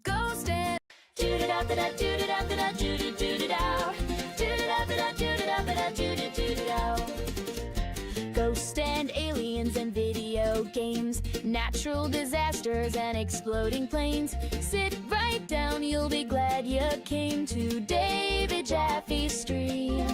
Ghost and Ghost and aliens and video games, natural disasters and exploding planes. Sit right down, you'll be glad you came to David Jaffe's stream.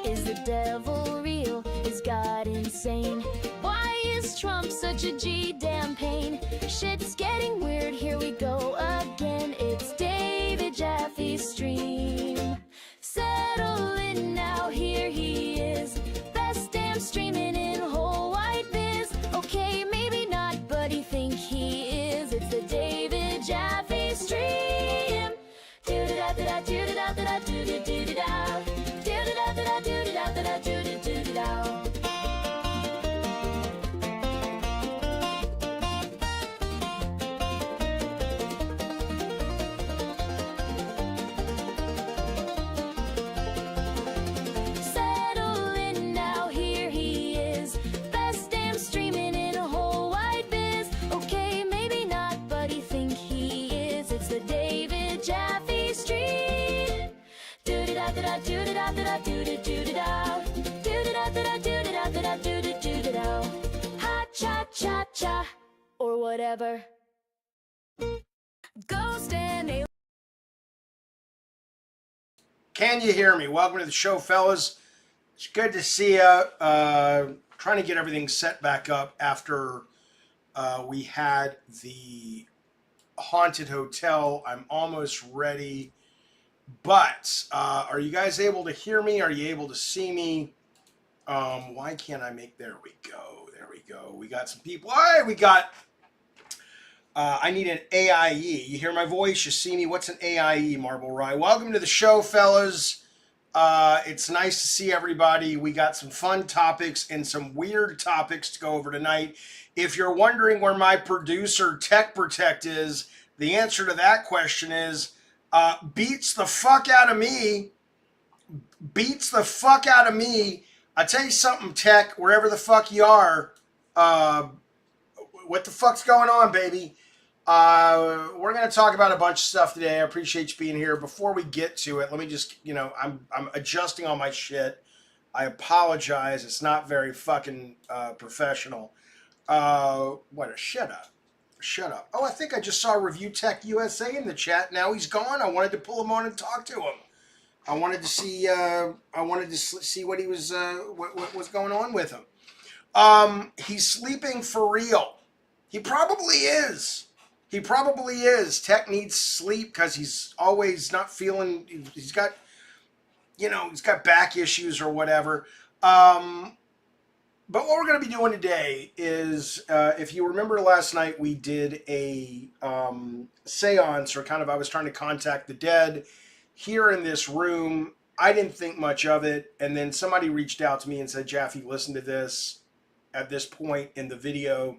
Is the devil real? Is God insane? Why is Trump such a G-damn pain? Shit's getting weird, here we go again. It's David Jaffe's stream. Settle in now, here he is. Best damn streaming in whole wide biz. Okay, maybe not, but he think he is. It's the David Jaffe stream. Do-da-da-da-da, do-da-da-da-da, do-da-do-da-da. Do-da-da-da-da, do-da-da-da-da, do-da-do-da-da. Ha cha cha cha or whatever. Ghost and alien. Can you hear me? Welcome to the show, fellas. It's good to see you. Trying to get everything set back up after we had the haunted hotel. I'm almost ready. But are you guys able to hear me? Are you able to see me? Why can't I make... There we go. There we go. We got some people. All right, we got... I need an AIE. You hear my voice? You see me? What's an AIE, Marble Rye? Welcome to the show, fellas. It's nice to see everybody. We got some fun topics and some weird topics to go over tonight. If you're wondering where my producer, Tech Protect, is, the answer to that question is... beats the fuck out of me. Beats the fuck out of me. I tell you something, Tech, wherever the fuck you are, what the fuck's going on, baby? We're going to talk about a bunch of stuff today. I appreciate you being here. Before we get to it, let me just, I'm adjusting all my shit. I apologize. It's not very fucking professional. Shut up. Shut up. Oh, I think I just saw Review Tech USA in the chat. Now he's gone. I wanted to pull him on and talk to him. I wanted to see what he was what was going on with him. He's sleeping for real. He probably is. He probably is. Tech needs sleep because he's always not feeling. He's got, he's got back issues or whatever. But what we're going to be doing today is, if you remember last night, we did a seance, or I was trying to contact the dead here in this room. I didn't think much of it. And then somebody reached out to me and said, Jaffe, listen to this at this point in the video.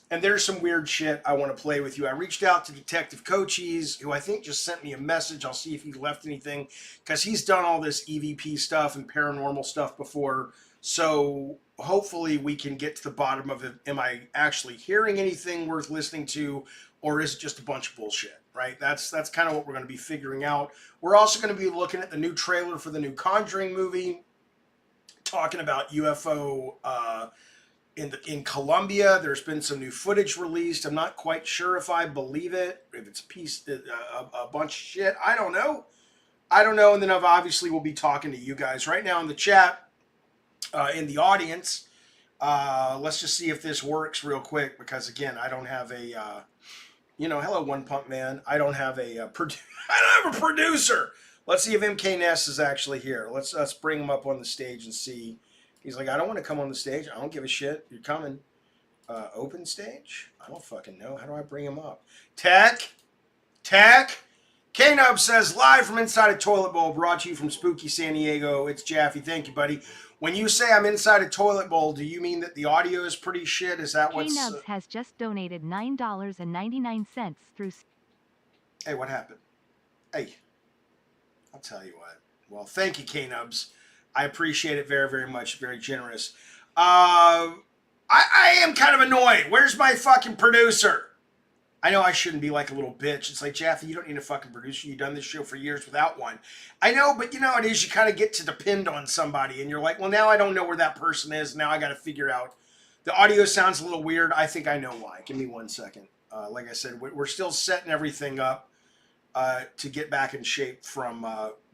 And there's some weird shit I want to play with you. I reached out to Detective Cochise, who I think just sent me a message. I'll see if he left anything, because he's done all this EVP stuff and paranormal stuff before. So hopefully we can get to the bottom of it. Am I actually hearing anything worth listening to, or is it just a bunch of bullshit, right? That's kind of what we're going to be figuring out. We're also going to be looking at the new trailer for the new Conjuring movie, talking about UFO in Colombia. There's been some new footage released. I'm not quite sure if I believe it, if it's a bunch of shit. I don't know. And then obviously we'll be talking to you guys right now in the chat. In the audience, let's just see if this works real quick, because again, I don't have a, hello One Pump Man. I don't have a, I don't have a producer. Let's see if MK Ness is actually here. Let's bring him up on the stage and see. He's like, I don't want to come on the stage. I don't give a shit. You're coming. Open stage? I don't fucking know. How do I bring him up? Tech. K-Nub says, live from inside a toilet bowl, brought to you from spooky San Diego. It's Jaffe. Thank you, buddy. When you say I'm inside a toilet bowl, do you mean that the audio is pretty shit? Is that what's... K-Nubs has just donated $9.99 through... Hey, what happened? Hey, I'll tell you what. Well, thank you, K-Nubs. I appreciate it very, very much. Very generous. I am kind of annoyed. Where's my fucking producer? I know I shouldn't be like a little bitch. It's like, Jaffe, you don't need a fucking producer. You've done this show for years without one. I know, but you know how it is. You kind of get to depend on somebody, and you're like, well, now I don't know where that person is. Now I got to figure out. The audio sounds a little weird. I think I know why. Give me 1 second. Like I said, we're still setting everything up to get back in shape from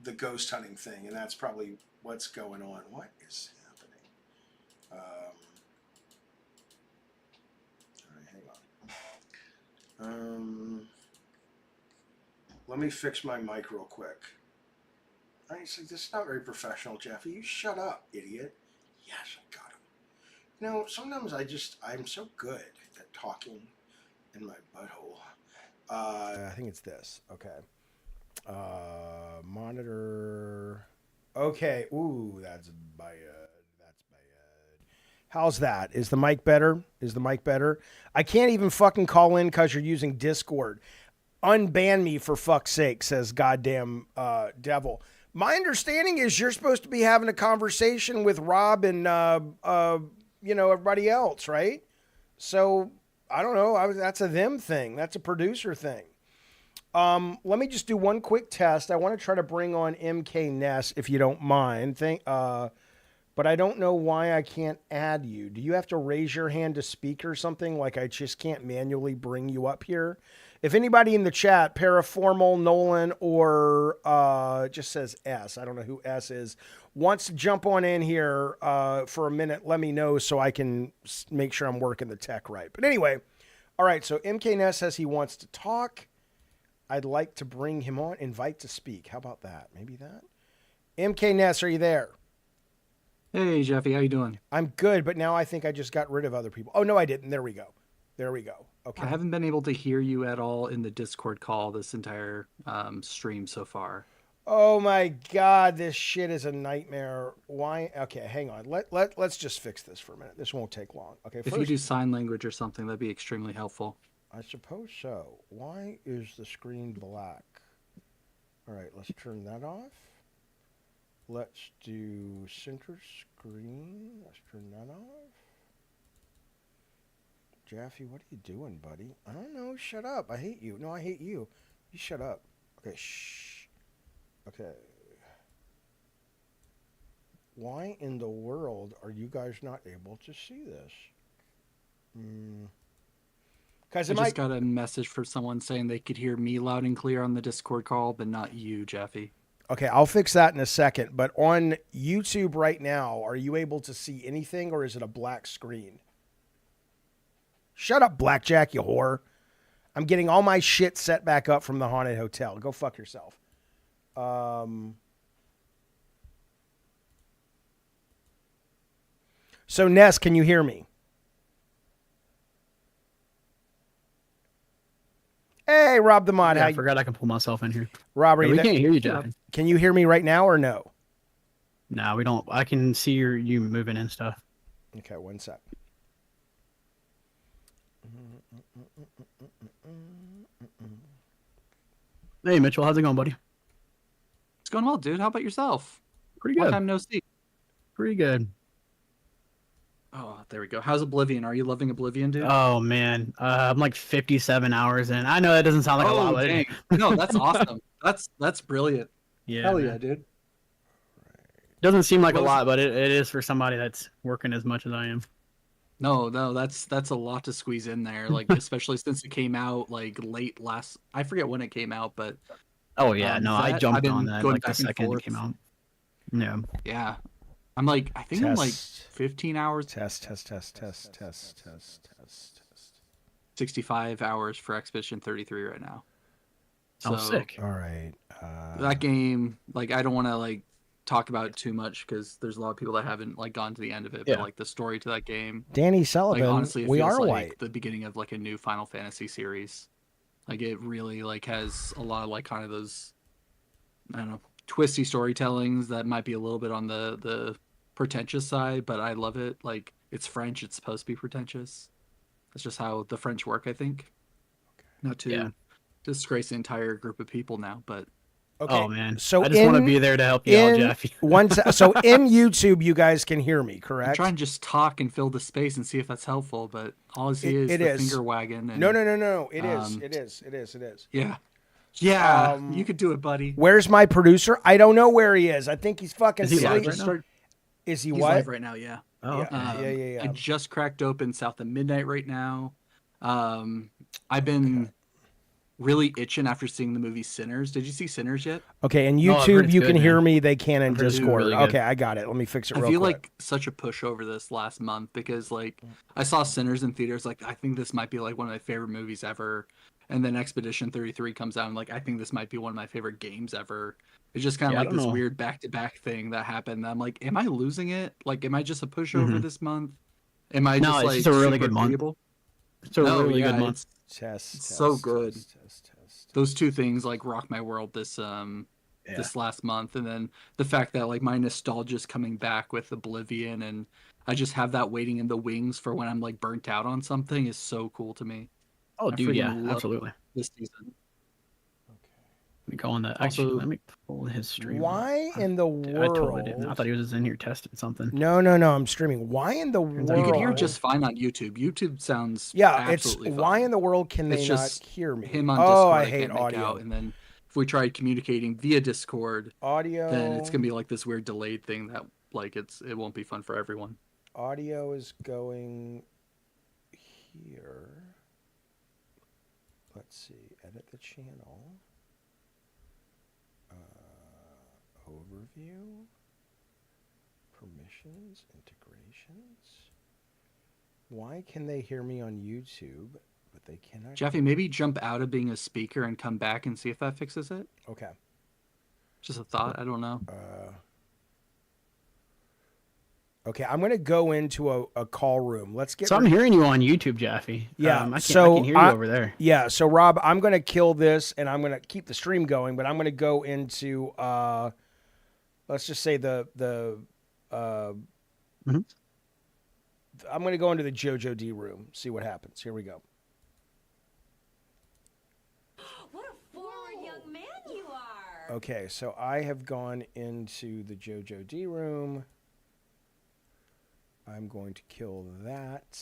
the ghost hunting thing, and that's probably what's going on. What is happening? All right, hang on. Let me fix my mic real quick. All right, so this is not very professional, Jeffy. You shut up, idiot. Yes, I got him. You know, sometimes I'm so good at talking in my butthole. I think it's this. Okay. Monitor. Okay. Ooh, that's bad. That's bad. How's that? Is the mic better? Is the mic better? I can't even fucking call in because you're using Discord. Unban me for fuck's sake, says goddamn devil. My understanding is you're supposed to be having a conversation with Rob and everybody else, right? So I don't know. That's a them thing. That's a producer thing. Let me just do one quick test. I want to try to bring on MK Ness if you don't mind. But I don't know why I can't add you. Do you have to raise your hand to speak or something? Like I just can't manually bring you up here? If anybody in the chat, Paraformal, Nolan, or just says S, I don't know who S is, wants to jump on in here for a minute, let me know so I can make sure I'm working the tech right. But anyway, all right, so MK Ness says he wants to talk. I'd like to bring him on, invite to speak. How about that? Maybe that? MK Ness, are you there? Hey, Jeffy, how you doing? I'm good, but now I think I just got rid of other people. Oh, no, I didn't. There we go. Okay. I haven't been able to hear you at all in the Discord call this entire stream so far. Oh my God, this shit is a nightmare. Why? Okay, hang on. Let's just fix this for a minute. This won't take long. Okay. If you do sign language or something, that'd be extremely helpful. I suppose so. Why is the screen black? All right, let's turn that off. Let's do center screen. Let's turn that off. Jaffe, what are you doing, buddy? I don't know. Shut up. I hate you. No, I hate you. You shut up. Okay, shh. Okay. Why in the world are you guys not able to see this? I just got a message from someone saying they could hear me loud and clear on the Discord call, but not you, Jeffy. Okay, I'll fix that in a second. But on YouTube right now, are you able to see anything, or is it a black screen? Shut up, Blackjack, you whore. I'm getting all my shit set back up from the haunted hotel. Go fuck yourself. So, Ness, can you hear me? Hey, Rob the Mod. Yeah, I forgot I can pull myself in here. Robert, we can't hear you, Jeff. Can you hear me right now or no? No, we don't. I can see you moving and stuff. Okay, 1 sec. Hey, Mitchell, how's it going, buddy? It's going well, dude. How about yourself? Pretty good. Long time no see. Pretty good. Oh, there we go. How's Oblivion? Are you loving Oblivion, dude? Oh, man. I'm like 57 hours in. I know that doesn't sound like a lot, but dang. No, that's awesome. That's brilliant. Yeah. Hell man. yeah, dude. Doesn't seem like a lot, but it is for somebody that's working as much as I am. No, that's a lot to squeeze in there. Like, especially since it came out like late last. I forget when it came out, but. Oh yeah, no, I jumped on that like the second it came out. Yeah. Yeah, I'm like, I think I'm like 15 hours. Test. 65 hours for Expedition 33 right now. So sick. All right. That game, like, I don't want to like talk about it too much because there's a lot of people that haven't like gone to the end of it. Yeah. But like the story to that game, Danny Sullivan. like honestly, it we feels are like white. the beginning of like a new Final Fantasy series. Like it really like has a lot of like kind of those, I don't know, twisty storytellings that might be a little bit on the pretentious side, but I love it. Like it's French, it's supposed to be pretentious. That's just how the French work, I think. Not to disgrace the entire group of people now, but Okay. Oh man. So I just want to in- be there to help you out, Jeffy. So in YouTube, you guys can hear me, I'm correct? trying to just talk and fill the space and see if that's helpful, but all I see is It the is. finger wagging. And, No. It is. um, It is. Yeah. Yeah, Um, you could do it, buddy. Where's my producer? I don't know where he is. I think he's fucking Is he live asleep. right now? Is he He's what? live right now, yeah. Oh, okay. Yeah. I just cracked open South of Midnight right now. I've been really itching after seeing the movie Sinners. Did you see Sinners yet? Okay, and No, I've heard YouTube, it's you good, can hear man. me. They can in I've heard it's Discord. really good. Okay, I got it. Let me fix it I real feel quick. like such a push over this last month because like I saw Sinners in theaters. Like I think this might be like one of my favorite movies ever. And then Expedition 33 comes out and like I think this might be one of my favorite games ever. It's just kind of Yeah, I like don't this know. weird back-to-back thing that happened. I'm like, am I losing it? Like, am I just a pushover this month? Am I No, just it's like just a really super good month. agreeable? It's a No, really yeah, good month. it's Test. so good. Test. those two things like rocked my world this this last month. And then the fact that like my nostalgia's coming back with Oblivion, and I just have that waiting in the wings for when I'm like burnt out on something is so cool to me. Oh, I dude, freaking yeah, love absolutely. this season. Let me go on that. Actually, let me pull his stream. Why in the world? I totally didn't. I thought he was just in here testing something. No. I'm streaming. Why in the world? You can hear it just fine on YouTube. YouTube sounds Yeah, it's absolutely fine. why in the world can they It's not just hear me? him on Oh, Discord. I I hate can't make audio. out. And then if we tried communicating via Discord, Audio. then it's gonna be like this weird delayed thing that like it won't be fun for everyone. Audio is going here. Let's see. Edit the channel. Overview. Permissions. Integrations. Why can they hear me on YouTube, but they cannot? Jeffy, maybe jump out of being a speaker and come back and see if that fixes it. Okay. Just a thought. I don't know. Okay, I'm gonna go into a call room. Let's get. So I'm hearing you on YouTube, Jeffy. Yeah, I so can hear you over there. Yeah, so Rob, I'm gonna kill this and I'm gonna keep the stream going, but I'm gonna go into let's just say I'm gonna go into the JoJo D room, see what happens. Here we go. What a forward young man you are. Okay, so I have gone into the JoJo D room. I'm going to kill that.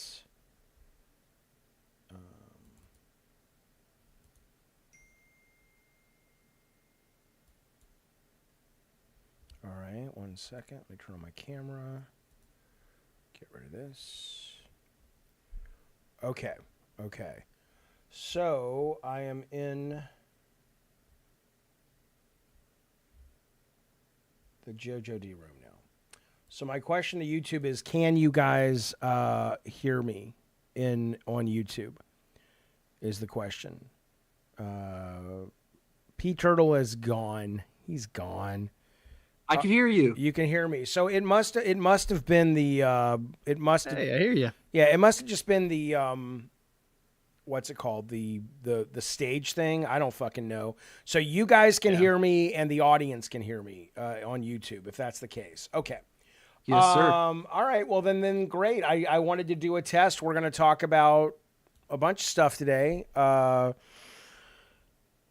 All right, 1 second. Let me turn on my camera. Get rid of this. Okay. So I am in the JoJo D room now. So my question to YouTube is, can you guys hear me on YouTube? Is the question. P Turtle is gone. He's gone. I can hear you. You can hear me. So it must have been the Hey, I hear you. yeah, it must have just been the what's it called? The stage thing. I don't fucking know. So you guys can hear me and the audience can hear me on YouTube if that's the case. Okay. Yes, sir. All right. Well, then great. I wanted to do a test. We're going to talk about a bunch of stuff today.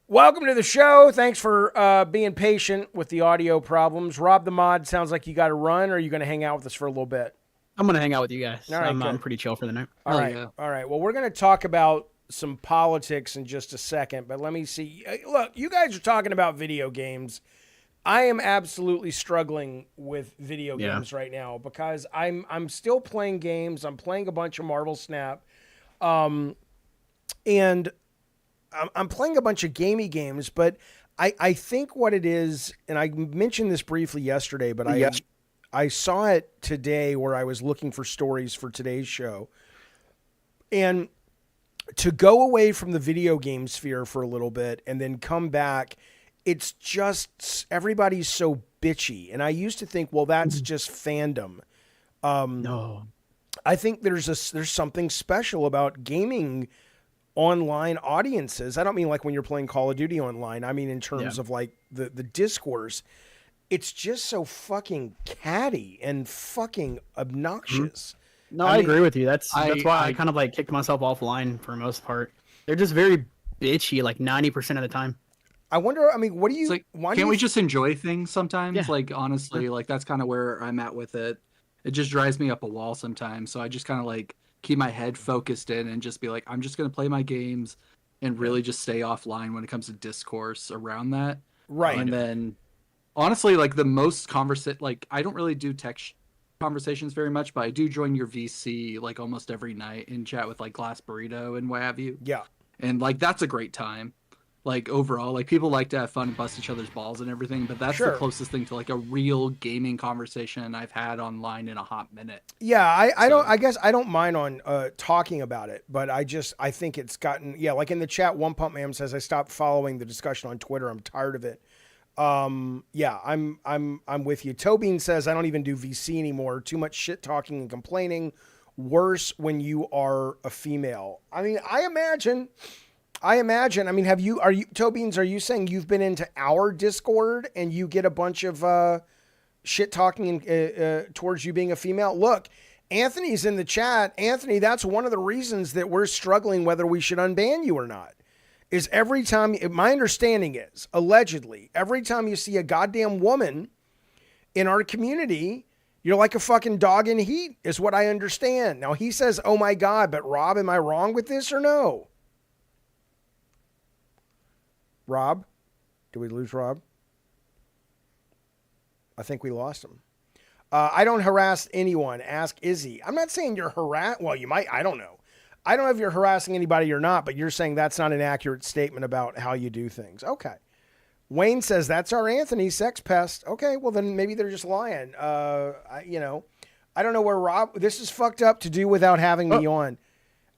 Welcome to the show. Thanks for being patient with the audio problems. Rob the Mod, sounds like you got to run, or are you going to hang out with us for a little bit? I'm gonna hang out with you guys. All right, I'm good. pretty chill for the night. All right. yeah. All right. Well, we're going to talk about some politics in just a second, but let me see. Look, you guys are talking about video games. I am absolutely struggling with video games right now because I'm still playing games. I'm playing a bunch of Marvel Snap, and I'm playing a bunch of gamey games. But I think what it is, and I mentioned this briefly yesterday, but I saw it today where I was looking for stories for today's show, and to go away from the video game sphere for a little bit and then come back. It's just everybody's so bitchy. And I used to think, well, that's just fandom. No. I think there's something special about gaming online audiences. I don't mean like when you're playing Call of Duty online. I mean in terms of like the discourse. It's just so fucking catty and fucking obnoxious. No, I mean, agree with you. That's why I I- kind of like kicked myself offline for the most part. They're just very bitchy like 90% of the time. I wonder. I mean, what do you? It's like, why do can't you we just enjoy things sometimes? Yeah. Like, honestly, like that's kind of where I'm at with it. It just drives me up a wall sometimes. So I just kind of like keep my head focused in and just be like, I'm just gonna play my games and really just stay offline when it comes to discourse around that. Right. And then, honestly, like the most like I don't really do conversations very much, but I do join your VC like almost every night and chat with like Glass Burrito and what have you. Yeah. And like that's a great time. Like overall, like people like to have fun and bust each other's balls and everything, but that's Sure. the closest thing to like a real gaming conversation I've had online in a hot minute. Yeah, I don't. So- I guess I don't mind on talking about it, but I think it's gotten. Yeah, like in the chat, One Pump Man says I stopped following the discussion on Twitter. I'm tired of it. Yeah, I'm with you. Tobin says I don't even do VC anymore. Too much shit talking and complaining. Worse when you are a female. I mean, I imagine. I mean, are you Tobins? Are you saying you've been into our Discord and you get a bunch of shit talking towards you being a female? Look, Anthony's in the chat. Anthony, that's one of the reasons that we're struggling whether we should unban you or not. Is every time, my understanding is, allegedly, every time you see a goddamn woman in our community, you're like a fucking dog in heat, is what I understand. Now, he says, oh my God, but Rob, am I wrong with this or no? Rob? Did we lose Rob? I think we lost him. I don't harass anyone. Ask Izzy. I'm not saying you're well, you might. I don't know. I don't know if you're harassing anybody or not, but you're saying that's not an accurate statement about how you do things. Okay. Wayne says that's our Anthony, sex pest. Okay, well then maybe they're just lying. I don't know where Rob. This is fucked up to do without having me on.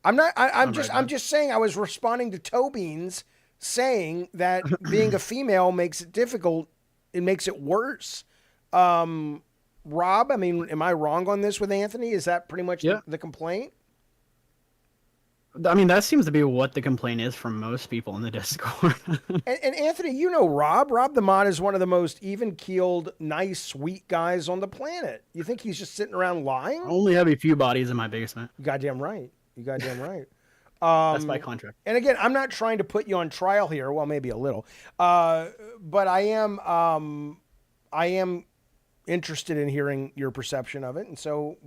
I'm not. I'm just saying. I was responding to Tobin's saying that being a female makes it difficult. It makes it worse. Rob, I mean, am I wrong on this with Anthony? Is that pretty much the complaint? I mean, that seems to be what the complaint is from most people in the Discord. and Anthony, you know Rob. Rob the Mod is one of the most even-keeled, nice, sweet guys on the planet. You think he's just sitting around lying? I only have a few bodies in my basement. You goddamn right. You goddamn right. That's by contract. And again, I'm not trying to put you on trial here. Well, maybe a little. But I am interested in hearing your perception of it. And so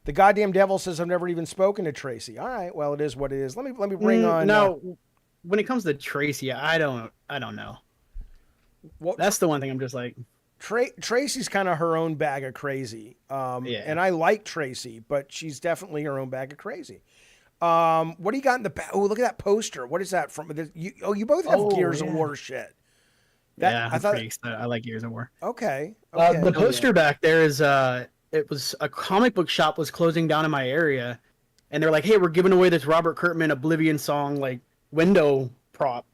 the goddamn devil says I've never even spoken to Tracy. All right, well, it is what it is. Let me bring on. No, when it comes to Tracy, I don't know. That's the one thing I'm just like. Tracy's kind of her own bag of crazy. And I like Tracy, but she's definitely her own bag of crazy. What do you got in the back? Oh, look at that poster. What is that from? You both have Gears of War shit. I like Gears of War. Okay. The poster back there is it was a comic book shop was closing down in my area, and they're like, "Hey, we're giving away this Robert Kurtman Oblivion song like window prop."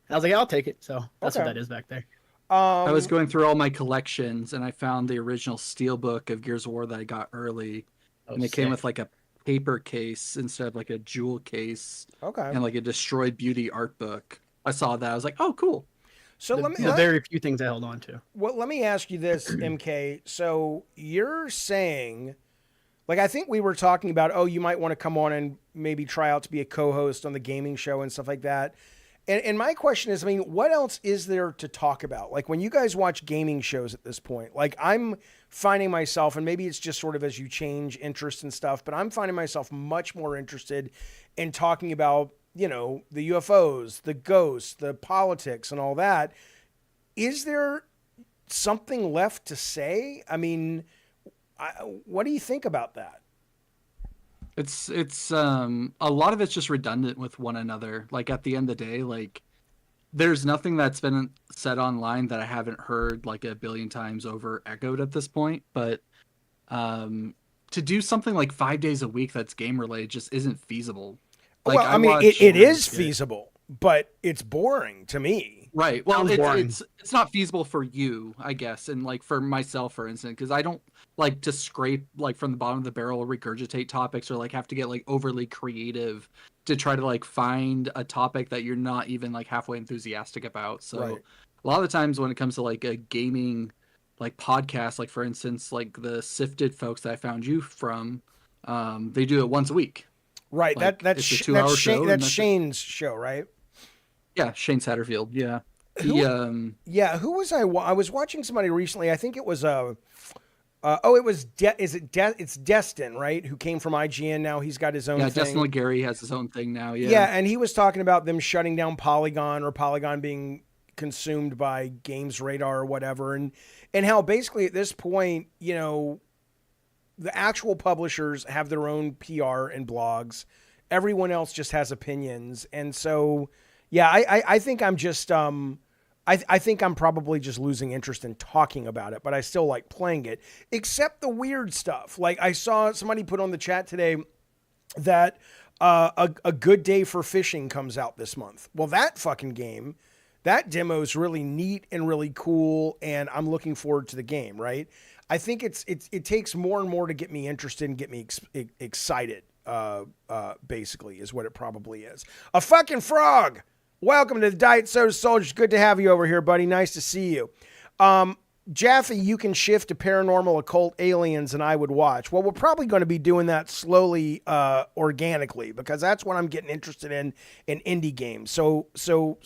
And I was like, "I'll take it." So that's what that is back there. I was going through all my collections and I found the original steelbook of Gears of War that I got early, and it came with like a paper case instead of like a jewel case. Okay. And like a Destroyed Beauty art book. I saw that. I was like, "Oh, cool." So the very few things I held on to. Well, let me ask you this, MK. So you're saying, like, I think we were talking about, you might want to come on and maybe try out to be a co-host on the gaming show and stuff like that. And my question is, I mean, what else is there to talk about? Like, when you guys watch gaming shows at this point, like, I'm finding myself, and maybe it's just sort of as you change interests and stuff, but I'm finding myself much more interested in talking about, the UFOs, the ghosts, the politics and all that. Is there something left to say? I mean, what do you think about that? It's a lot of it's just redundant with one another. Like at the end of the day, like there's nothing that's been said online that I haven't heard like a billion times over echoed at this point. But to do something like 5 days a week that's game related just isn't feasible. Like, well, I mean, it is feasible, but it's boring to me. Right. Well, it's not feasible for you, I guess, and like for myself, for instance, because I don't like to scrape like from the bottom of the barrel, regurgitate topics, or like have to get like overly creative to try to like find a topic that you're not even like halfway enthusiastic about. So a lot of the times when it comes to like a gaming like podcast, like for instance, like the Sifted folks that I found you from, they do it once a week. Right. Like, that's Shane's show, right? Yeah, Shane Satterfield. Yeah. Yeah, who was I? I was watching somebody recently. I think it was it was it's Destin, right? Who came from IGN. Now he's got his own thing. Destin Legary has his own thing now. Yeah, and he was talking about them shutting down Polygon, or Polygon being consumed by Games Radar or whatever, and how basically at this point, you know, the actual publishers have their own PR and blogs. Everyone else just has opinions, and so yeah, I think I'm just I think I'm probably just losing interest in talking about it, but I still like playing it, except the weird stuff. Like I saw somebody put on the chat today that a Good Day for Fishing comes out this month. Well, that fucking game, that demo is really neat and really cool, and I'm looking forward to the game, right? I think it takes more and more to get me interested and get me excited, basically, is what it probably is. A fucking frog! Welcome to the Diet Soda Soldiers. Good to have you over here, buddy. Nice to see you. Jaffe, you can shift to paranormal, occult, aliens, and I would watch. Well, we're probably going to be doing that slowly, organically, because that's what I'm getting interested in indie games. So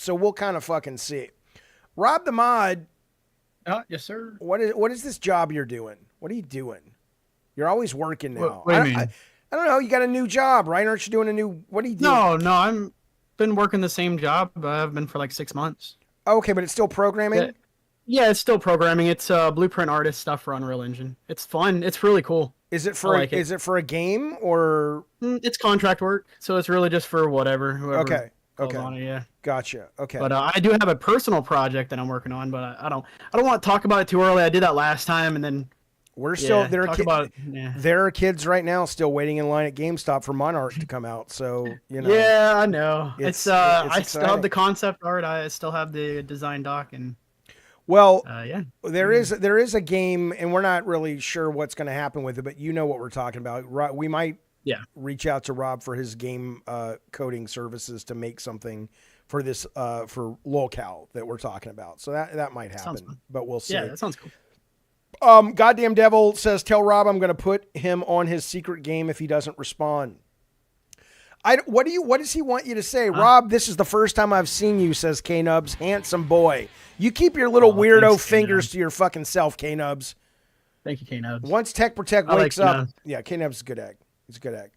we'll kind of fucking see. Rob the Mod. Yes, sir. What is this job you're doing? What are you doing? You're always working now. What do you mean? I don't know. You got a new job, right? Aren't you doing a new? What are you doing? No, I'm been working the same job. I've been for like 6 months. Okay, but it's still programming. Yeah, it's still programming. It's blueprint artist stuff for Unreal Engine. It's fun. It's really cool. Is it for is it for a game or? It's contract work, so it's really just for whoever. Whoever Okay. calls on it, yeah. Gotcha. Okay. But I do have a personal project that I'm working on, but I don't want to talk about it too early. I did that last time, and then we're still there. Yeah. There are kids right now still waiting in line at GameStop for Monarch to come out. So you know. Yeah, I know. It's I still exciting. have the concept art. I still have the design doc, and well, yeah. There is a game, and we're not really sure what's going to happen with it, but you know what we're talking about. We might reach out to Rob for his game coding services to make something for this for locale that we're talking about. So that might happen, but we'll see. Yeah, that sounds cool. Goddamn Devil says, tell Rob I'm going to put him on his secret game if he doesn't respond. What does he want you to say? Rob, this is the first time I've seen you, says K-Nubs. Handsome boy. You keep your little weirdo thanks, fingers K-Nubs. to your fucking self, K-Nubs. Thank you, K-Nubs. Once Tech Protect wakes like up. K-Nubs. Yeah, K-Nubs is a good egg. He's a good egg.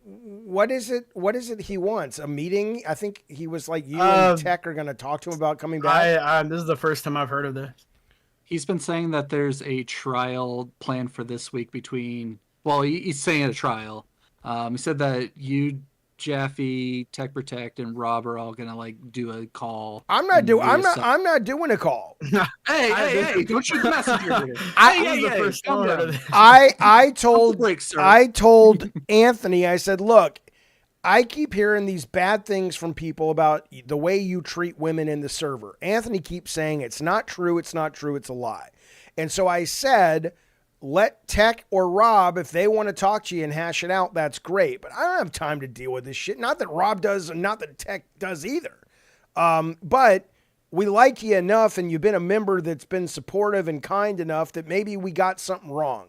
What is it he wants? A meeting? I think he was like, you and Tech are going to talk to him about coming back. This is the first time I've heard of this. He's been saying that there's a trial planned for this week between. Well, he's saying a trial. He said that you, Jaffe, Tech Protect, and Rob are all gonna like do a call. I'm not doing a call. Hey! Don't shoot the messenger. I told Anthony. I said, look, I keep hearing these bad things from people about the way you treat women in the server. Anthony keeps saying it's not true, it's a lie. And so I said, let Tech or Rob, if they want to talk to you and hash it out, that's great. But I don't have time to deal with this shit. Not that Rob does, and not that Tech does either. But we like you enough, and you've been a member that's been supportive and kind enough that maybe we got something wrong.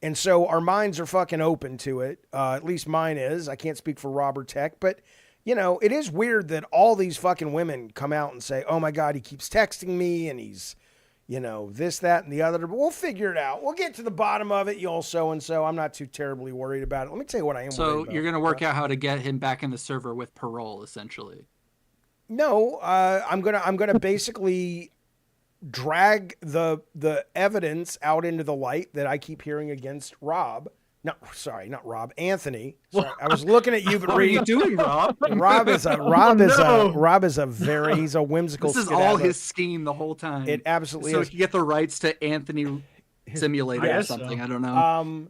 And so our minds are fucking open to it. At least mine is. I can't speak for Rob or Tech, but you know, it is weird that all these fucking women come out and say, oh my God, he keeps texting me and he's, you know, this, that, and the other, but we'll figure it out. We'll get to the bottom of it, y'all so-and-so. I'm not too terribly worried about it. Let me tell you what I am worried about. So you're going to work out how to get him back in the server with parole, essentially. No, I'm gonna basically drag the evidence out into the light that I keep hearing against Rob. No, sorry, not Rob. Anthony. Sorry, I was looking at you, but what are you doing, Rob? Rob is a he's a whimsical. This is all his scheme the whole time. It absolutely so is. So you get the rights to Anthony Simulator or something. So. I don't know.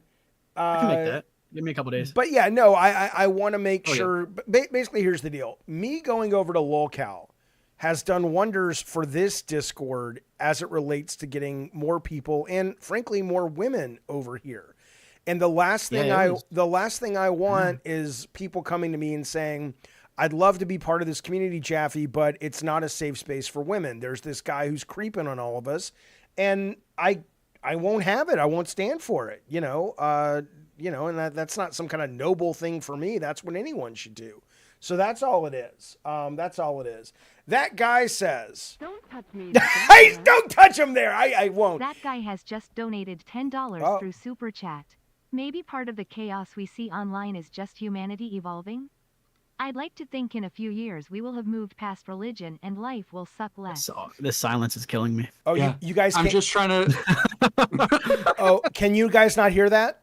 I can make that. Give me a couple days. But yeah, no, I want to make sure. Yeah. Basically, here's the deal. Me going over to locale has done wonders for this Discord as it relates to getting more people and, frankly, more women over here. And the last thing I want is people coming to me and saying, I'd love to be part of this community, Jaffe, but it's not a safe space for women. There's this guy who's creeping on all of us, and I won't have it. I won't stand for it, and that's not some kind of noble thing for me. That's what anyone should do. So that's all it is. That's all it is. That guy says, Don't touch me. hey, don't touch him there. I won't. That guy has just donated $10 Oh. through Super Chat. Maybe part of the chaos we see online is just humanity evolving? I'd like to think in a few years we will have moved past religion and life will suck less. So, this silence is killing me. Oh, Yeah. you guys I'm can't. just trying to. Oh, can you guys not hear that?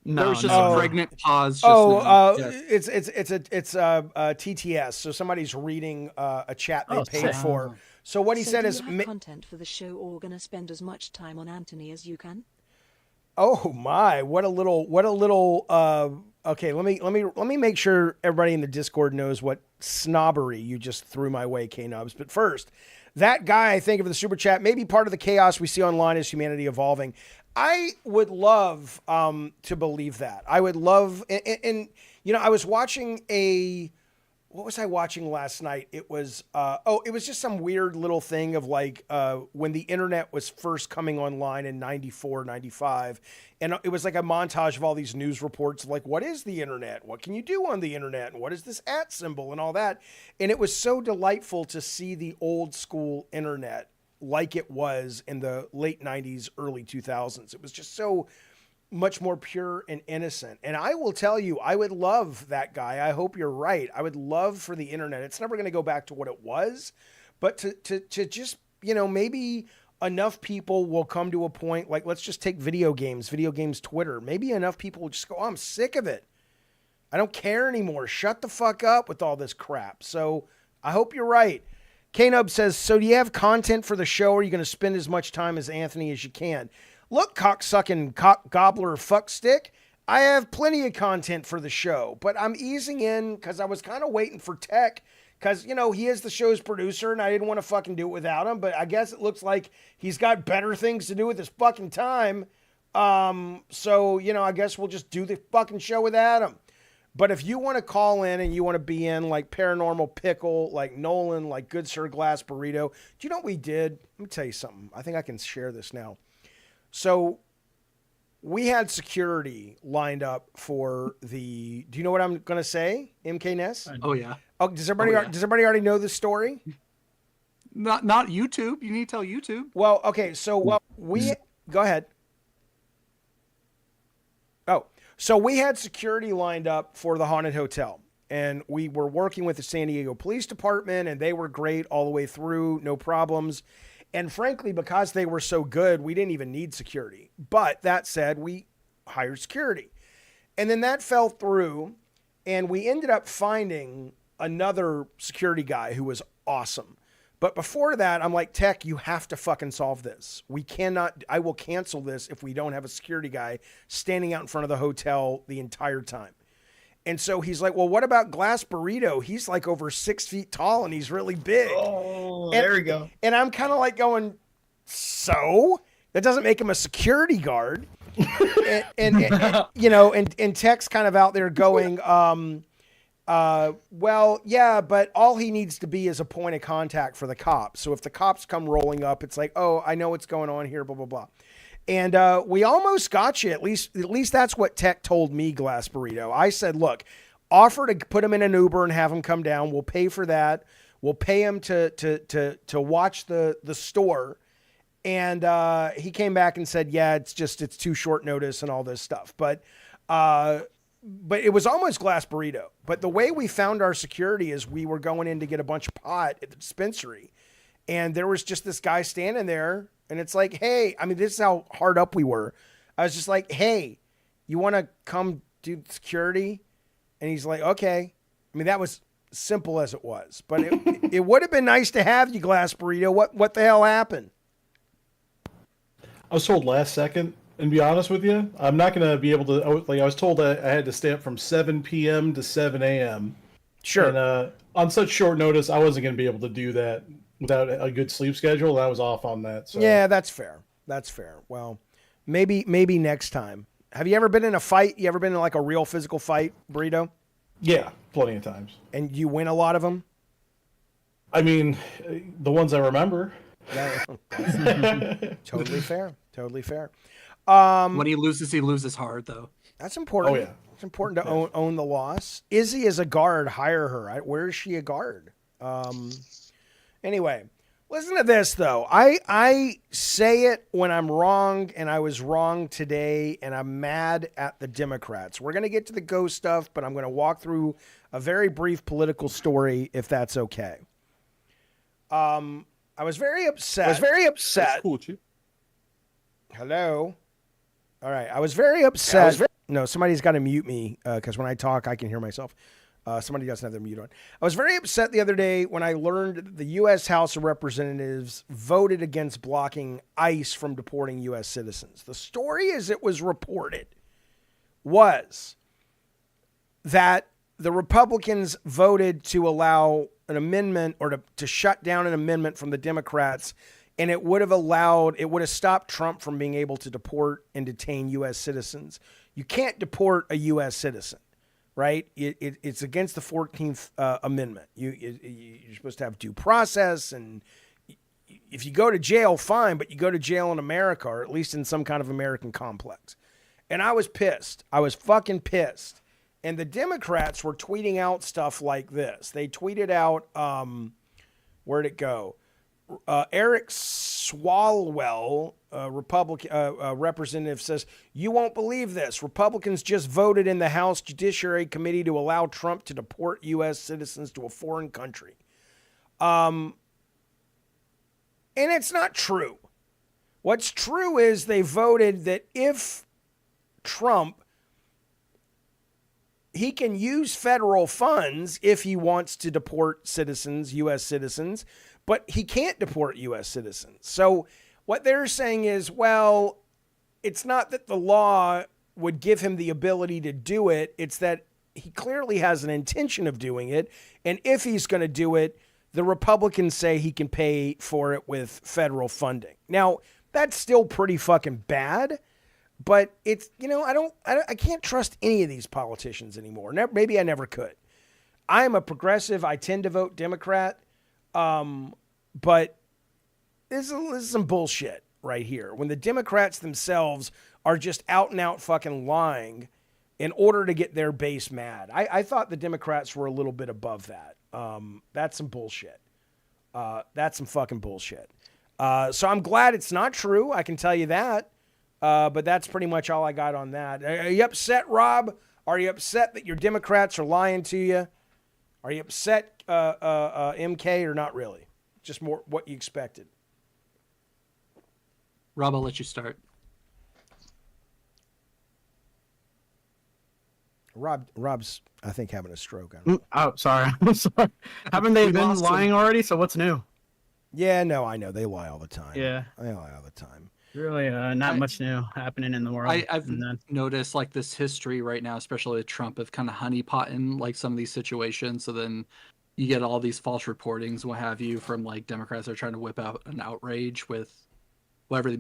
There No, was just no. a pregnant pause. Just Oh, now. Yes. it's TTS. So somebody's reading a chat they Oh, paid sick. for. So what he So said do is, you have content for the show, or gonna spend as much time on Anthony as you can? oh my, what a little. Okay, let me make sure everybody in the Discord knows what snobbery you just threw my way, K-Nubs. But first, that guy, I think of the super chat, maybe part of the chaos we see online is humanity evolving. I would love to believe that. I would love, and you know, I was watching what was I watching last night? It was, it was just some weird little thing of like when the internet was first coming online in 94, 95. And it was like a montage of all these news reports of like, what is the internet? What can you do on the internet? And what is this @ symbol and all that? And it was so delightful to see the old school internet like it was in the late 90s, early 2000s. It was just so much more pure and innocent. And I will tell you, I would love that guy. I hope you're right. I would love for the internet. It's never going to go back to what it was, but to just, you know, maybe enough people will come to a point, like, let's just take video games Twitter. Maybe enough people will just go, oh, I'm sick of it. I don't care anymore. Shut the fuck up with all this crap. So I hope you're right. K-Nub says, so do you have content for the show, or are you going to spend as much time as Anthony as you can? Look, cocksucking cock gobbler fuckstick, I have plenty of content for the show, but I'm easing in because I was kind of waiting for Tech because, you know, he is the show's producer and I didn't want to fucking do it without him, but I guess it looks like he's got better things to do with his fucking time. So, you know, I guess we'll just do the fucking show without him. But if you want to call in and you want to be in like Paranormal Pickle, like Nolan, like Good Sir Glass Burrito, do you know what we did? Let me tell you something. I think I can share this now. So we had security lined up for the, do you know what I'm going to say, MK Ness? Oh yeah. Oh, does everybody already know this story? Not YouTube. You need to tell YouTube. Well, okay. So go ahead. Oh, so we had security lined up for the haunted hotel, and we were working with the San Diego Police Department, and they were great all the way through. No problems. And frankly, because they were so good, we didn't even need security. But that said, we hired security. And then that fell through, and we ended up finding another security guy who was awesome. But before that, I'm like, Tech, you have to fucking solve this. I will cancel this if we don't have a security guy standing out in front of the hotel the entire time. And so he's like, well, what about Glass Burrito? He's like over 6 feet tall and he's really big. Oh, there we go. And I'm kind of like going, so? That doesn't make him a security guard. and you know, and Tech's kind of out there going, well, yeah, but all he needs to be is a point of contact for the cops. So if the cops come rolling up, it's like, oh, I know what's going on here, blah, blah, blah. And we almost got you. At least that's what Tech told me, Glass Burrito. I said, look, offer to put him in an Uber and have him come down. We'll pay for that. We'll pay him to watch the store. And he came back and said, yeah, it's too short notice and all this stuff. But it was almost Glass Burrito. But the way we found our security is we were going in to get a bunch of pot at the dispensary. And there was just this guy standing there. And it's like, hey, I mean, this is how hard up we were. I was just like, hey, you want to come do security? And he's like, okay. I mean, that was simple as it was. But it would have been nice to have you, Glass Burrito. What the hell happened? I was told last second, and to be honest with you, I'm not going to be able to, I was told that I had to stay up from 7 p.m. to 7 a.m. Sure. And on such short notice, I wasn't going to be able to do that without a good sleep schedule. I was off on that. So. Yeah, that's fair. That's fair. Well, maybe next time. Have you ever been in a fight? You ever been in like a real physical fight, Burrito? Yeah, plenty of times. And you win a lot of them? I mean, the ones I remember. Totally fair. Totally fair. When he loses hard, though. That's important. Oh, yeah. It's important to own the loss. Izzy is a guard. Hire her. Where is she a guard? Anyway, listen to this, though. I say it when I'm wrong, and I was wrong today, and I'm mad at the Democrats. We're going to get to the ghost stuff, but I'm going to walk through a very brief political story, if that's okay. I was very upset. That's cool, Chief. Hello? All right. I was very upset. No, somebody's got to mute me because when I talk, I can hear myself. Somebody doesn't have their mute on. I was very upset the other day when I learned that the U.S. House of Representatives voted against blocking ICE from deporting U.S. citizens. The story, as it was reported, was that the Republicans voted to allow an amendment or to shut down an amendment from the Democrats, and it would have stopped Trump from being able to deport and detain U.S. citizens. You can't deport a U.S. citizen, right? It's against the 14th Amendment. You're supposed to have due process, and if you go to jail, fine, but you go to jail in America, or at least in some kind of American complex. And I was pissed. I was fucking pissed. And the Democrats were tweeting out stuff like this. They tweeted out, where'd it go? Eric Swalwell, Republican representative, says, "You won't believe this. Republicans just voted in the House Judiciary Committee to allow Trump to deport U.S. citizens to a foreign country." And it's not true. What's true is they voted that if Trump, he can use federal funds if he wants to deport citizens, U.S. citizens, but he can't deport U.S. citizens. So what they're saying is, well, it's not that the law would give him the ability to do it. It's that he clearly has an intention of doing it. And if he's going to do it, the Republicans say he can pay for it with federal funding. Now, that's still pretty fucking bad. But it's, I can't trust any of these politicians anymore. Maybe I never could. I'm a progressive. I tend to vote Democrat. But this is some bullshit right here. When the Democrats themselves are just out and out fucking lying in order to get their base mad. I thought the Democrats were a little bit above that. That's some bullshit. That's some fucking bullshit. So I'm glad it's not true. I can tell you that. But that's pretty much all I got on that. Are you upset, Rob? Are you upset that your Democrats are lying to you? Are you upset, MK, or not really? Just more what you expected. Rob, I'll let you start. Rob's, I think, having a stroke. Oh, sorry. I'm sorry. Haven't they been lying already? So what's new? Yeah, no, I know. They lie all the time. Yeah. They lie all the time. Really, not much new happening in the world. I've noticed like this history right now, especially with Trump, of kind of honeypotting like some of these situations. So then you get all these false reportings, what have you, from like Democrats that are trying to whip out an outrage with whatever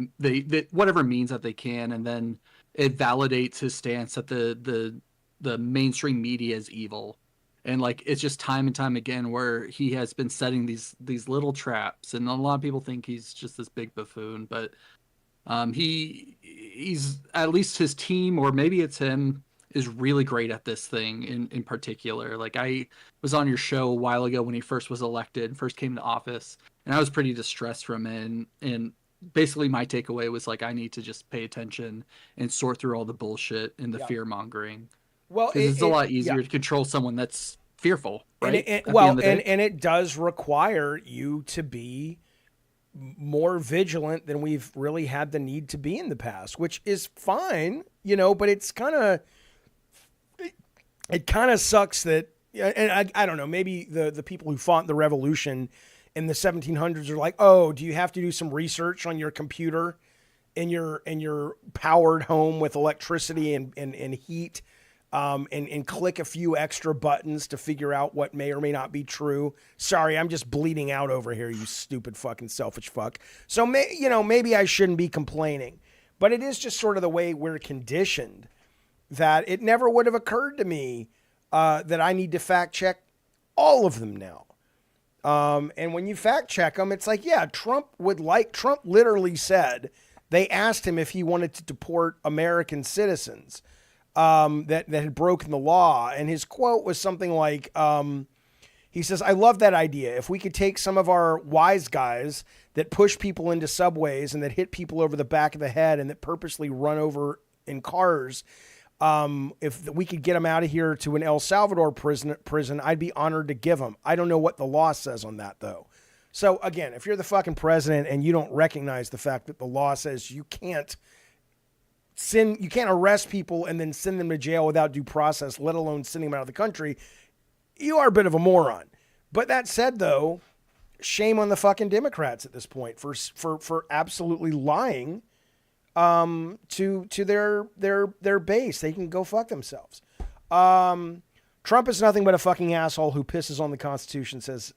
whatever means that they can, and then it validates his stance that the mainstream media is evil. And like it's just time and time again where he has been setting these little traps, and a lot of people think he's just this big buffoon, but he's at least his team, or maybe it's him, is really great at this thing in particular. Like I was on your show a while ago when he first was elected, first came to office, and I was pretty distressed from it. And basically my takeaway was like, I need to just pay attention and sort through all the bullshit and the fear mongering. Well, it's a lot easier to control someone that's fearful, right? And it does require you to be more vigilant than we've really had the need to be in the past, which is fine, but it's it kind of sucks that, and I don't know, maybe the people who fought the revolution in the 1700s are like, oh, do you have to do some research on your computer in your powered home with electricity and heat, and click a few extra buttons to figure out what may or may not be true. Sorry, I'm just bleeding out over here, you stupid fucking selfish fuck. So maybe I shouldn't be complaining, but it is just sort of the way we're conditioned that it never would have occurred to me that I need to fact check all of them now. And when you fact check them, it's like, yeah, Trump literally said they asked him if he wanted to deport American citizens. that had broken the law. And his quote was something like, he says, "I love that idea. If we could take some of our wise guys that push people into subways and that hit people over the back of the head and that purposely run over in cars, if we could get them out of here to an El Salvador prison, I'd be honored to give them. I don't know what the law says on that, though." So again, if you're the fucking president and you don't recognize the fact that the law says you can't arrest people and then send them to jail without due process, let alone sending them out of the country, you are a bit of a moron. But that said, though, shame on the fucking Democrats at this point for absolutely lying to their base. They can go fuck themselves. Trump is nothing but a fucking asshole who pisses on the Constitution, says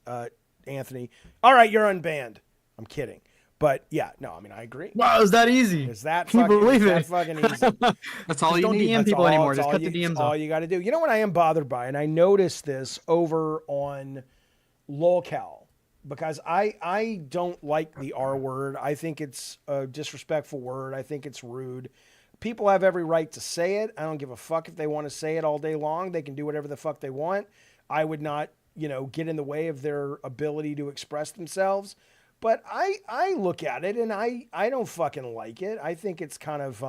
Anthony. All right, you're unbanned. I'm kidding. But yeah, no, I mean, I agree. Wow, is that easy? Is that Can you fucking, believe is it? that fucking easy? That's all you Don't need. DM people anymore. Just cut the DMs That's all off. you got to do. You know what I am bothered by? And I noticed this over on LOLCal, because I don't like the R word. I think it's a disrespectful word. I think it's rude. People have every right to say it. I don't give a fuck if they want to say it all day long. They can do whatever the fuck they want. I would not, get in the way of their ability to express themselves. But I look at it and I don't fucking like it. I think it's kind of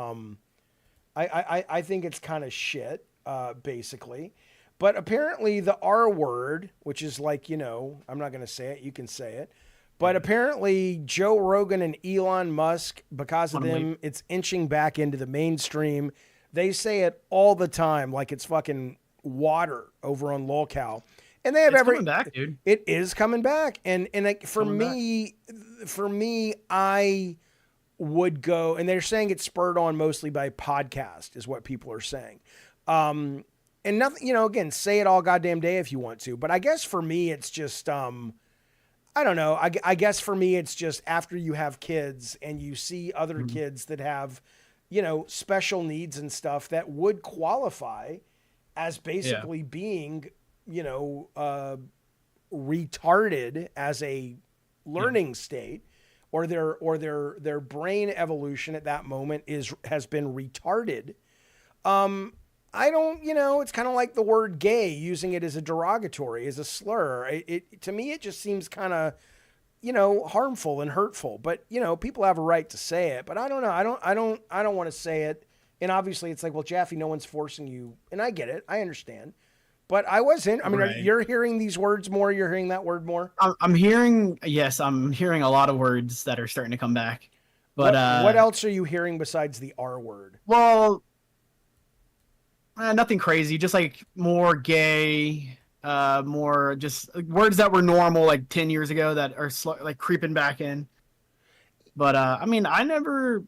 I think it's kind of shit, basically. But apparently the R word, which is like, I'm not going to say it. You can say it. But apparently Joe Rogan and Elon Musk, because of them, it's inching back into the mainstream. They say it all the time like it's fucking water over on LOLCal. And they have coming back, dude. It is coming back. And like, for me, I would go, and they're saying it's spurred on mostly by podcast is what people are saying. And nothing, again, say it all goddamn day if you want to, but I guess for me, it's just, I don't know. I guess for me, it's just after you have kids and you see other kids that have, special needs and stuff that would qualify as basically being, retarded as a learning state, or their brain evolution at that moment has been retarded. I don't, it's kind of like the word gay, using it as a derogatory, as a slur. It to me, it just seems kind of, harmful and hurtful. But people have a right to say it. But I don't know. I don't want to say it. And obviously, it's like, well, Jaffe, no one's forcing you, and I get it. I understand. But I wasn't. I mean, Right. You're hearing these words more. You're hearing that word more. I'm hearing a lot of words that are starting to come back. But what else are you hearing besides the R word? Well, nothing crazy. Just like more gay, more just words that were normal like 10 years ago that are like creeping back in. But I mean, I never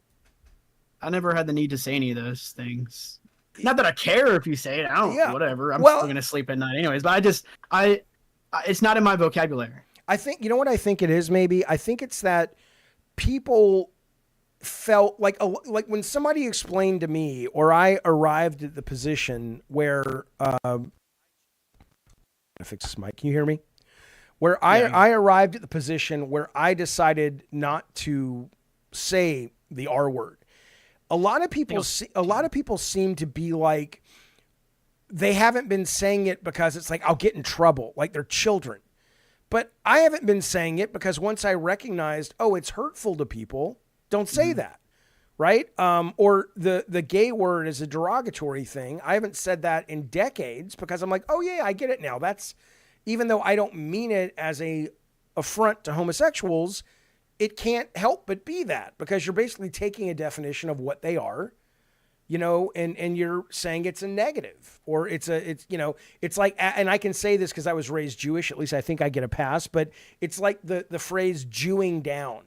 had the need to say any of those things. Not that I care if you say it. I don't. Whatever. I'm still gonna sleep at night anyways. But it's not in my vocabulary. I think, what I think it is, maybe? I think it's that people felt like when somebody explained to me, or I arrived at the position where, fix this mic. Can you hear me? Where I arrived at the position where I decided not to say the R word. A lot of people seem to be like, they haven't been saying it because it's like, I'll get in trouble, like they're children. But I haven't been saying it because once I recognized, it's hurtful to people, don't say that, right? Or the gay word is a derogatory thing. I haven't said that in decades because I'm like, oh yeah, I get it now. That's, even though I don't mean it as a affront to homosexuals, it can't help but be that, because you're basically taking a definition of what they are, and you're saying it's a negative, or it's like, and I can say this because I was raised Jewish, at least I think I get a pass, but it's like the phrase Jewing down.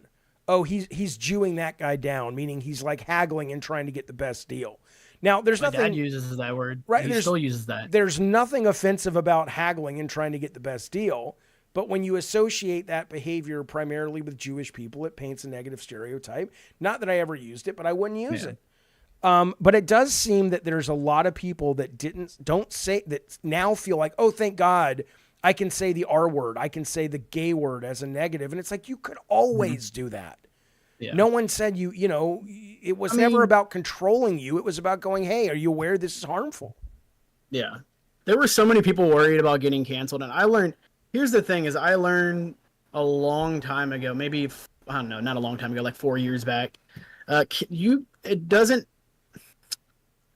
Oh, he's Jewing that guy down, meaning he's like haggling and trying to get the best deal. Now, there's My nothing. dad uses that word. Right, He still uses that. There's nothing offensive about haggling and trying to get the best deal. But when you associate that behavior primarily with Jewish people, it paints a negative stereotype. Not that I ever used it, but I wouldn't use it. But it does seem that there's a lot of people that don't say, that now feel like, oh, thank God, I can say the R word. I can say the gay word as a negative. And it's like, you could always do that. Yeah. No one said it was never about controlling you. It was about going, hey, are you aware this is harmful? Yeah. There were so many people worried about getting canceled. And here's the thing is I learned a long time ago, maybe, I don't know, not a long time ago, like 4 years back.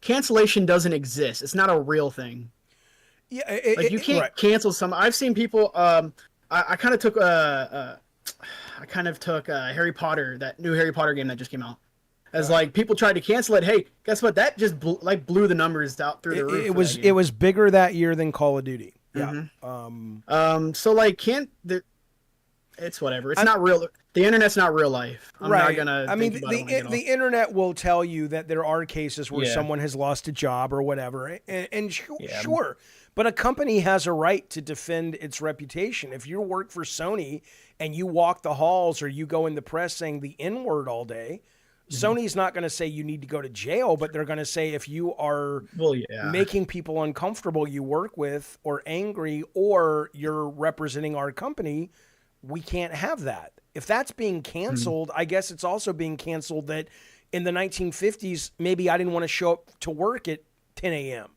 Cancellation doesn't exist. It's not a real thing. Yeah. You can't cancel some. I've seen people, I kind of took Harry Potter, that new Harry Potter game that just came out. As like people tried to cancel it. Hey, guess what? That just blew the numbers out through the roof. It was bigger that year than Call of Duty. Yeah. Mm-hmm. So like it's whatever. It's not real. The internet's not real life. I'm not gonna. I mean, the internet will tell you that there are cases where someone has lost a job or whatever, and sure. But a company has a right to defend its reputation. If you work for Sony and you walk the halls or you go in the press saying the N-word all day, Sony's not going to say you need to go to jail, but they're going to say if you are making people uncomfortable you work with or angry or you're representing our company, we can't have that. If that's being canceled, I guess it's also being canceled that in the 1950s, maybe I didn't want to show up to work at 10 a.m.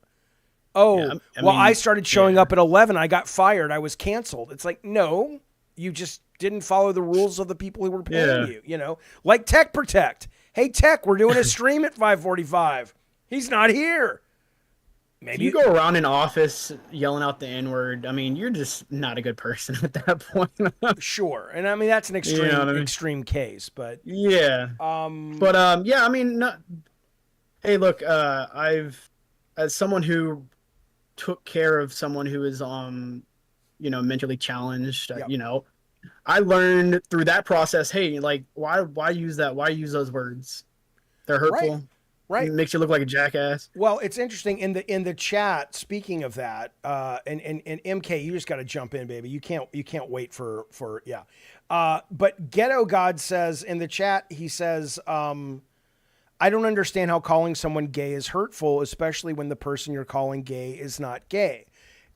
Oh, I started showing up at 11. I got fired. I was canceled. It's like, no, you just didn't follow the rules of the people who were paying you, like Tech Protect. Hey, Tech, we're doing a stream at 5:45. He's not here. Maybe if you go around an office yelling out the N-word, I mean, you're just not a good person at that point. Sure. And I mean, that's an extreme case, but yeah. I mean, hey, look, as someone who took care of someone who is mentally challenged, I learned through that process, hey, like why use that? Why use those words? They're hurtful. Right. It makes you look like a jackass. Well, it's interesting in the chat, speaking of that, and MK, you just got to jump in, baby. You can't wait for but Ghetto God says in the chat, he says, I don't understand how calling someone gay is hurtful, especially when the person you're calling gay is not gay.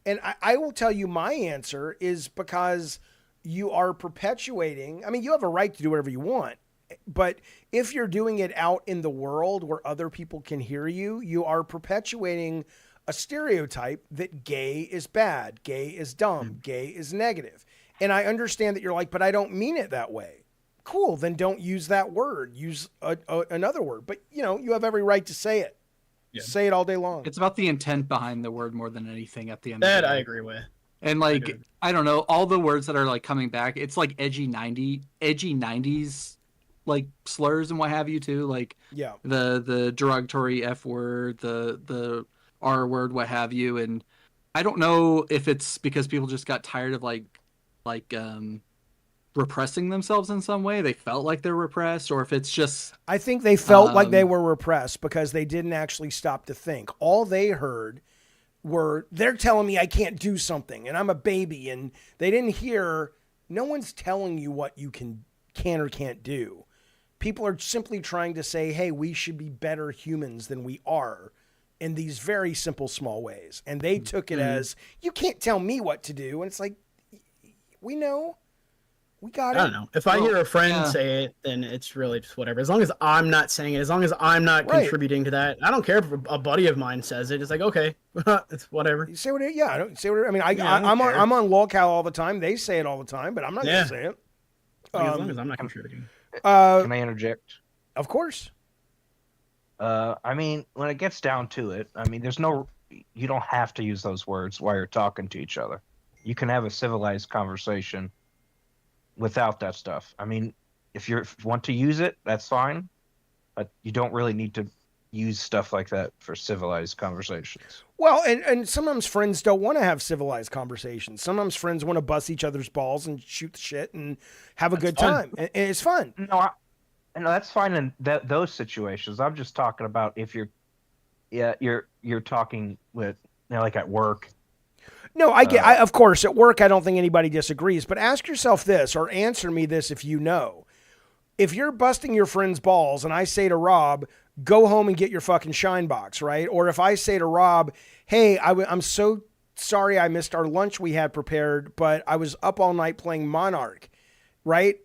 And I will tell you my answer is because you are perpetuating. I mean, you have a right to do whatever you want, but if you're doing it out in the world where other people can hear you, you are perpetuating a stereotype that gay is bad, gay is dumb, gay is negative. And I understand that you're like, but I don't mean it that way. Cool, then don't use that word. Use another word. But, you have every right to say it. Yeah. Say it all day long. It's about the intent behind the word more than anything at the end of the day. That I agree with. And I don't know, all the words that are like coming back, it's like edgy 90s like slurs and what have you too. Like the derogatory F word, the R word, what have you. And I don't know if it's because people just got tired of like repressing themselves in some way. They felt like they're repressed, or if it's just I think they felt like they were repressed because they didn't actually stop to think. All they heard were they're telling me I can't do something and I'm a baby, and they didn't hear no one's telling you what you can or can't do. People are simply trying to say, hey, we should be better humans than we are in these very simple small ways. And they took it as you can't tell me what to do. And it's like, we know. We got it. I don't know. If I hear a friend say it, then it's really just whatever. As long as I'm not saying it, as long as I'm not contributing to that, I don't care if a buddy of mine says it. It's like, okay, it's whatever. You say what? I don't say what. I mean, I'm on lolcow all the time. They say it all the time, but I'm not going to say it. As long as I'm not contributing. Can I interject? Of course. I mean, when it gets down to it, I mean, you don't have to use those words while you're talking to each other. You can have a civilized conversation without that stuff. I mean, if you want to use it, that's fine, but you don't really need to use stuff like that for civilized conversations. Well, and sometimes friends don't want to have civilized conversations. Sometimes friends want to bust each other's balls and shoot the shit and have a good time. And it's fun. No, that's fine in those situations. I'm just talking about if you're talking with, like at work. No, of course, at work, I don't think anybody disagrees, but ask yourself this, or answer me this if you know. If you're busting your friend's balls and I say to Rob, go home and get your fucking shine box, right? Or if I say to Rob, hey, I'm so sorry I missed our lunch we had prepared, but I was up all night playing Monarch, right?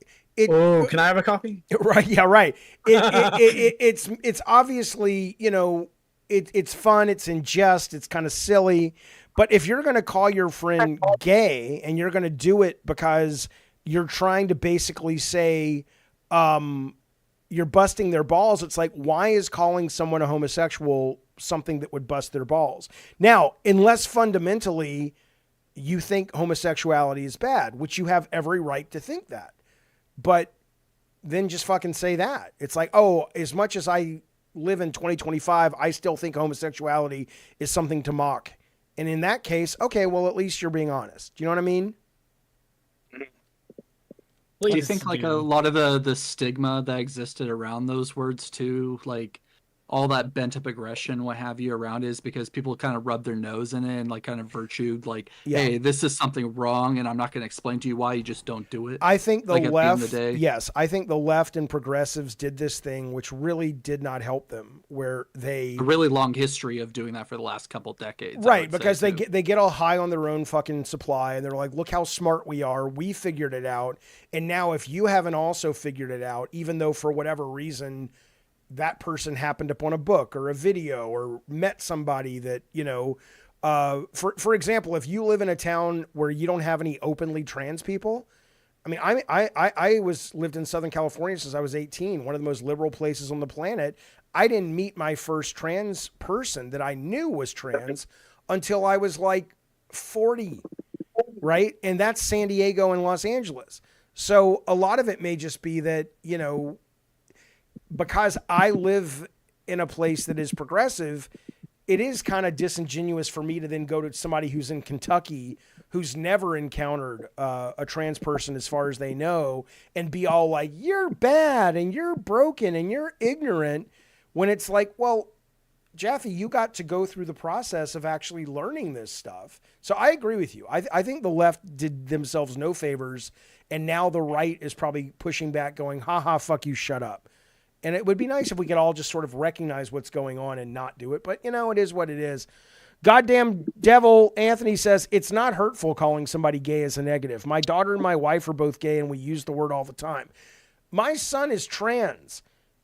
Oh, can I have a copy? Right. Yeah. Right. It's obviously, it's fun. It's in jest. It's kind of silly. But if you're going to call your friend gay and you're going to do it because you're trying to basically say, you're busting their balls. It's like, why is calling someone a homosexual something that would bust their balls? Now, unless fundamentally you think homosexuality is bad, which you have every right to think that, but then just fucking say that. It's like, oh, as much as I live in 2025, I still think homosexuality is something to mock. And in that case, okay, well, at least you're being honest. Do you know what I mean? Do you think like a lot of the stigma that existed around those words too, like all that bent up aggression, what have you, around is because people kind of rub their nose in it and like kind of virtued like, hey, this is something wrong and I'm not going to explain to you why, you just don't do it. I think the like left, yes, I think the left and progressives did this thing, which really did not help them, where they a really long history of doing that for the last couple decades. Right, because they get all high on their own fucking supply and they're like, look how smart we are. We figured it out. And now if you haven't also figured it out, even though for whatever reason that person happened upon a book or a video or met somebody that, for example, if you live in a town where you don't have any openly trans people, I mean, I lived in Southern California since I was 18, one of the most liberal places on the planet. I didn't meet my first trans person that I knew was trans until I was like 40, right? And that's San Diego and Los Angeles. So a lot of it may just be that, because I live in a place that is progressive, it is kind of disingenuous for me to then go to somebody who's in Kentucky who's never encountered a trans person as far as they know and be all like, you're bad and you're broken and you're ignorant, when it's like, well, Jaffe, you got to go through the process of actually learning this stuff. So I agree with you. I think the left did themselves no favors, and now the right is probably pushing back going, haha, fuck you, shut up. And it would be nice if we could all just sort of recognize what's going on and not do it. But, it is what it is. Goddamn devil, Anthony says, it's not hurtful calling somebody gay as a negative. My daughter and my wife are both gay, and we use the word all the time. My son is trans.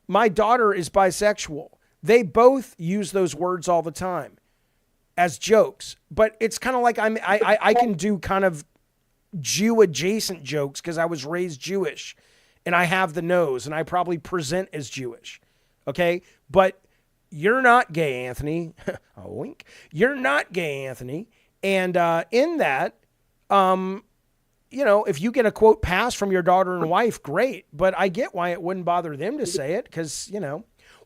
My daughter is bisexual. They both use those words all the time as jokes. But it's kind of like I can do kind of Jew-adjacent jokes because I was raised Jewish. And I have the nose, and I probably present as Jewish, okay? But you're not gay, Anthony. A wink. You're not gay, Anthony. And in that, if you get a quote pass from your daughter and wife, great. But I get why it wouldn't bother them to say it, because,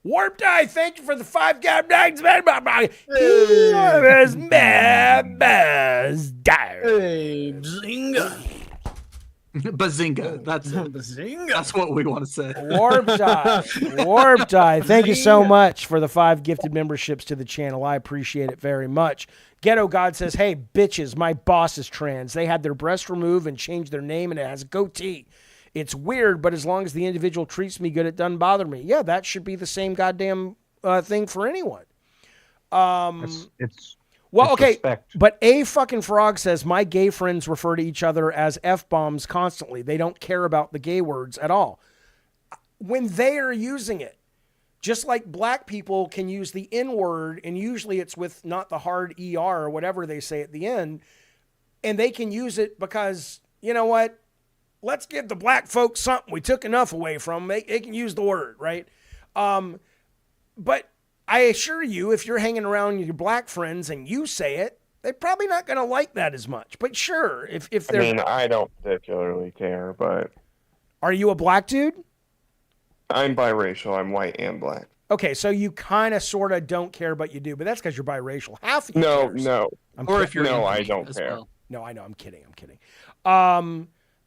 Warped Eye, thank you for the 5 gab nights. Hey, Zinga. Bazinga. That's it. Bazinga. That's what we want to say. Warped Eye. Thank you so much for the 5 gifted memberships to the channel. I appreciate it very much. Ghetto God says, hey, bitches, my boss is trans. They had their breast removed and changed their name, and it has a goatee. It's weird, but as long as the individual treats me good, it doesn't bother me. Yeah, that should be the same goddamn thing for anyone. Well, okay, respect. but A fucking Frog says, my gay friends refer to each other as F-bombs constantly. They don't care about the gay words at all. When they are using it, just like black people can use the N-word, and usually it's with not the hard ER or whatever they say at the end, and they can use it because, you know what? Let's give the black folks something we took enough away from them. They can use the word, right? But I assure you, if you're hanging around with your black friends and you say it, they're probably not going to like that as much. But sure, if they're... I mean, I don't particularly care, but... Are you a black dude? I'm biracial. I'm white and black. Okay, so you kind of, sort of don't care, but you do. But that's because you're biracial. Half of you cares. No. Or if you're No, I don't care. Well. No, I know. I'm kidding.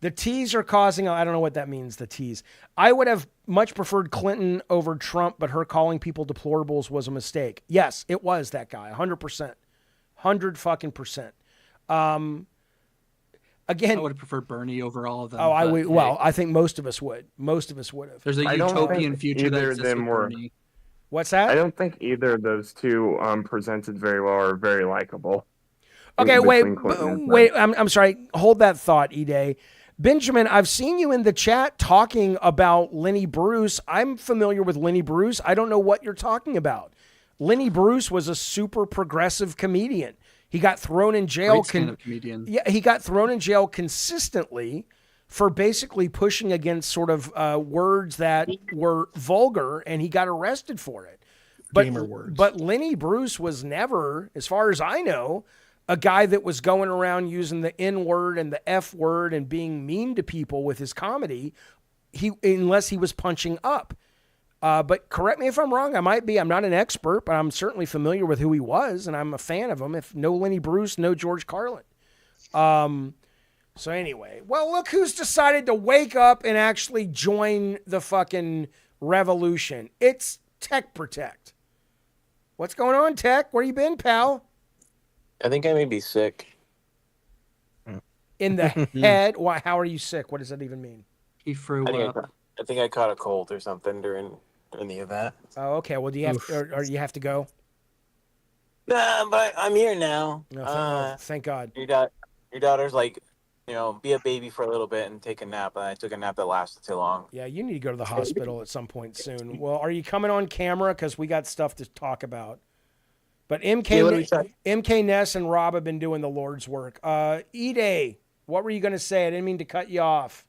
The T's are causing, I don't know what that means, the T's. I would have much preferred Clinton over Trump, but her calling people deplorables was a mistake. Yes, it was that guy, 100%. 100%. Again, I would have preferred Bernie over all of them. I think most of us would. Most of us would have. There's a utopian future that exists with Bernie. What's that? I don't think either of those two presented very well or very likable. Okay, wait. I'm sorry. Hold that thought, E-Day. Benjamin, I've seen you in the chat talking about Lenny Bruce. I'm familiar with Lenny Bruce. I don't know what you're talking about. Lenny Bruce was a super progressive comedian. He got thrown in jail. Great stand-up comedian. Yeah, he got thrown in jail consistently for basically pushing against sort of words that were vulgar, and he got arrested for it. Gamer words. But Lenny Bruce was never, as far as I know, a guy that was going around using the N word and the F word and being mean to people with his comedy, unless he was punching up. But correct me if I'm wrong. I might be. I'm not an expert, but I'm certainly familiar with who he was, and I'm a fan of him. If no Lenny Bruce, no George Carlin. So anyway, well, look who's decided to wake up and actually join the fucking revolution. It's Tech Protect. What's going on, Tech? Where you been, pal? I think I may be sick. In the head? Why? How are you sick? What does that even mean? He threw up. I think I caught a cold or something during the event. Oh, okay. Well, do you have or you have to go? Nah, but I'm here now. No, thank God. Your daughter's like, be a baby for a little bit and take a nap. And I took a nap that lasted too long. Yeah, you need to go to the hospital at some point soon. Well, are you coming on camera? Because we got stuff to talk about. But MK Ness and Rob have been doing the Lord's work. E-Day, what were you going to say? I didn't mean to cut you off.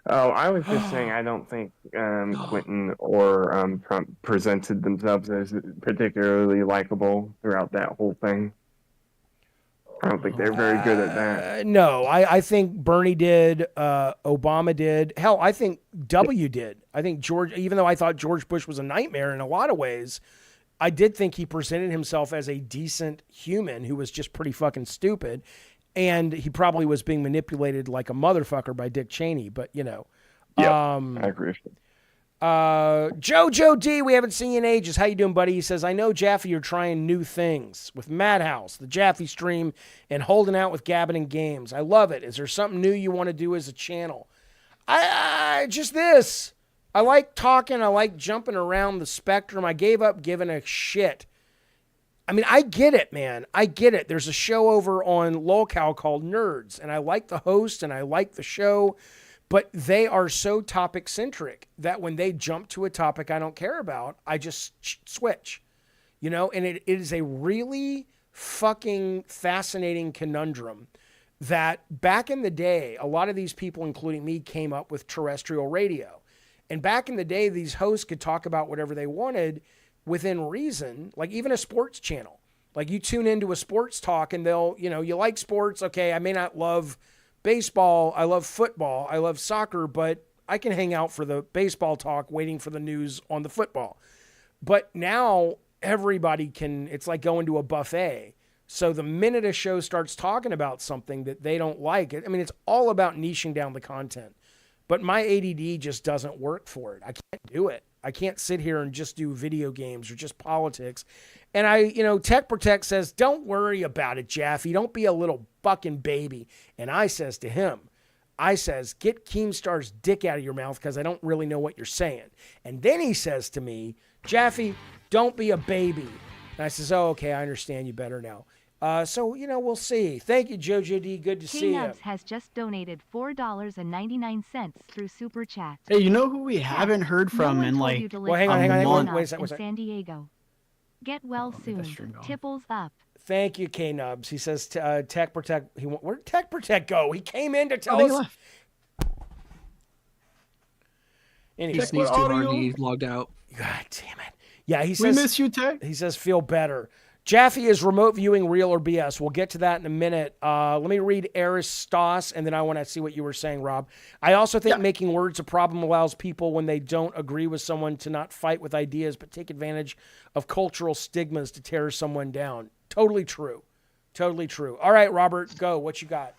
Oh, I was just saying I don't think Clinton or Trump presented themselves as particularly likable throughout that whole thing. I don't think they're very good at that. No, I think Bernie did. Obama did. Hell, I think W did. I think George, even though I thought George Bush was a nightmare in a lot of ways, I did think he presented himself as a decent human who was just pretty fucking stupid. And he probably was being manipulated like a motherfucker by Dick Cheney. But, Yeah, I agree. Jojo D, we haven't seen you in ages. How you doing, buddy? He says, I know, Jaffe, you're trying new things with Madhouse, the Jaffe stream, and holding out with Gabbin and Games. I love it. Is there something new you want to do as a channel? I just this. I like talking. I like jumping around the spectrum. I gave up giving a shit. I mean, I get it, man. I get it. There's a show over on Lolcow called Nerds, and I like the host and I like the show, but they are so topic-centric that when they jump to a topic I don't care about, I just switch, and it is a really fucking fascinating conundrum that back in the day, a lot of these people, including me, came up with terrestrial radio. And back in the day, these hosts could talk about whatever they wanted within reason, like even a sports channel. Like you tune into a sports talk and they'll, you like sports. Okay, I may not love baseball. I love football. I love soccer, but I can hang out for the baseball talk waiting for the news on the football. But now everybody can, it's like going to a buffet. So the minute a show starts talking about something that they don't like, it's all about niching down the content. But my ADD just doesn't work for it. I can't do it. I can't sit here and just do video games or just politics. And Tech Protect says, don't worry about it, Jaffe. Don't be a little fucking baby. And I says to him, get Keemstar's dick out of your mouth because I don't really know what you're saying. And then he says to me, Jaffe, don't be a baby. And I says, oh, okay, I understand you better now. So, we'll see. Thank you, Jojo D. Good to see you. K-Nubs has just donated $4.99 through Super Chat. Hey, you know who we haven't heard from in like hang on. Wait a second. in San Diego. Get well soon. Tipples up. Thank you, K-Nubs. He says Tech Protect. Where'd Tech Protect go? He came in to tell us. Anyway, he sneezed too hard and he logged out. God damn it. Yeah, he says. We miss you, Tech. He says feel better. Jaffe, is remote viewing real or BS? We'll get to that in a minute. Let me read Eris Stoss, and then I want to see what you were saying, Rob. I also think making words a problem allows people when they don't agree with someone to not fight with ideas, but take advantage of cultural stigmas to tear someone down. Totally true. Totally true. All right, Robert, go. What you got?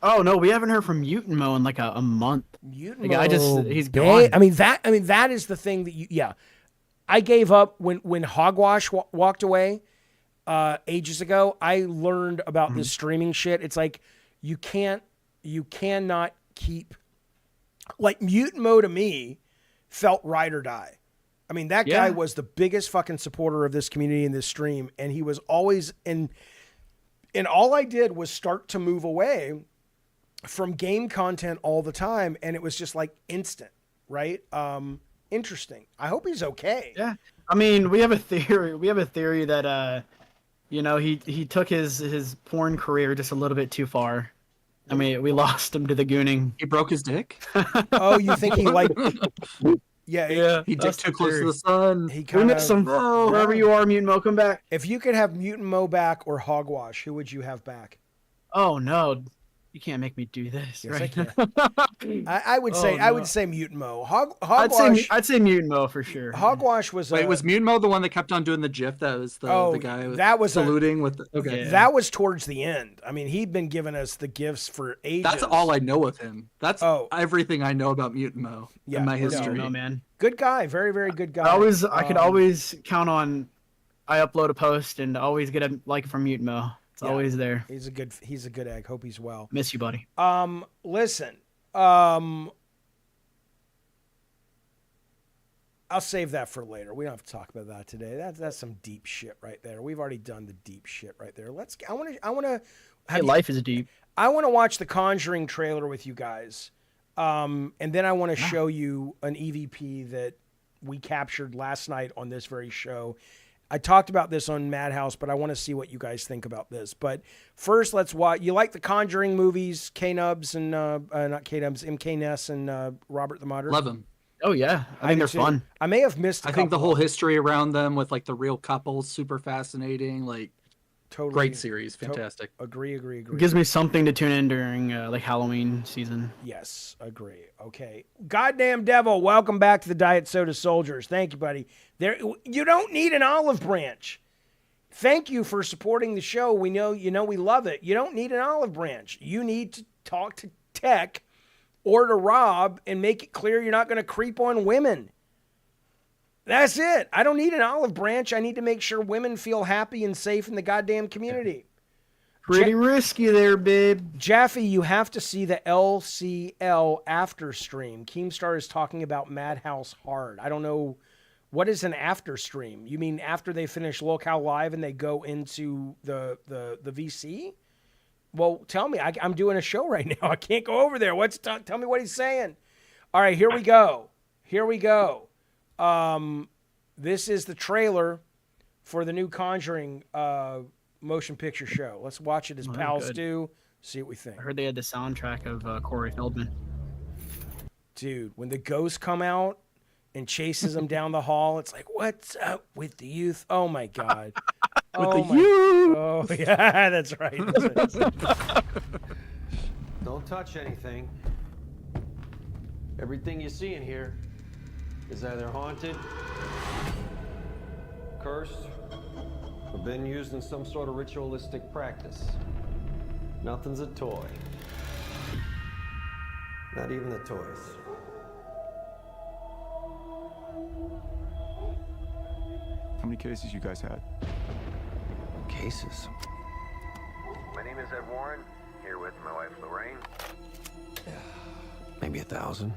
Oh no, we haven't heard from Mutinmo in like a month. Mutinmo, he's gone. That is the thing that I gave up when Hogwash walked away ages ago. I learned about this streaming shit. It's like you cannot keep, like, Mutinmo to me felt ride or die. That guy was the biggest fucking supporter of this community in this stream, and he was always in. And all I did was start to move away from game content all the time, and it was just like instant, right? Interesting. I hope he's okay. Yeah. I mean, we have a theory. We have a theory that he took his porn career just a little bit too far. I mean, we lost him to the gooning. He broke his dick. Oh, you think he like? Yeah, He dicked too close to the sun. He We kind miss him. of. Wherever you are, Mutant Mo, come back. If you could have Mutant Mo back or Hogwash, who would you have back? Oh no, you can't make me do this. Yes, I right can. I would say Oh, I no. would say Mutant Mo. I'd say Mutant Mo for sure. Hogwash was. Wait, was Mutant Mo the one that kept on doing the GIF? That was the guy that was saluting with. Okay, that was towards the end. I mean, he'd been giving us the gifts for ages. that's all I know of him. That's everything I know about Mutant Mo in my history. No, man. Good guy, very very good guy. I could always count on. I upload a post and always get a like from Mutant Mo. It's always there. He's a good egg. Hope he's well. Miss you, buddy. Listen. I'll save that for later. We don't have to talk about that today. That's some deep shit right there. We've already done the deep shit right there. I want to. Hey, life is deep. I want to watch the Conjuring trailer with you guys, and then I want to show you an EVP that we captured last night on this very show. I talked about this on Madhouse, but I want to see what you guys think about this. But first, let's watch. You like the Conjuring movies, K-Nubs and not K-Nubs, MK Ness and Robert the Modder? Love them. Oh yeah, I think they're fun. I may have missed. I think the whole history around them with like the real couples, super fascinating. Like, totally great series, fantastic. Agree. It gives me something to tune in during like Halloween season. Yes, agree. Okay, goddamn devil, welcome back to the Diet Soda Soldiers. Thank you, buddy. You don't need an olive branch. Thank you for supporting the show. We know we love it. You don't need an olive branch. You need to talk to Tech or to Rob and make it clear you're not going to creep on women. That's it. I don't need an olive branch. I need to make sure women feel happy and safe in the goddamn community. Pretty risky there, babe. Jaffe, you have to see the LCL after stream. Keemstar is talking about Madhouse Hard. I don't know. What is an after stream? You mean after they finish Look How Live and they go into the VC? Well, tell me. I'm doing a show right now. I can't go over there. Tell me what he's saying. All right, here we go. This is the trailer for the new Conjuring motion picture show. Let's watch it as pals do. See what we think. I heard they had the soundtrack of Corey Feldman. Dude, when the ghosts come out and chases them down the hall, it's like, what's up with the youth? Oh my God. Youth. Oh yeah, that's right. Don't touch anything. Everything you see in here is either haunted, cursed, or been used in some sort of ritualistic practice. Nothing's a toy. Not even the toys. How many cases you guys had? Cases? My name is Ed Warren, here with my wife Lorraine. Maybe 1,000.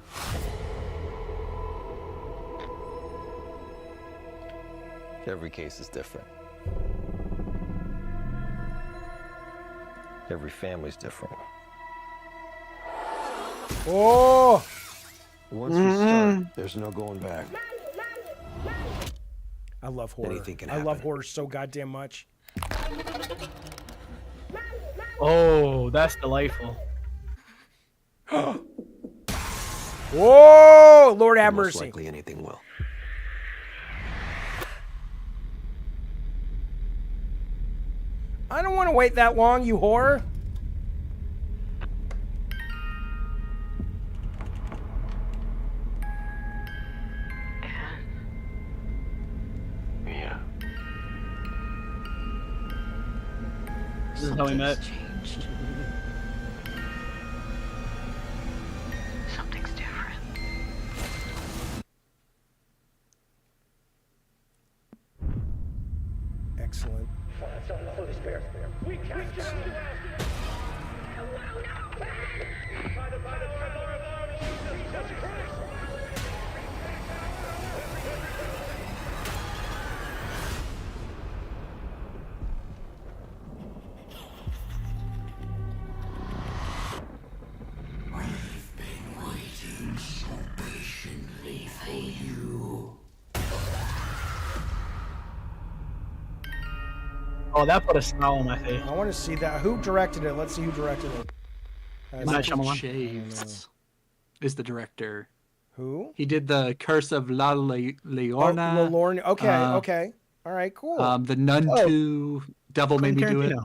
Every case is different. Every family's different. Oh! Once we start, there's no going back. I love horror. Anything can I love happen. horror so goddamn much. Oh, that's delightful. Whoa! Lord have Most mercy. likely anything will. I don't want to wait that long, you whore. Yeah. This is how we met. Something's different. Excellent. Oh, that put a smile on my face. I want to see that. Who directed it? Let's see who directed it. Michael Chaves is the director. Who? He did the Curse of La Leona. Oh, Lorne. Okay, okay. All right, cool. The Nun 2, Devil Made Me Do It.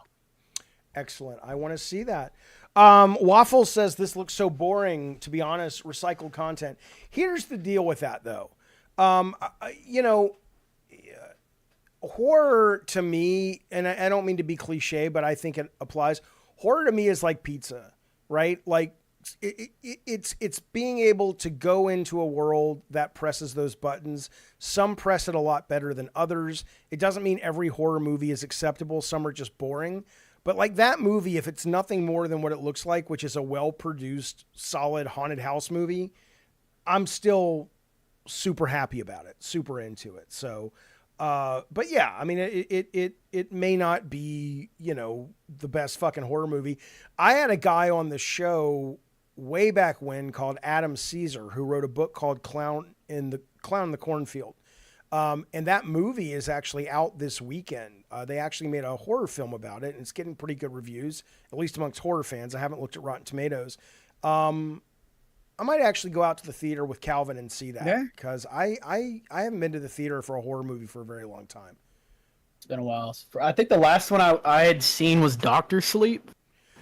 Excellent. I want to see that. Waffle says this looks so boring. To be honest, recycled content. Here's the deal with that, though. You know, horror to me, and I don't mean to be cliche, but I think it applies. Horror to me is like pizza, right? Like it's being able to go into a world that presses those buttons. Some press it a lot better than others. It doesn't mean every horror movie is acceptable. Some are just boring. But like that movie, if it's nothing more than what it looks like, which is a well-produced, solid haunted house movie, I'm still super happy about it, super into it. So, but yeah, I mean, it may not be, you know, the best fucking horror movie. I had a guy on the show way back when called Adam Caesar, who wrote a book called Clown in the Cornfield. And that movie is actually out this weekend. They actually made a horror film about it, and it's getting pretty good reviews, at least amongst horror fans. I haven't looked at Rotten Tomatoes. I might actually go out to the theater with Calvin and see that, because I haven't been to the theater for a horror movie for a very long time. It's been a while. I think the last one I had seen was Doctor Sleep.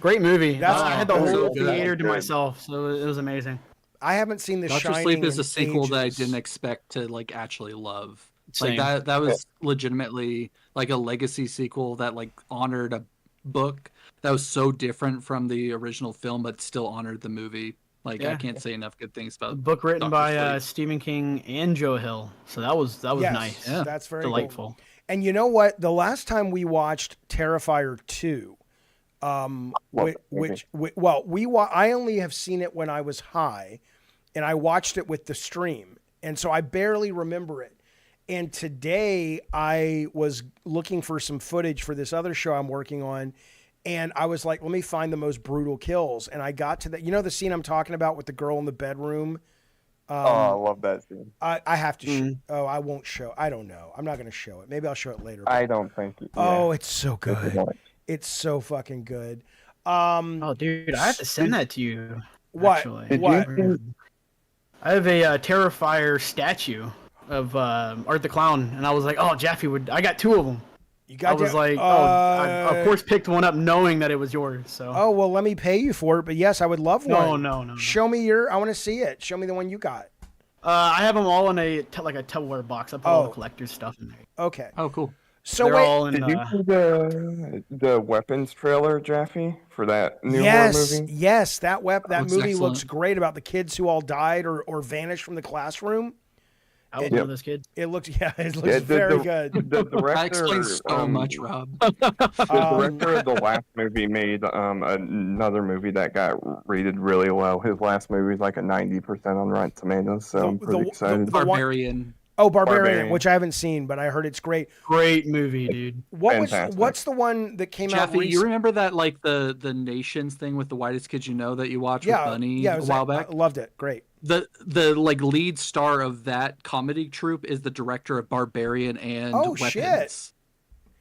Great movie. I had the whole theater to myself, so it was amazing. I haven't seen The Dr. Shining. Sleep is a in sequel ages. that I didn't expect to like actually love. Same. Like that was legitimately like a legacy sequel that like honored a book that was so different from the original film, but still honored the movie. Like I can't say enough good things about the book written Dr. by Sleep. Stephen King and Joe Hill. So that was Yes, nice. Yeah. That's very delightful. cool. And you know what? The last time we watched Terrifier 2, I only have seen it when I was high, and I watched it with the stream, and so I barely remember it. And today I was looking for some footage for this other show I'm working on, and I was like, let me find the most brutal kills. And I got to that. You know the scene I'm talking about with the girl in the bedroom? I love that scene. I have to show. Oh, I won't show. I don't know. I'm not going to show it. Maybe I'll show it later. I don't think. Oh, it's so good. It's so fucking good. Oh, dude, I have to send that to you. What? Actually. What? I have a Terrifier statue of Art the Clown, and I was like, oh, Jaffe would. I got two of them. You got? I was like, I of course picked one up knowing that it was yours. So. Oh well, let me pay you for it. But yes, I would love one. No. Show me your. I want to see it. Show me the one you got. I have them all in a Tupperware box. I put all the collector's stuff in there. Okay. Oh, cool. So they're wait, all in, did you see the weapons trailer, Jaffe, for that new horror movie? Yes, that movie excellent. looks great about the kids who all died or vanished from the classroom. I was one of those kids. It looks very good. The director, That explains so much, Rob. The director of the last movie made another movie that got rated really well. His last movie was like a 90% on Rotten Tomatoes, so I'm pretty excited. Barbarian. Oh, Barbarian, which I haven't seen, but I heard it's great. Great movie, dude. What's the one that came out Jaffe, recently? you remember that like the Nations thing with the Whitest Kids You Know that you watched with Bunny a while back? I loved it. Great. The like lead star of that comedy troupe is the director of Barbarian and Weapons. Shit.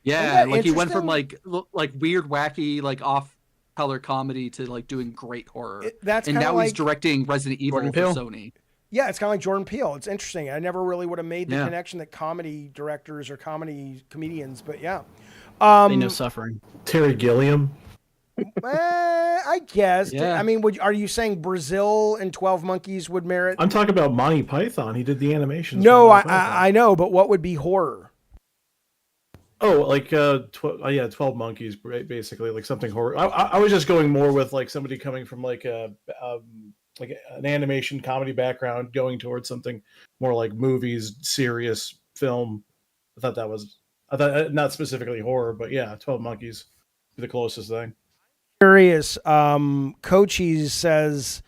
Yeah, like he went from like weird, wacky, like off color comedy to like doing great horror. And now he's directing Resident Evil for Sony. Yeah, it's kind of like Jordan Peele. It's interesting. I never really would have made the connection that comedy directors or comedians, but yeah. They know suffering. Terry Gilliam. I guess. Yeah. I mean, are you saying Brazil and 12 Monkeys would merit? I'm talking about Monty Python. He did the animations. No, I know, but what would be horror? Oh, like 12 Monkeys, basically, like something horror. I was just going more with like somebody coming from like like an animation comedy background, going towards something more like movies, serious film. I thought not specifically horror, but yeah, 12 Monkeys be the closest thing. Curious. Cochise says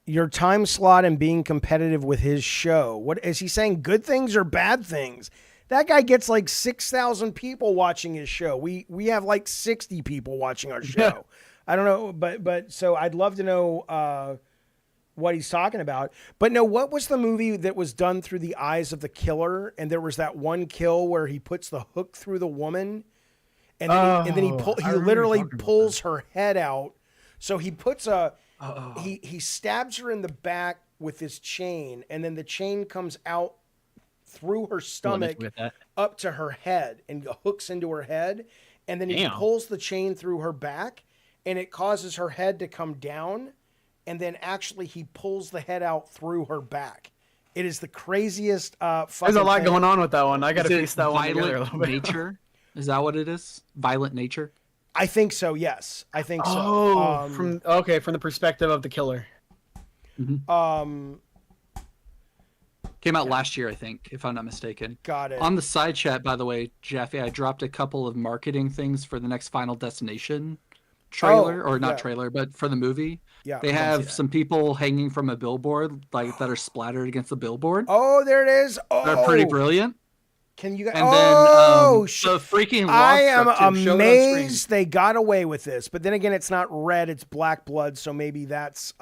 your time slot and being competitive with his show. What is he saying? Good things or bad things? That guy gets like 6,000 people watching his show. We have like 60 people watching our show. I don't know, but so I'd love to know what he's talking about. But no, what was the movie that was done through the eyes of the killer? And there was that one kill where he puts the hook through the woman. and then he I he remember literally talking about pulls her head out. So he puts Oh. he stabs her in the back with his chain, and then the chain comes out through her stomach with that. up to her head and hooks into her head, and then he Damn. pulls the chain through her back, and it causes her head to come down, and then actually he pulls the head out through her back. It is the craziest fucking There's a lot thing. going on with that one. I got to Is it piece that one together a violent little bit. nature? Is that what it is? Violent nature? I think so. Yes, I think so. Oh, from the perspective of the killer. Came out last year, I think, if I'm not mistaken. Got it. On the side chat, by the way, Jeffy, I dropped a couple of marketing things for the next Final Destination trailer, or not yeah. trailer, but for the movie. Yeah, They I didn't see have that. some people hanging from a billboard, like that are splattered against the billboard. Oh, there it is. Oh, They're pretty brilliant. Can you guys? And oh, then the freaking log I am truck, Tim, showed it on screen. amazed they got away with this. But then again, it's not red; it's black blood. So maybe that's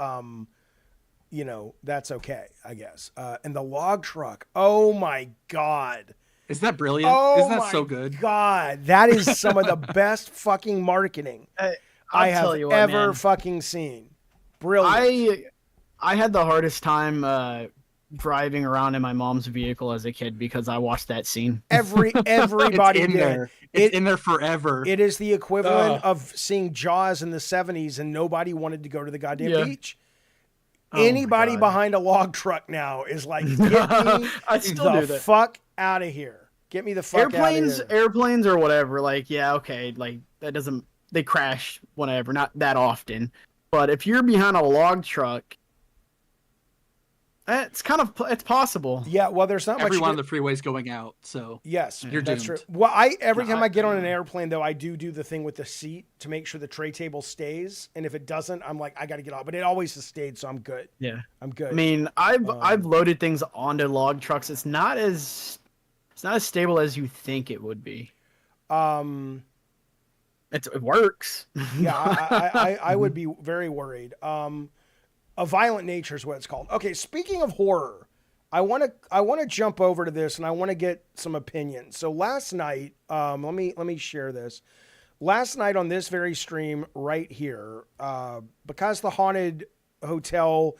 that's okay, I guess. And the log truck. Oh my god. Isn't that brilliant? Oh Isn't that my so good? God, that is some of the best fucking marketing I have tell you what, ever man. fucking seen. Brilliant. I had the hardest time driving around in my mom's vehicle as a kid because I watched that scene. Everybody It's in did. there. It's in there forever. It is the equivalent of seeing Jaws in the 70s and nobody wanted to go to the goddamn beach. Oh my Anybody God. behind a log truck now is like, get me I still do the that. fuck out of here. Get me the fuck out of here. Airplanes or whatever, like, yeah, okay, like, that doesn't, they crash, whatever, not that often. But if you're behind a log truck, it's possible. Yeah, well, there's not Everyone on much. the freeway's going out, so Yes, you're that's doomed. true. Well, every time I get on an airplane, though, I do the thing with the seat to make sure the tray table stays. And if it doesn't, I'm like, I got to get off. But it always has stayed, so I'm good. Yeah, I'm good. I mean, I've loaded things onto log trucks. It's not as stable as you think it would be. It works. Yeah, I would be very worried. A violent nature is what it's called. Okay, speaking of horror, I want to jump over to this and I want to get some opinions. So last night, let me share this. Last night on this very stream right here, because the haunted hotel,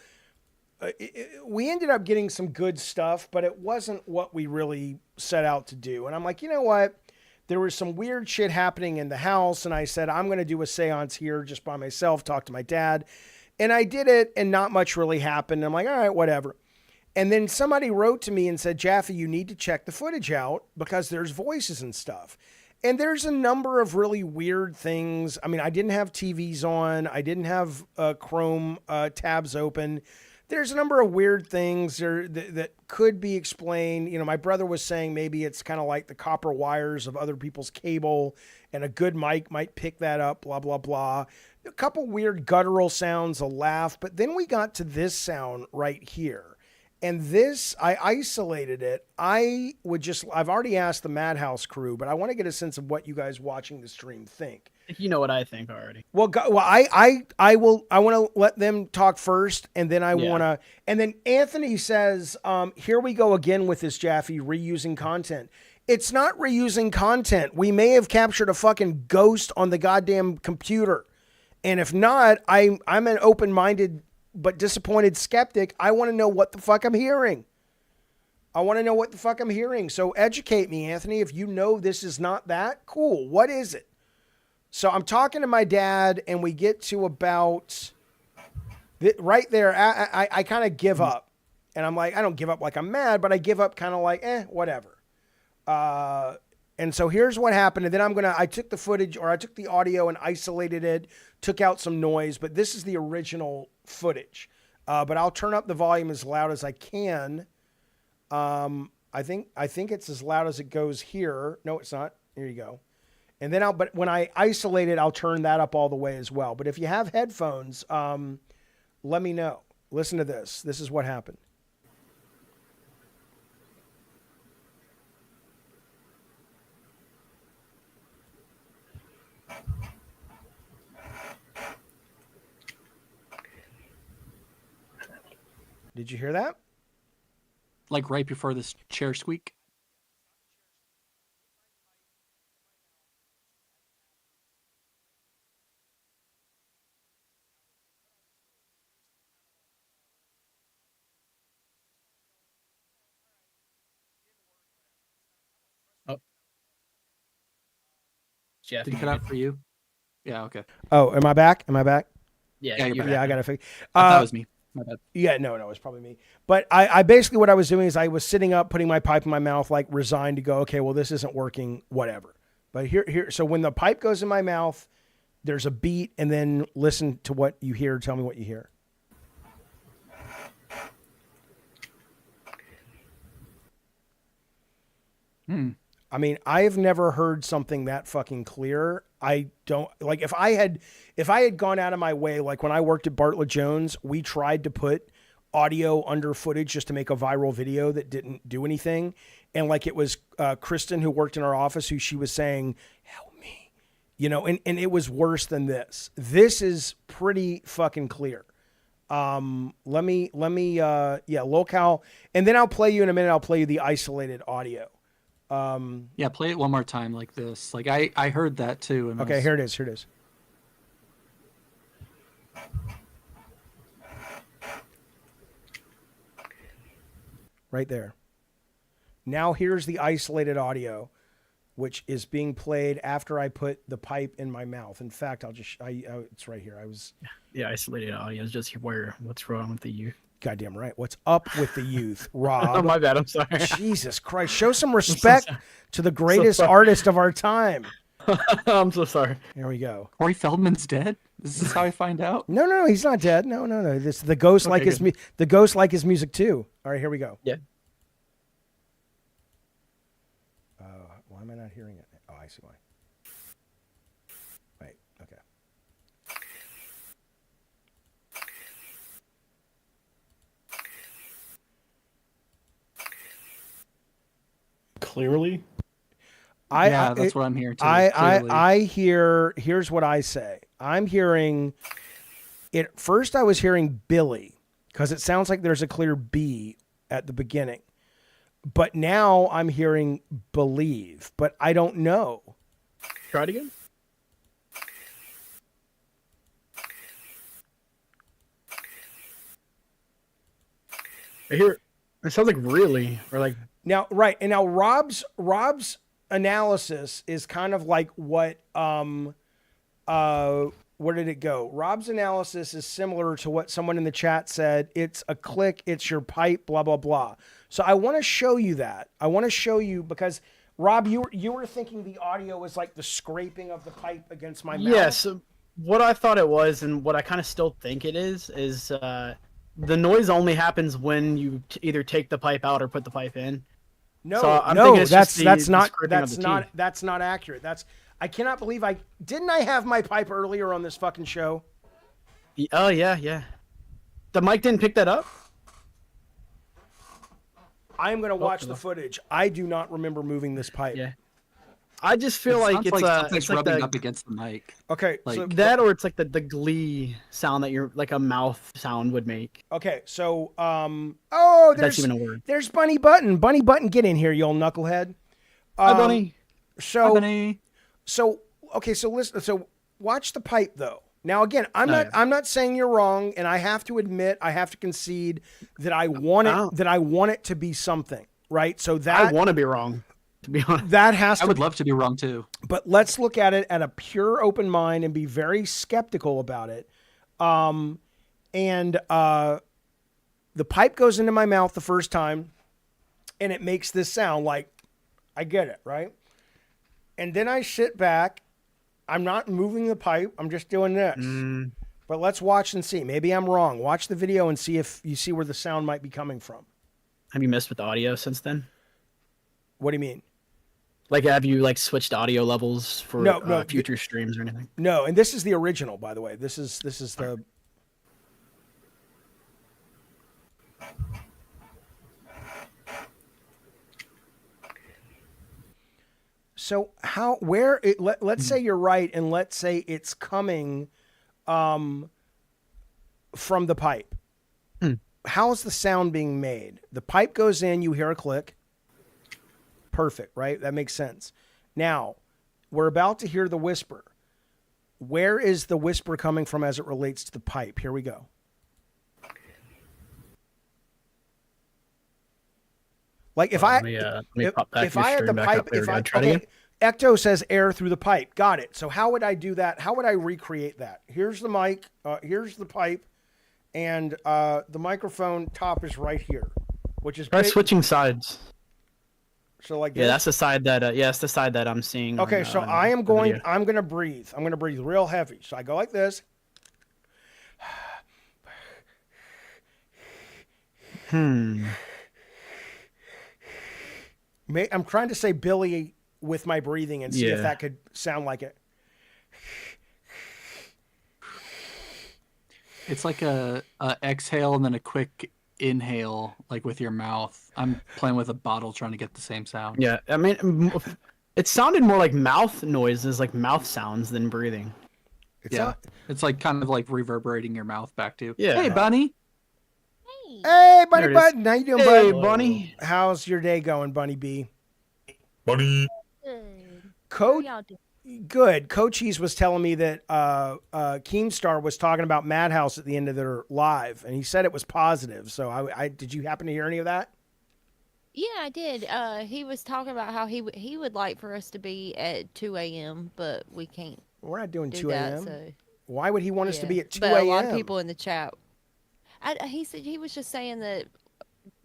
we ended up getting some good stuff, but it wasn't what we really set out to do. And I'm like, you know what? There was some weird shit happening in the house, and I said, I'm going to do a seance here just by myself, talk to my dad. And I did it, and not much really happened. I'm like, all right, whatever. And then somebody wrote to me and said, Jaffe, you need to check the footage out because there's voices and stuff. And there's a number of really weird things. I mean, I didn't have TVs on. I didn't have Chrome tabs open. There's a number of weird things there that could be explained. You know, my brother was saying maybe it's kind of like the copper wires of other people's cable, and a good mic might pick that up, blah, blah, blah. A couple weird guttural sounds, a laugh. But then we got to this sound right here. And this, I isolated it. I've already asked the Madhouse crew, but I want to get a sense of what you guys watching the stream think. You know what I think already. Well, I want to let them talk first, and then I want to, and then Anthony says, here we go again with this, Jaffe, reusing content. It's not reusing content. We may have captured a fucking ghost on the goddamn computer. And if not, I'm an open-minded but disappointed skeptic. I want to know what the fuck I'm hearing. So educate me, Anthony. If you know this is not that, cool. What is it? So I'm talking to my dad, and we get to about right there. I kind of give up, and I'm like, I don't give up like I'm mad, but I give up kind of like, whatever. And so here's what happened. And then I took the footage, or I took the audio and isolated it, took out some noise, but this is the original footage. But I'll turn up the volume as loud as I can. I think it's as loud as it goes here. No, it's not. Here you go. And then but when I isolate it, I'll turn that up all the way as well. But if you have headphones, let me know. Listen to this. This is what happened. Did you hear that? Like right before this chair squeak. Jeff. Did it cut out for you? Yeah. Okay. Oh, am I back? Am I back? Yeah, you're back. Yeah, I gotta figure. I thought it was me. My bad. Yeah, no, it's probably me. But I basically what I was doing is I was sitting up, putting my pipe in my mouth, like resigned to go. Okay, well this isn't working. Whatever. But here. So when the pipe goes in my mouth, there's a beat, and then listen to what you hear. Tell me what you hear. I mean, I've never heard something that fucking clear. I don't like if I had gone out of my way, like when I worked at Bartlett Jones, we tried to put audio under footage just to make a viral video that didn't do anything. And like it was Kristen who worked in our office who she was saying, help me, and it was worse than this. This is pretty fucking clear. Let me locale, and then I'll play you in a minute. I'll play you the isolated audio. Yeah, play it one more time like this. Like I heard that too. And okay, here it is. Right there. Now here's the isolated audio, which is being played after I put the pipe in my mouth. In fact, it's right here. Yeah, isolated audio is just what's wrong with the youth. Goddamn right. What's up with the youth, Rob? Oh, my bad. I'm sorry. Jesus Christ. Show some respect to the greatest artist of our time. I'm so sorry. Here we go. Corey Feldman's dead? Is this how I find out? No, he's not dead. No. This the ghost like his the ghost like his music too. All right, here we go. Yeah. Why am I not hearing it? Oh, I see why. Wait, okay. Clearly? That's what I'm hearing too. Here's what I say. I'm hearing it. First, I was hearing Billy because it sounds like there's a clear B at the beginning. But now I'm hearing believe, but I don't know. Try it again. I hear it sounds like really or like now right. And now Rob's analysis is kind of like what where did it go? Rob's analysis is similar to what someone in the chat said. It's a click, it's your pipe, blah blah blah. So I want to show you that. I want to show you because Rob, you were thinking the audio was like the scraping of the pipe against my mouth. Yes. What I thought it was, and what I kind of still think it is the noise only happens when you either take the pipe out or put the pipe in. No, so I'm no, that's not accurate. I cannot believe didn't I have my pipe earlier on this fucking show? Oh yeah. The mic didn't pick that up? I am going to watch the footage. I do not remember moving this pipe. Yeah. I just feel like it's rubbing up against the mic. Okay, like so that, or it's like the glee sound that you're like a mouth sound would make. Okay, so that's even a word. There's Bunny Button. Bunny Button, get in here, you old knucklehead. Hi, Bunny. So, Hi, Bunny. So okay, so listen. So watch the pipe though. Now again, I'm not saying you're wrong, and I have to admit, I have to concede that I want it to be something, right? So that I want to be wrong. To be honest, I would love to be wrong too. But let's look at it at a pure open mind and be very skeptical about it. The pipe goes into my mouth the first time, and it makes this sound like I get it, right? And then I sit back. I'm not moving the pipe. I'm just doing this. But let's watch and see. Maybe I'm wrong. Watch the video and see if you see where the sound might be coming from. Have you messed with the audio since then? What do you mean? Like, have you like switched audio levels for future streams or anything? No, and this is the original, by the way. This is the. So let's say you're right, and let's say it's coming from the pipe. How's the sound being made? The pipe goes in, you hear a click. Perfect, right? That makes sense. Now, we're about to hear the whisper. Where is the whisper coming from as it relates to the pipe? Here we go. Like if I had the pipe, Ecto says air through the pipe. Got it. So how would I do that? How would I recreate that? Here's the mic. Here's the pipe. And the microphone top is right here, which is Try switching sides. So like Yeah, this? that's the side that that's the side that I'm seeing. Okay, on, so on I'm the going video. to breathe. I'm going to breathe real heavy. So I go like this. I'm trying to say Billy with my breathing and see if that could sound like it. It's like a exhale and then a quick inhale, like with your mouth. I'm playing with a bottle trying to get the same sound. Yeah, I mean, it sounded more like mouth noises, like mouth sounds, than breathing. It's like kind of like reverberating your mouth back to. Yeah. Hey, Bunny. Hey, Bunny There it is. Button. How you doing, Hey, bud? Bunny. How's your day going, Bunny B? Bunny. Coach, good. Coaches was telling me that Keemstar was talking about Madhouse at the end of their live, and he said it was positive. So I did you happen to hear any of that? Yeah, I did. He was talking about how he would like for us to be at 2 a.m., but we can't. We're not doing do 2 that, a.m. so. Why would he want us to be at 2 But a.m.? a lot of people in the chat. He said he was just saying that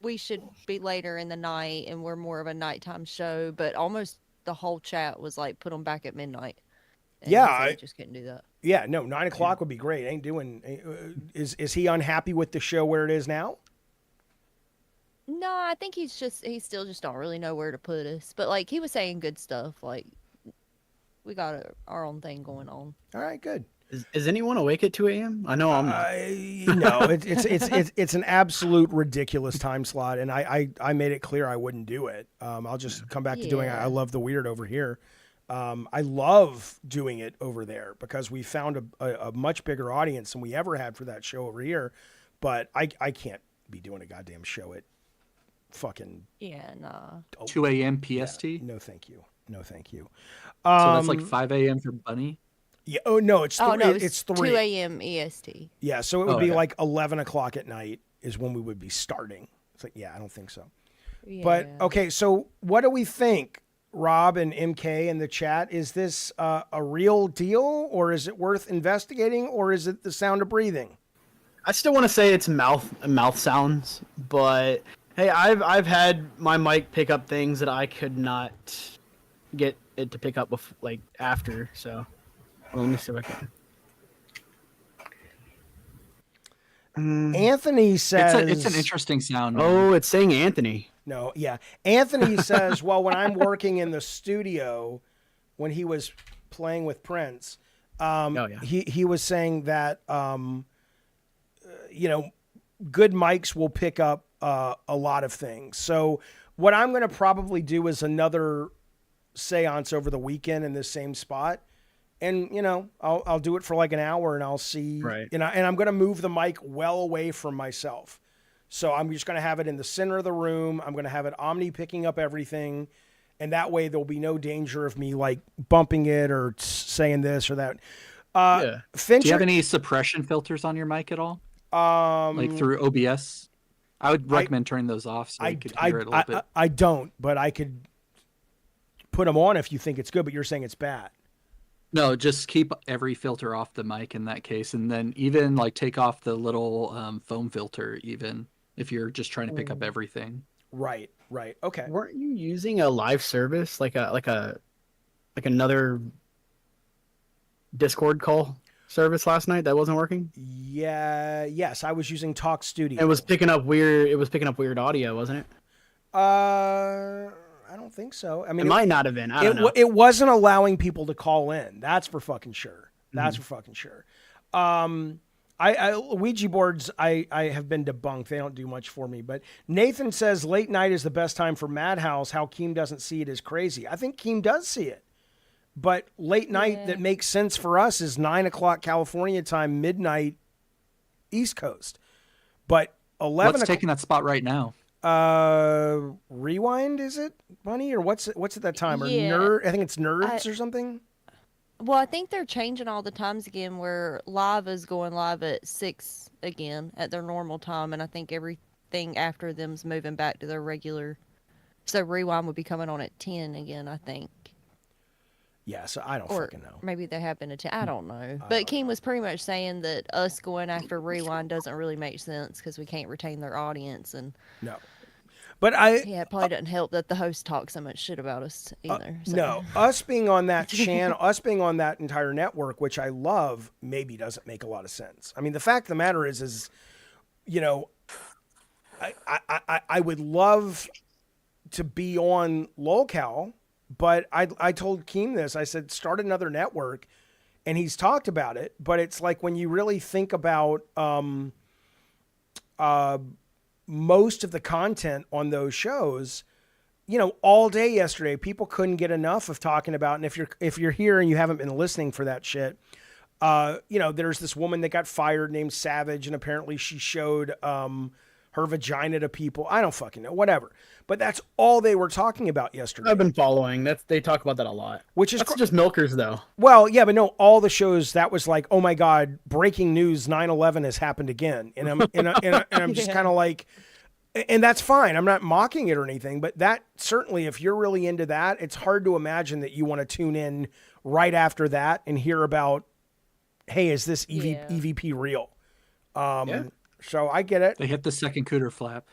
we should be later in the night and we're more of a nighttime show, but almost the whole chat was like, put them back at midnight. And Yeah, he said he I just couldn't do that. Yeah, no, 9 o'clock would be great. Ain't doing. Is he unhappy with the show where it is now? No, I think he still just don't really know where to put us. But like he was saying good stuff. Like we got our own thing going on. All right, good. Is anyone awake at 2 a.m.? I know I'm not. No, it's an absolute ridiculous time slot, and I made it clear I wouldn't do it. I'll just come back to doing it. I love the weird over here. I love doing it over there because we found a much bigger audience than we ever had for that show over here. But I can't be doing a goddamn show at fucking 2 a.m. PST. Yeah, no, thank you. No, thank you. So that's like 5 a.m. for Bunny. Yeah. Oh no, it's it's 3 2 a.m. EST. Yeah, so it would be like 11 o'clock at night is when we would be starting. It's like, yeah, I don't think so. Yeah. But okay, so what do we think, Rob and MK in the chat? Is this a real deal, or is it worth investigating, or is it the sound of breathing? I still want to say it's mouth sounds, but hey, I've had my mic pick up things that I could not get it to pick up after. So let me see if I can. Anthony says it's an interesting sound. Oh, it's saying Anthony. No, yeah. Anthony says, well, when I'm working in the studio, when he was playing with Prince, he was saying that, good mics will pick up a lot of things. So what I'm going to probably do is another seance over the weekend in this same spot. And, I'll do it for like an hour and I'll see. Right. And I'm going to move the mic well away from myself. So I'm just going to have it in the center of the room. I'm going to have it omni picking up everything. And that way there'll be no danger of me like bumping it or saying this or that. Do you have any suppression filters on your mic at all? Like through OBS? I would recommend turning those off so you could hear it a little bit. I don't, but I could put them on if you think it's good, but you're saying it's bad. No, just keep every filter off the mic in that case. And then even like take off the little foam filter even if you're just trying to pick up everything. Right. Okay. Weren't you using a live service like another Discord call service last night that wasn't working? Yes, I was using Talk Studio. It was picking up weird audio, wasn't it? I don't think so. I mean, it might not have been. I don't know. It wasn't allowing people to call in. That's for fucking sure. That's for fucking sure. Ouija boards, I have been debunked. They don't do much for me. But Nathan says late night is the best time for Madhouse. How Keem doesn't see it is crazy. I think Keem does see it. But late night that makes sense for us is 9 o'clock California time, midnight East Coast. But 11 What's taking that spot right now? Rewind, is it, Bunny? Or what's at that time? Or Yeah. Nerd? I think it's Nerds or something. Well, I think they're changing all the times again where live is going live at 6 again at their normal time. And I think everything after them's moving back to their regular. So Rewind would be coming on at 10 again, I think. Yeah, so I don't Or fucking know. maybe they have been I don't know. But Keem was pretty much saying that us going after Rewind doesn't really make sense because we can't retain their audience. And No. But yeah, it probably doesn't help that the host talks so much shit about us either. So. No, us being on that channel, us being on that entire network, which I love, maybe doesn't make a lot of sense. I mean, the fact of the matter is, you know, I would love to be on locale, but I told Keem this. I said start another network, and he's talked about it. But it's like when you really think about most of the content on those shows, you know, all day yesterday, people couldn't get enough of talking about. And if you're here and you haven't been listening for that shit, you know, there's this woman that got fired named Savage, and apparently she showed her vagina to people. I don't fucking know, whatever. But that's all they were talking about yesterday. I've been following. They talk about that a lot. Which is That's just milkers, though. Well, yeah, but no, all the shows that was like, oh my god, breaking news, 9/11 has happened again, and I'm just kind of like, and that's fine. I'm not mocking it or anything, but that certainly, if you're really into that, it's hard to imagine that you want to tune in right after that and hear about, hey, is this EVP real? So I get it. They hit the second cooter flap.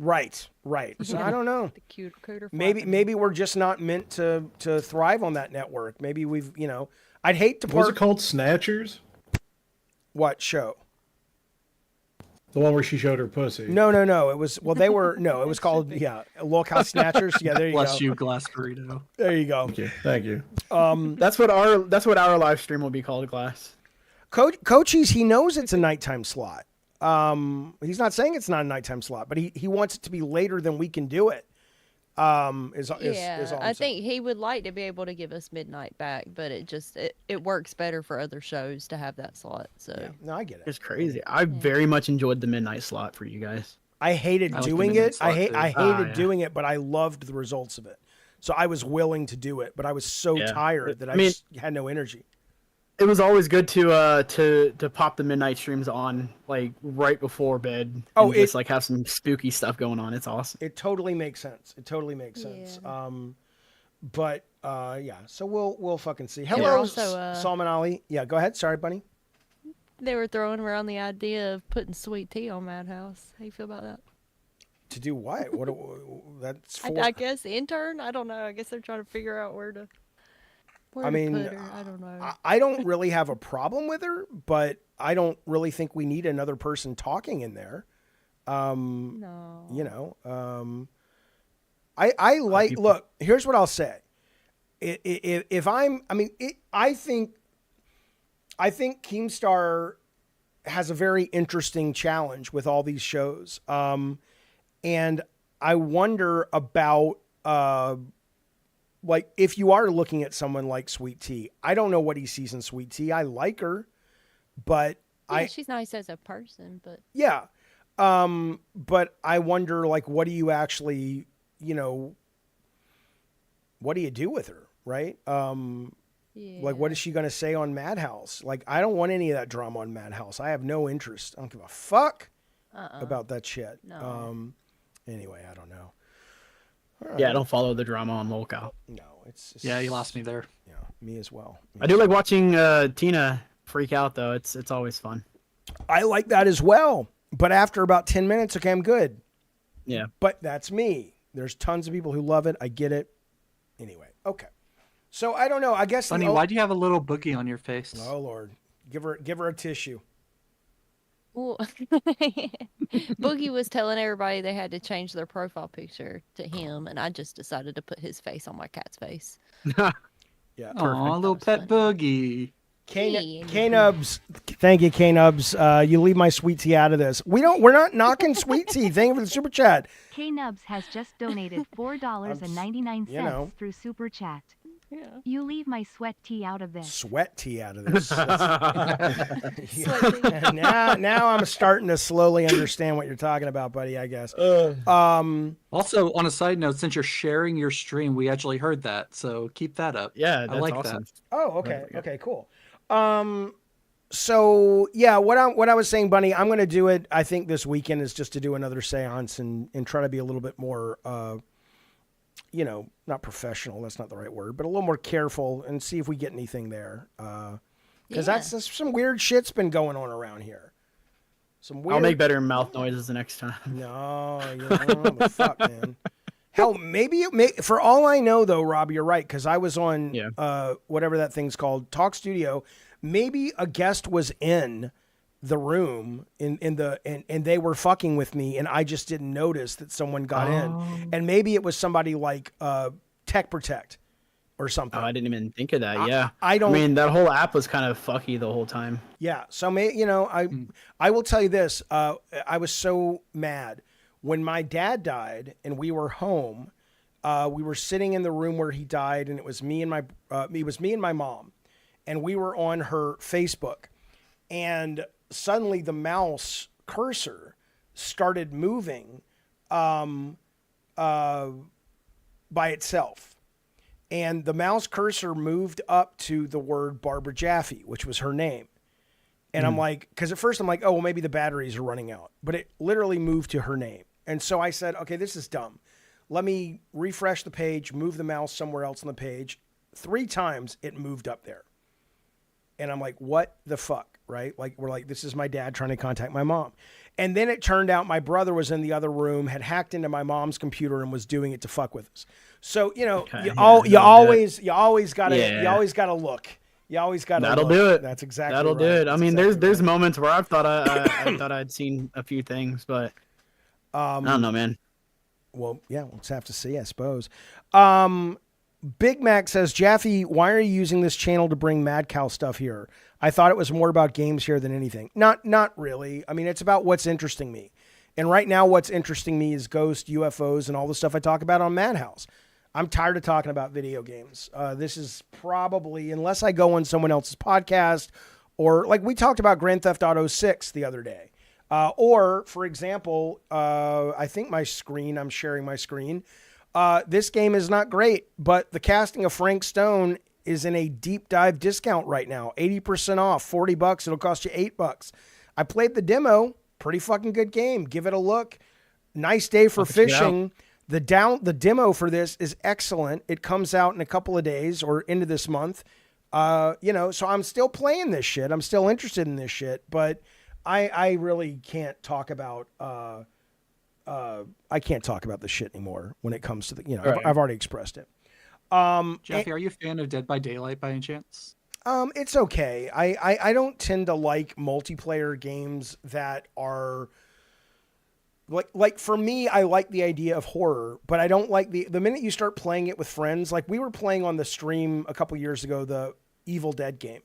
Right. So I don't know. The cooter Maybe we're just not meant to thrive on that network. Maybe we've, you know, I'd hate to part. What was it called? Snatchers? What show? The one where she showed her pussy. No. It was, well, they were, no, it was called, Locale Snatchers. Yeah, there you go. Bless you, glass burrito. There you go. Thank you. That's what our live stream will be called, Glass. Coaches, he knows it's a nighttime slot. He's not saying it's not a nighttime slot, but he wants it to be later than we can do it. Is all I think he would like to be able to give us midnight back, but it works better for other shows to have that slot. So no, I get it. It's crazy. I very much enjoyed the midnight slot for you guys. I hated doing it. I hated doing it, but I loved the results of it. So I was willing to do it, but I was so tired that I just had no energy. It was always good to pop the midnight streams on like right before bed. And just like have some spooky stuff going on. It's awesome. It totally makes sense. But so we'll fucking see. Hello, Salman Ali. Yeah, go ahead. Sorry, Bunny. They were throwing around the idea of putting sweet tea on Madhouse. How you feel about that? To do what? What? That's for? I guess intern. I don't know. I guess they're trying to figure out where to. I mean, I don't know. I don't really have a problem with her, but I don't really think we need another person talking in there. No. You know, I like. Look, here's what I'll say. I think Keemstar has a very interesting challenge with all these shows, and I wonder about. Like, if you are looking at someone like Sweet Tea, I don't know what he sees in Sweet Tea. I like her, but she's nice as a person, but yeah. But I wonder, like, what do you actually, you know, what do you do with her, right? Like, what is she going to say on Madhouse? Like, I don't want any of that drama on Madhouse. I have no interest. I don't give a fuck about that shit. No. Anyway, I don't know. Yeah, I don't follow the drama on Locale. No, it's yeah, you lost me there. Yeah, me as well. I do like watching Tina freak out though. It's always fun. I like that as well. But after about 10 minutes, okay, I'm good. Yeah. But that's me. There's tons of people who love it. I get it. Anyway, okay. So I don't know. I guess. Funny, why do you have a little boogie on your face? Oh Lord, give her a tissue. Well, Boogie was telling everybody they had to change their profile picture to him, and I just decided to put his face on my cat's face. Yeah. Aw, little pet Boogie. K-Nubs, thank you, K-Nubs. You leave my Sweet Tea out of this. We're not knocking Sweet Tea. Thank you for the super chat. K-Nubs has just donated $4.99 through super chat. Yeah. You leave my sweat tea out of this. Sweat tea out of this. Now I'm starting to slowly understand what you're talking about, buddy, I guess. Also, on a side note, since you're sharing your stream, we actually heard that, so keep that up. Yeah, I like awesome. that. Oh, okay. Okay, cool. So yeah, what I was saying, Bunny, I'm going to do it. I think this weekend is just to do another seance and try to be a little bit more you know, not professional, that's not the right word, but a little more careful and see if we get anything there. Because that's some weird shit's been going on around here. Some weird... I'll make better mouth noises the next time. No, I don't know the fuck, man. Hell, maybe it may... For all I know, though, Rob, you're right, because I was on whatever that thing's called, Talk Studio. Maybe a guest was in the room and they were fucking with me, and I just didn't notice that someone got in. And maybe it was somebody like Tech Protect or something. Oh, I didn't even think of that. Yeah, I don't. I mean, that whole app was kind of fucky the whole time. Yeah, so I will tell you this. I was so mad when my dad died, and we were home. We were sitting in the room where he died, and it was me and my mom, and we were on her Facebook, and suddenly the mouse cursor started moving by itself. And the mouse cursor moved up to the word Barbara Jaffe, which was her name. And I'm like, because at first I'm like, oh, well, maybe the batteries are running out. But it literally moved to her name. And so I said, okay, this is dumb. Let me refresh the page, move the mouse somewhere else on the page. 3 times it moved up there. And I'm like, what the fuck, right? Like, we're like, this is my dad trying to contact my mom. And then it turned out my brother was in the other room, had hacked into my mom's computer and was doing it to fuck with us. So, you know, you always gotta look. You always gotta That'll look. do it. That's exactly That'll right. do it. I That's mean, exactly there's moments where I thought I'd seen a few things, but I don't know, man. Well, yeah, we'll just have to see, I suppose. Big Mac says, Jaffe, why are you using this channel to bring Mad Cow stuff here? I thought it was more about games here than anything. Not really. I mean, it's about what's interesting me. And right now, what's interesting me is ghosts, UFOs, and all the stuff I talk about on Madhouse. I'm tired of talking about video games. This is probably, unless I go on someone else's podcast, or like we talked about Grand Theft Auto 6 the other day. Or, for example, I think I'm sharing my screen. This game is not great, but the casting of Frank Stone is in a deep dive discount right now. 80% off, $40. It'll cost you $8. I played the demo. Pretty fucking good game. Give it a look. Nice day for fishing. The demo for this is excellent. It comes out in a couple of days or into this month. So I'm still playing this shit. I'm still interested in this shit, but I really can't talk about I can't talk about this shit anymore when it comes to the, Right. I've already expressed it. Jaffe, are you a fan of Dead by Daylight by any chance? It's okay. I don't tend to like multiplayer games that are like for me, I like the idea of horror, but I don't like the minute you start playing it with friends. Like we were playing on the stream a couple years ago, the Evil Dead game.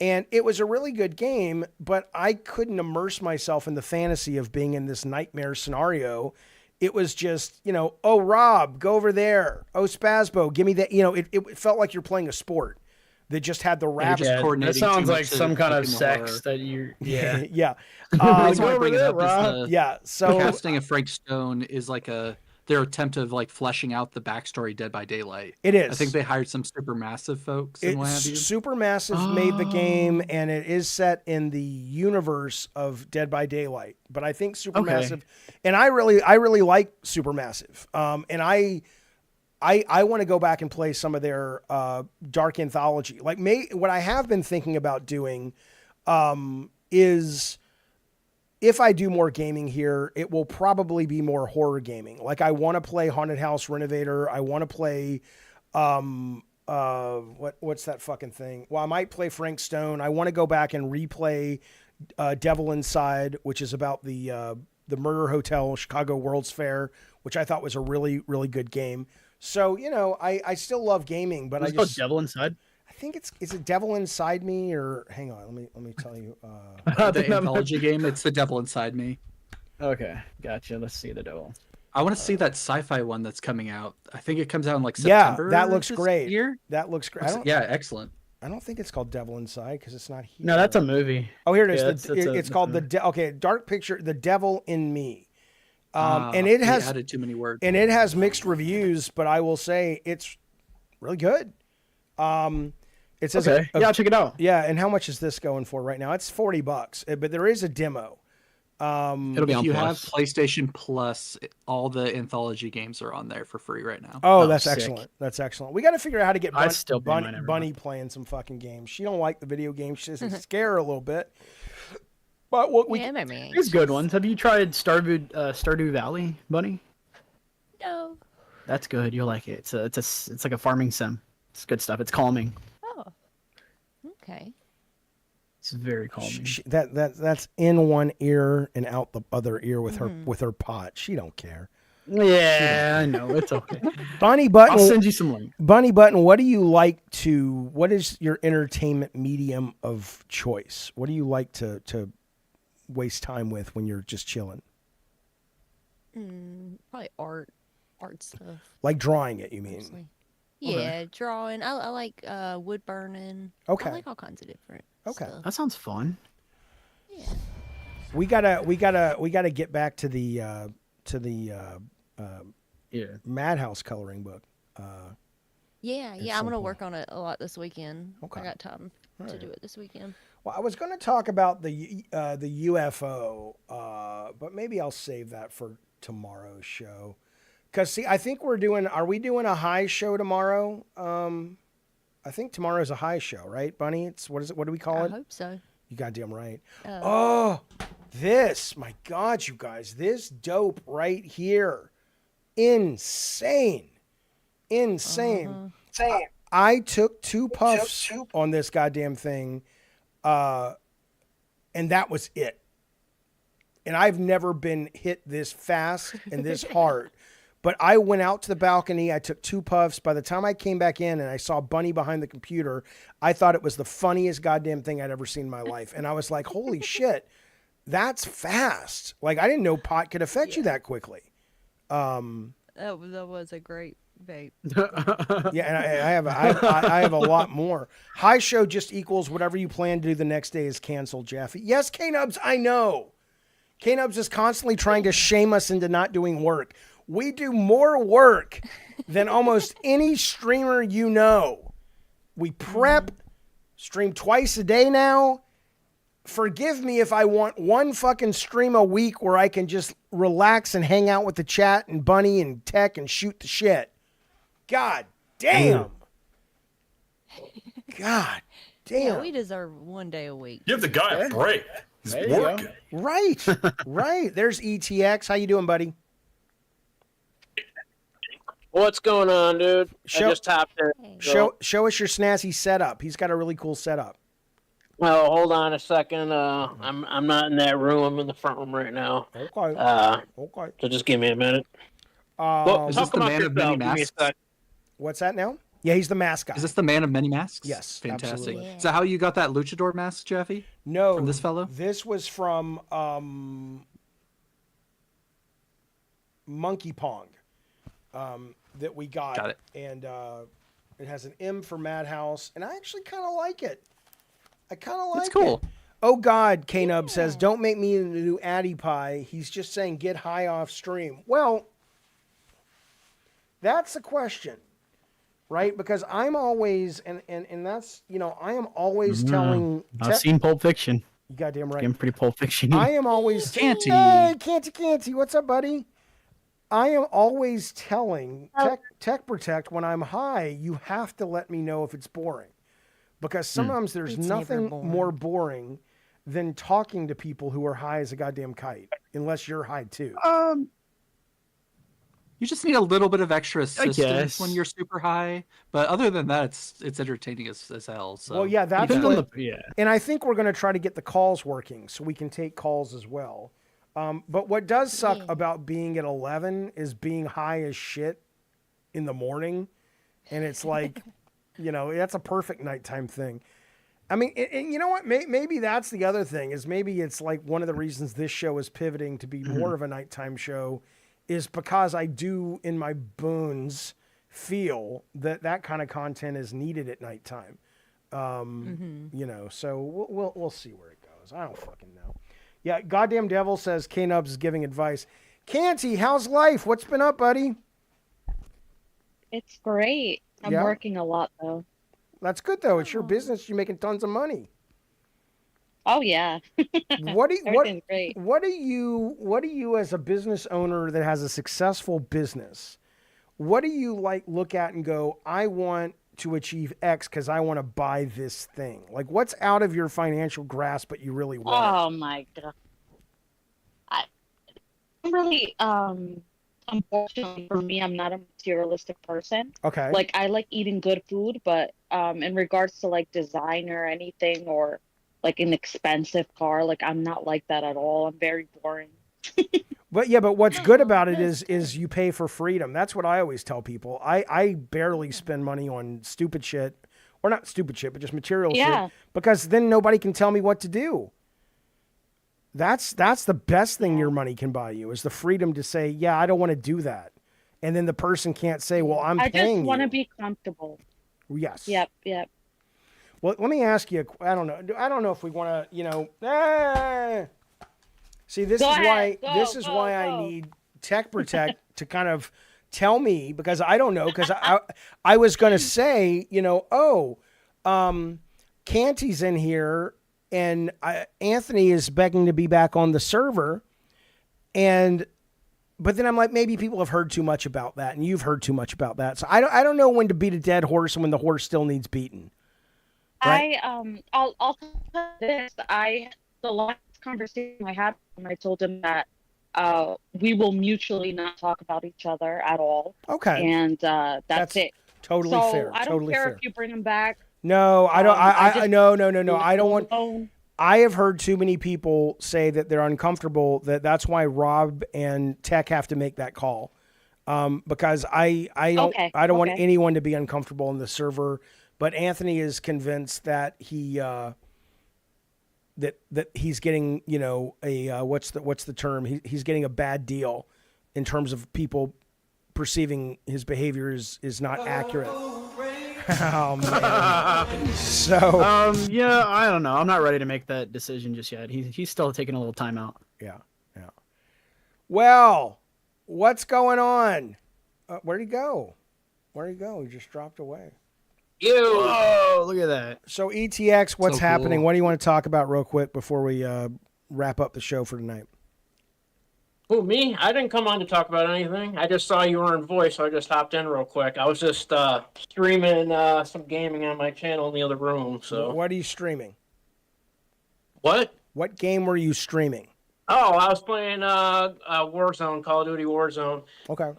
And it was a really good game, but I couldn't immerse myself in the fantasy of being in this nightmare scenario. It was just, oh, Rob, go over there. Oh, Spazbo, give me that. It felt like you're playing a sport that just had the rap. That sounds like some kind of sex that you, yeah. Yeah. That's why I bring it up. So casting of Frank Stone is like their attempt of like fleshing out the backstory Dead by Daylight. It is. I think they hired some Supermassive folks and what have you. Supermassive made the game, and it is set in the universe of Dead by Daylight. But I think Supermassive, and I really like Supermassive. And I want to go back and play some of their Dark Anthology. Like what I have been thinking about doing is, if I do more gaming here, it will probably be more horror gaming. Like I want to play Haunted House Renovator. I want to play, what's that fucking thing? Well, I might play Frank Stone. I want to go back and replay Devil Inside, which is about the Murder Hotel, Chicago World's Fair, which I thought was a really, really good game. So, I still love gaming, but It's called Devil Inside. I think is it Devil Inside Me, or hang on, let me tell you. The anthology game, it's The Devil Inside Me. Okay, gotcha. Let's see the devil. I want to see that sci-fi one that's coming out. I think it comes out in like September. Yeah, that looks this great. Year. That looks great. Yeah, excellent. I don't think it's called Devil Inside because it's not here. No, that's a movie. Oh, here it is. Yeah, it's called Dark Picture, The Devil in Me. And it has added too many words. And it has mixed reviews, but I will say it's really good. It says, okay. Yeah, check it out. Yeah, and how much is this going for right now? It's $40, but there is a demo. It'll be If on you have Plus. PlayStation Plus, all the anthology games are on there for free right now. Oh, Oh, that's sick. excellent. That's excellent. We got to figure out how to get I'd still pay mine Bunny, every Bunny playing some fucking games. She don't like the video games. She says it scare her a little bit. But what we Yeah, it made me There's good anxious. ones. Have you tried Stardew Valley, Bunny? No. That's good. You'll like it. It's like a farming sim. It's good stuff. It's calming. Oh. Okay. It's very calming. that's in one ear and out the other ear with Mm-hmm. her pot. She don't care. Yeah, I know. It's okay. Bunny Button. I'll send you some link. Bunny Button, what is your entertainment medium of choice? What do you like to waste time with when you're just chilling? Probably art stuff. Like drawing it, you mean? Mostly. Yeah, drawing. I like wood burning. Okay. I like all kinds of different. Okay. Stuff. That sounds fun. Yeah. We gotta get back to the Madhouse coloring book. Yeah. At I'm some gonna point. work on it a lot this weekend. Okay. I got time to Alright. do it this weekend. Well, I was going to talk about the UFO, but maybe I'll save that for tomorrow's show. Because see, I think are we doing a high show tomorrow? I think tomorrow's a high show, right, Bunny? What is it? What do we call I it? hope so. You goddamn right. Uh, My God, you guys, this dope right here. Insane. I took 2 puffs on this goddamn thing, and that was it. And I've never been hit this fast and this hard. But I went out to the balcony. I took 2 puffs. By the time I came back in and I saw Bunny behind the computer, I thought it was the funniest goddamn thing I'd ever seen in my life. And I was like, holy shit, that's fast. Like, I didn't know pot could affect you that quickly. that was a great vape. Yeah, and I have a lot more. High show just equals whatever you plan to do the next day is canceled, Jeffy. Yes, K-Nubs, I know. K-Nubs is constantly trying to shame us into not doing work. We do more work than almost any streamer you know. We prep, stream twice a day now. Forgive me if I want one fucking stream a week where I can just relax and hang out with the chat and Bunny and Tech and shoot the shit. God damn. God damn. Yeah, we deserve one day a week. Give the guy a break. He's There you go. working. Right. Right. There's ETX. How you doing, buddy? What's going on, dude? I just tapped it. Show us your snazzy setup. He's got a really cool setup. Well, hold on a second. I'm not in that room. I'm in the front room right now. Okay. Okay. So just give me a minute. Is this the man of many masks? What's that now? Yeah, he's the mascot. Is this the man of many masks? Yes, Fantastic. absolutely. Is that how you got that luchador mask, Jeffy? No. From this fellow? This was from Monkey Pong that we got. Got it. And it has an M for Madhouse, and I actually kind of like it. I kind of like It's cool. it. Oh, God, K-Nub says, don't make me into new Addy Pie. He's just saying get high off stream. Well, that's the question, right? Because I'm always, and that's, I am always telling... I've seen Pulp Fiction. You goddamn right. Getting pretty Pulp Fiction. I am always... Canty. Hey, Canty. What's up, buddy? I am always telling Tech Protect when I'm high, you have to let me know if it's boring. Because sometimes there's It's never nothing boring. more boring than talking to people who are high as a goddamn kite. Unless you're high too. You just need a little bit of extra assistance guess. when you're super high, but other than that, it's entertaining as hell. So Well, yeah, that's Depends on what, the and I think we're going to try to get the calls working so we can take calls as well. But what does suck about being at 11 is being high as shit in the morning. And it's like, that's a perfect nighttime thing. I mean, and you know what? Maybe that's the other thing is maybe it's like one of the reasons this show is pivoting to be more of a nighttime show is because I do in my bones feel that kind of content is needed at nighttime. So we'll see where it goes. I don't fucking know. Yeah, goddamn devil says K-Nubs is giving advice. Canty, how's life? What's been up, buddy? It's great. I'm Yeah? working a lot though. That's good though. It's your business. You're making tons of money. Oh yeah. What do you, Everything's great. what do you as a business owner that has a successful business? What do you like look at and go, I want to achieve X because I want to buy this thing? Like, what's out of your financial grasp but you really want it? Oh my god. I I'm really unfortunately for me, I'm not a materialistic person. Okay. Like I like eating good food, but in regards to like design or anything or like an expensive car, like I'm not like that at all. I'm very boring. But yeah, but what's good about it is you pay for freedom. That's what I always tell people. I barely spend money on stupid shit, or not stupid shit, but just material Yeah. shit, because then nobody can tell me what to do. That's the best thing your money can buy you is the freedom to say, yeah, I don't want to do that, and then the person can't say, well, I'm I just paying want to you. be comfortable. Yes. Yep, yep. Well, let me ask you. I don't know. I don't know if we want to. See, this Go is ahead. why Go, this is go, why I go. need Tech Protect to kind of tell me, because I don't know, because I was going to say, Canty's in here and Anthony is begging to be back on the server, but then I'm like, maybe people have heard too much about that, and you've heard too much about that, so I don't know when to beat a dead horse and when the horse still needs beaten. Right? I'll tell you this. The last conversation I had with him, I told him that we will mutually not talk about each other at all. Okay. And that's it. Totally so fair. I don't Totally care fair. if you bring him back. No, I don't. No. I don't want. Alone. I have heard too many people say that they're uncomfortable. That's why Rob and Tech have to make that call, because I don't want anyone to be uncomfortable in the server. But Anthony is convinced that he that he's getting a what's the term? He's getting a bad deal in terms of people perceiving his behavior is not accurate. Oh man. So yeah, I don't know. I'm not ready to make that decision just yet. He's still taking a little time out. Yeah. Well, what's going on? Where'd he go? He just dropped away. Oh, look at that. So ETX, what's So happening? cool. What do you want to talk about real quick before we wrap up the show for tonight? Who, me? I didn't come on to talk about anything. I just saw you were in voice, so I just hopped in real quick. I was just streaming some gaming on my channel in the other room. So What are you streaming? what? What game were you streaming? Oh, I was playing Warzone, Call of Duty Warzone. Okay.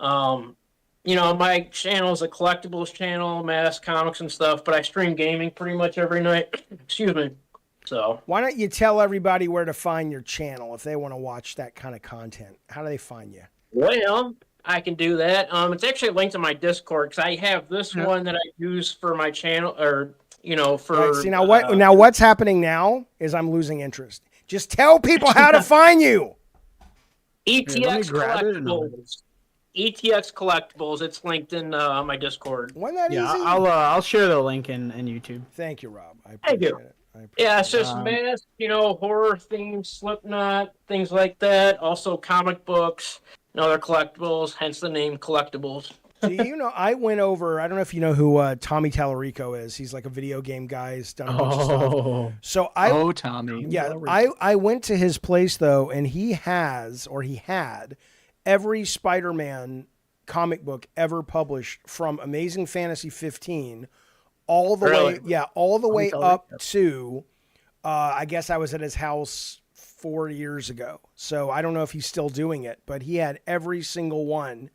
My channel is a collectibles channel, mass comics and stuff, but I stream gaming pretty much every night. Excuse me. So Why don't you tell everybody where to find your channel if they want to watch that kind of content? How do they find you? well, I can do that. It's actually linked to my Discord because I have this one that I use for my channel, or for. Right, see now what's happening now is I'm losing interest. Just tell people how to find you. ETX Collectibles. ETX Collectibles. It's linked in my Discord. Wasn't that Yeah, easy? I'll share the link in YouTube. Thank you, Rob. I Thank you. appreciate it. Yeah, it's just mass, horror themes, Slipknot, things like that. Also comic books and other collectibles, hence the name Collectibles. Do I went over, I don't know if you know who Tommy Tallarico is. He's like a video game guy. He's done a bunch of stuff. So Tommy. Yeah, I went to his place though, and he had every Spider-Man comic book ever published from Amazing Fantasy 15 all the way up to I guess I was at his house 4 years ago. So I don't know if he's still doing it, but he had every single one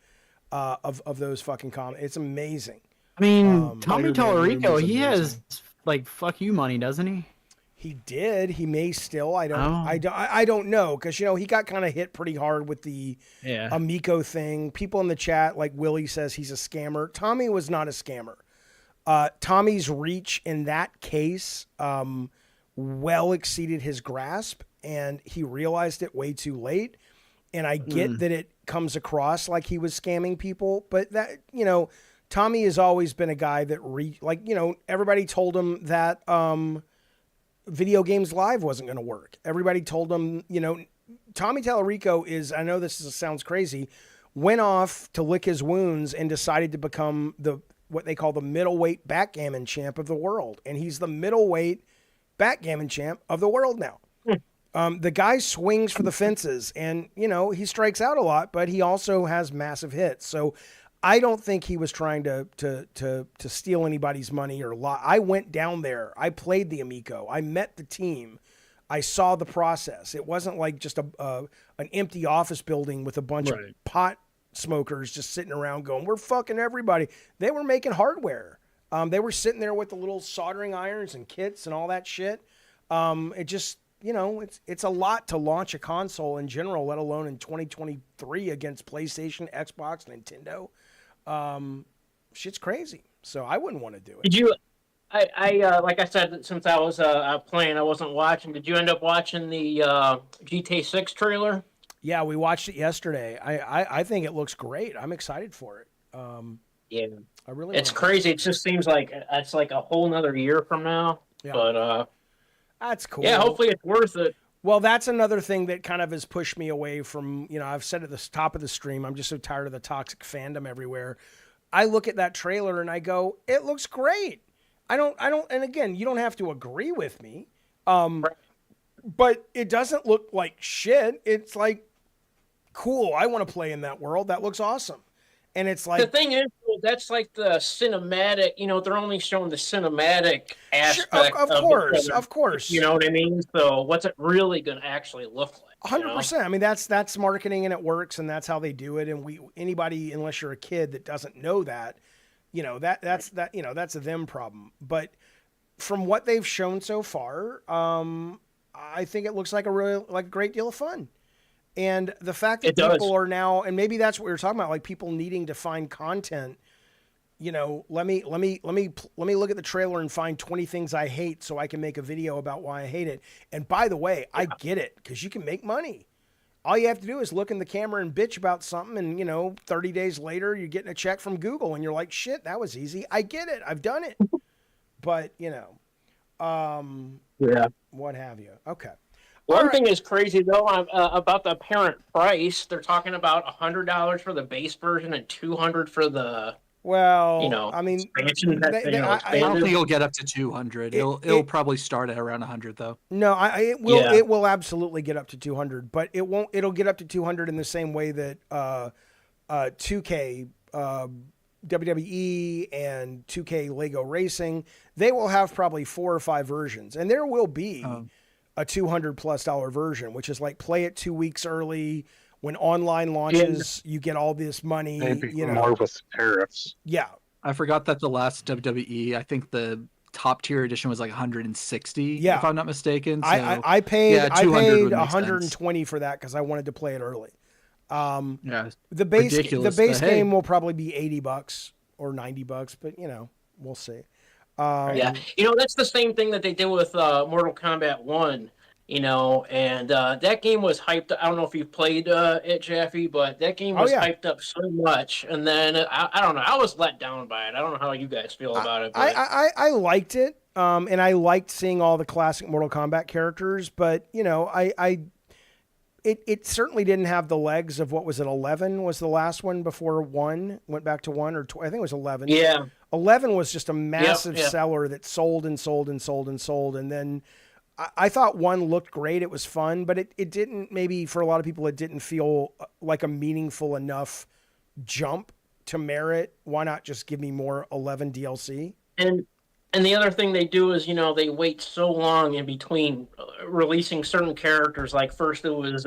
of those fucking comics. It's amazing. I mean, Tommy Spider-Man Tallarico, was he amazing. has like fuck you money, doesn't he? He did. He may still. I don't know, because he got kind of hit pretty hard with the Amico thing. People in the chat, like Willie, says he's a scammer. Tommy was not a scammer. Tommy's reach in that case well exceeded his grasp, and he realized it way too late. And I get that it comes across like he was scamming people, but that Tommy has always been a guy that everybody told him that Video Games Live wasn't going to work. Everybody told him, Tommy Tallarico is, I know this sounds crazy, went off to lick his wounds and decided to become what they call the middleweight backgammon champ of the world. And he's the middleweight backgammon champ of the world now. The guy swings for the fences, and he strikes out a lot, but he also has massive hits. So I don't think he was trying to steal anybody's money or lie. I went down there. I played the Amico. I met the team. I saw the process. It wasn't like just an empty office building with a bunch of pot smokers just sitting around going, "We're fucking everybody." They were making hardware. They were sitting there with the little soldering irons and kits and all that shit. It just, it's a lot to launch a console in general, let alone in 2023 against PlayStation, Xbox, Nintendo. Shit's crazy. So I wouldn't want to do it. Did you? I like I said, since I was playing, I wasn't watching. Did you end up watching the GTA 6 trailer? Yeah, we watched it yesterday. I think it looks great. I'm excited for it. Yeah, I really. It's crazy. It just seems like it's like a whole nother year from now. Yeah. But that's cool. Yeah, hopefully it's worth it. Well, that's another thing that kind of has pushed me away from, I've said at the top of the stream, I'm just so tired of the toxic fandom everywhere. I look at that trailer and I go, it looks great. I don't, and again, you don't have to agree with me. But it doesn't look like shit. It's like, cool. I want to play in that world. That looks awesome. And it's like, the thing is, that's like the cinematic, they're only showing the cinematic aspect. Of course. You know what I mean? So what's it really going to actually look like? 100%. I mean, that's marketing and it works and that's how they do it. And anybody, unless you're a kid that doesn't know that, that's a them problem. But from what they've shown so far, I think it looks like a great deal of fun. And the fact that people are now, and maybe that's what we were talking about, like people needing to find content. Let me look at the trailer and find 20 things I hate so I can make a video about why I hate it. And by the way, I get it because you can make money. All you have to do is look in the camera and bitch about something, and 30 days later you're getting a check from Google, and you're like, shit, that was easy. I get it. I've done it. But what have you? Okay. One thing is crazy though about the apparent price. They're talking about $100 for the base version and $200 for the. Well, I mean, expansion. I don't think it'll get up to 200. It'll probably start at around 100 though. No, it will. Yeah. It will absolutely get up to 200, but it won't. It'll get up to 200 in the same way that 2K, WWE, and 2K Lego Racing, they will have probably 4 or 5 versions, and there will be a $200+ version, which is like play it 2 weeks early. When online launches, you get all this money. Maybe more with tariffs. Yeah. I forgot that the last WWE, I think the top tier edition was like 160, if I'm not mistaken. So, I paid $120 for that because I wanted to play it early. The base game will probably be $80 or $90, but we'll see. That's the same thing that they did with Mortal Kombat 1. And that game was hyped. I don't know if you've played it, Jaffe, but that game was hyped up so much. And then I don't know. I was let down by it. I don't know how you guys feel about it. But... I liked it, and I liked seeing all the classic Mortal Kombat characters. But it certainly didn't have the legs of, what was it? 11 was the last one before 1 went back to 1, or I think it was 11. Yeah, 11 was just a massive seller that sold and sold and sold and sold, and then. I thought 1 looked great. It was fun, but it didn't, maybe for a lot of people, it didn't feel like a meaningful enough jump to merit. Why not just give me more 11 DLC? And the other thing they do is, they wait so long in between releasing certain characters. Like first it was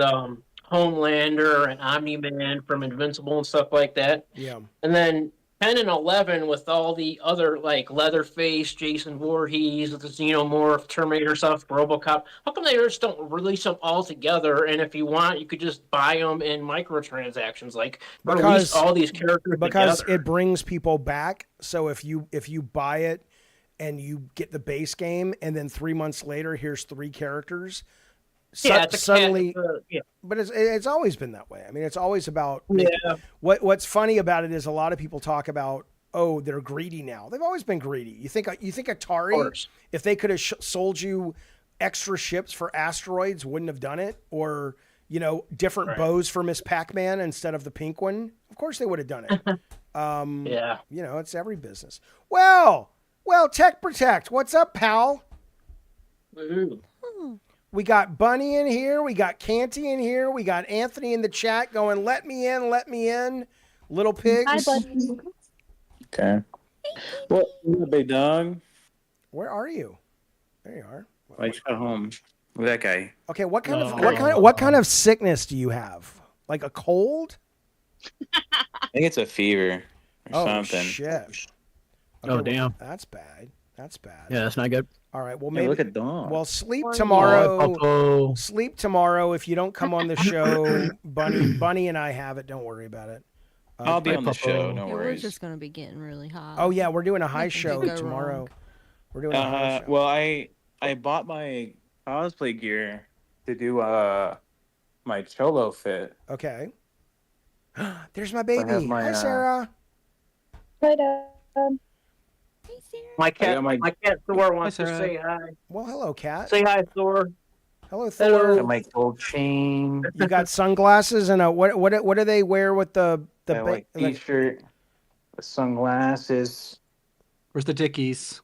Homelander and Omni-Man from Invincible and stuff like that. Yeah. And then 10 and 11 with all the other, like, Leatherface, Jason Voorhees, Xenomorph, Terminator stuff, RoboCop. How come they just don't release them all together? And if you want, you could just buy them in microtransactions, like release all these characters because together. It brings people back. So if you buy it and you get the base game, and then 3 months later, here's 3 characters. Suddenly, but it's always been that way. I mean, it's always about what's funny about it is a lot of people talk about, oh, they're greedy now. They've always been greedy. You think Atari, if they could have sold you extra ships for asteroids, wouldn't have done it, or different bows for Miss Pac-Man instead of the pink one? Of course they would have done it. It's every business. Well, Tech Protect, what's up, pal? Woohoo. We got Bunny in here. We got Canty in here. We got Anthony in the chat going, let me in, let me in. Little pigs. Hi, buddy. Okay. What, big dog? Where are you? There you are. I just got home. Look at that guy. Okay, what kind of sickness do you have? Like a cold? I think it's a fever or Oh something. shit. Oh, damn. That's bad. That's bad. Yeah, that's not good. All right. Well, Hey, maybe. look at dog. Well, sleep Oh, tomorrow. Popo. Sleep tomorrow. If you don't come on the show, Bunny and I have it. Don't worry about it. I'll be on the Popo. show. No Yeah, we're worries. just gonna be getting really high. Oh yeah, we're doing a high Nothing show could go tomorrow. wrong. We're doing a high show. Well, I bought my cosplay gear to do my cholo fit. Okay. There's my baby. my, Hi, Sarah. Hi, Dad. My cat, got my- my cat Thor wants to Sarah. say hi. Well, hello, cat. Say hi, Thor. Hello, Got Thor. my gold chain. You got sunglasses and a what do they wear with the Got my t-shirt, the sunglasses. Where's the Dickies?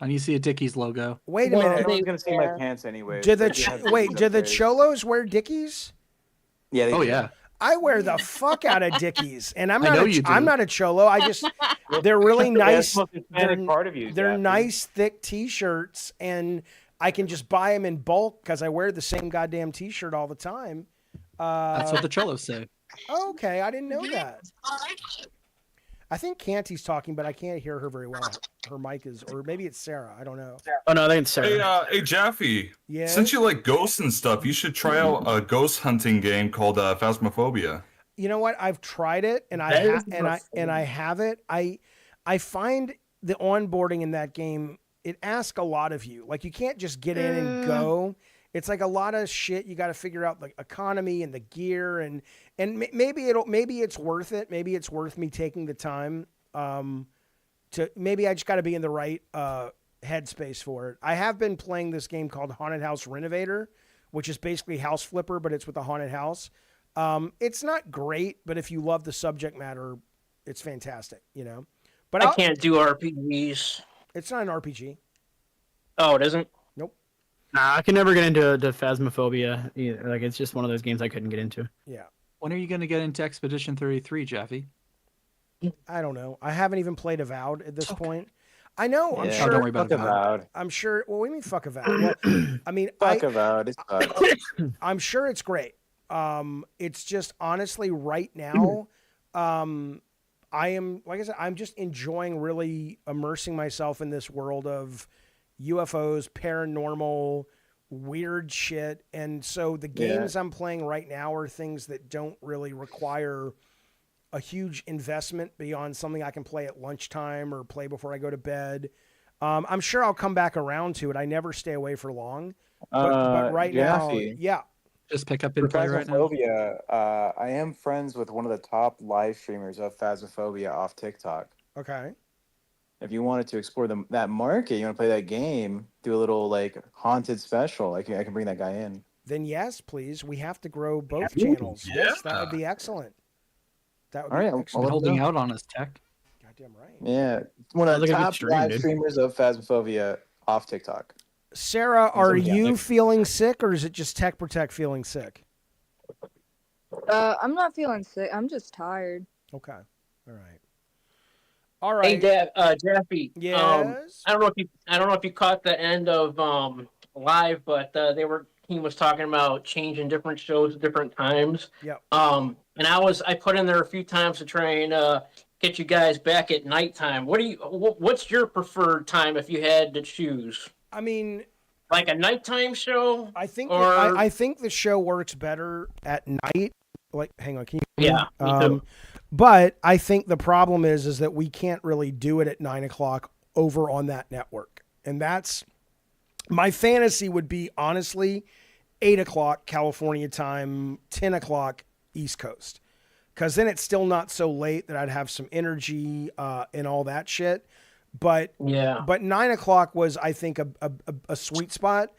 I need to see a Dickies logo. Wait a No minute. one's gonna see my pants anyway. Do the so you have to wait? use Do the upstairs. cholos wear Dickies? Yeah. They Oh do. yeah. I wear the fuck out of Dickies, and I'm I not. know you do. I'm not a cholo. I just they're really nice. That's the most Hispanic part of you. They're Zach. nice, thick T-shirts, and I can just buy them in bulk because I wear the same goddamn T-shirt all the time. That's what the Cholos say. Okay, I didn't know that. I think Canty's talking, but I can't hear her very well. Her mic is, or maybe it's Sarah. I don't know. Oh no, I think it's Sarah. Hey, Jaffe. Yeah. Since you like ghosts and stuff, you should try out a ghost hunting game called Phasmophobia. You know what? I've tried it, and I have it. I find the onboarding in that game, it asks a lot of you. Like you can't just get in and go. It's like a lot of shit. You got to figure out the economy and the gear, and maybe it's worth it. Maybe it's worth me taking the time. Maybe I just got to be in the right headspace for it. I have been playing this game called Haunted House Renovator, which is basically House Flipper, but it's with a haunted house. It's not great, but if you love the subject matter, it's fantastic. You know. But I can't do RPGs. It's not an RPG. Oh, it isn't? Nope. Nah, I can never get into Phasmophobia either. Like it's just one of those games I couldn't get into. Yeah. When are you going to get into Expedition 33, Jeffy? I don't know. I haven't even played Avowed at this point. I know. I'm Yeah. sure. Oh, don't worry about Fuck Avowed. Avowed. I'm sure. Well, what do you mean fuck Avowed? Well, I mean, Fuck Avowed. It's I'm sure it's great. It's just honestly right now, I am, like I said, I'm just enjoying really immersing myself in this world of UFOs, paranormal, weird shit. And so the games I'm playing right now are things that don't really require a huge investment beyond something I can play at lunchtime or play before I go to bed. I'm sure I'll come back around to it. I never stay away for long. But right now, Jaffe. yeah. Just pick up For and play right now. Phasmophobia, I am friends with one of the top live streamers of Phasmophobia off TikTok. Okay. If you wanted to explore that market, you want to play that game, do a little like haunted special. I can bring that guy in. Then yes, please. We have to grow both channels. Yes, that would be excellent. That would All be right, excellent. I'll Holding out on us, Tech. Goddamn right. Yeah, one of the Sounds like a good top stream, live dude. streamers of Phasmophobia off TikTok. Sarah, are Yeah. you feeling sick, or is it just Tech Protect feeling sick? I'm not feeling sick. I'm just tired. Okay. All right. All right. Hey, Jeffy. Yes? I don't know if you caught the end of live, but he was talking about changing different shows at different times. Yep. And I put in there a few times to try and get you guys back at nighttime. What's your preferred time if you had to choose? I mean, like a nighttime show? I think or... I think the show works better at night. Like, hang on, can you? Yeah, me too. But I think the problem is that we can't really do it at 9:00 over on that network, and that's my fantasy would be honestly 8:00 California time, 10:00 East Coast, because then it's still not so late that I'd have some energy and all that shit. But 9:00 was, I think, a sweet spot.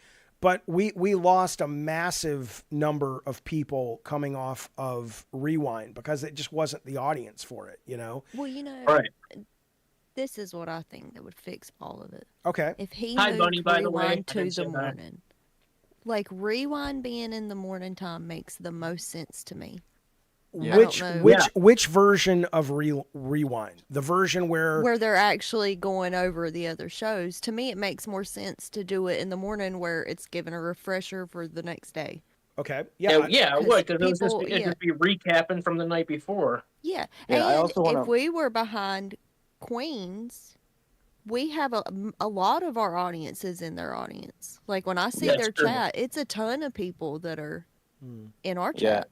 But we lost a massive number of people coming off of Rewind because it just wasn't the audience for it, you know? Well, you know, right. This is what I think that would fix all of it. Okay. If he Hi, moved Bunny, by the way. I rewind to didn't say the that. morning. Like rewind being in the morning time makes the most sense to me. Yeah. I don't know. Which version of rewind? The version where they're actually going over the other shows. To me, it makes more sense to do it in the morning where it's given a refresher for the next day. Okay. Yeah, it would, because it people- would just be recapping from the night before. Yeah, Yeah, I and also wanna- if we were behind Queens, we have a lot of our audiences in their audience. Like when I see That's their true. chat, it's a ton of people that are in our Yeah, chat.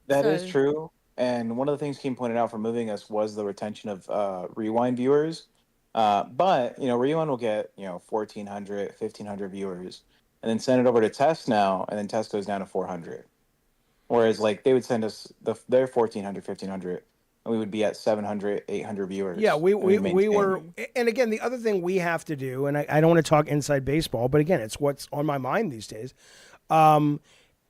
that is So- true. And one of the things Keem pointed out for moving us was the retention of Rewind viewers. But, Rewind will get, 1,400, 1,500 viewers and then send it over to Test now, and then Test goes down to 400. Whereas, they would send us their 1,400, 1,500, and we would be at 700, 800 viewers. Yeah, we and we'd were, maintain. and again, the other thing we have to do, and I don't want to talk inside baseball, but again, it's what's on my mind these days,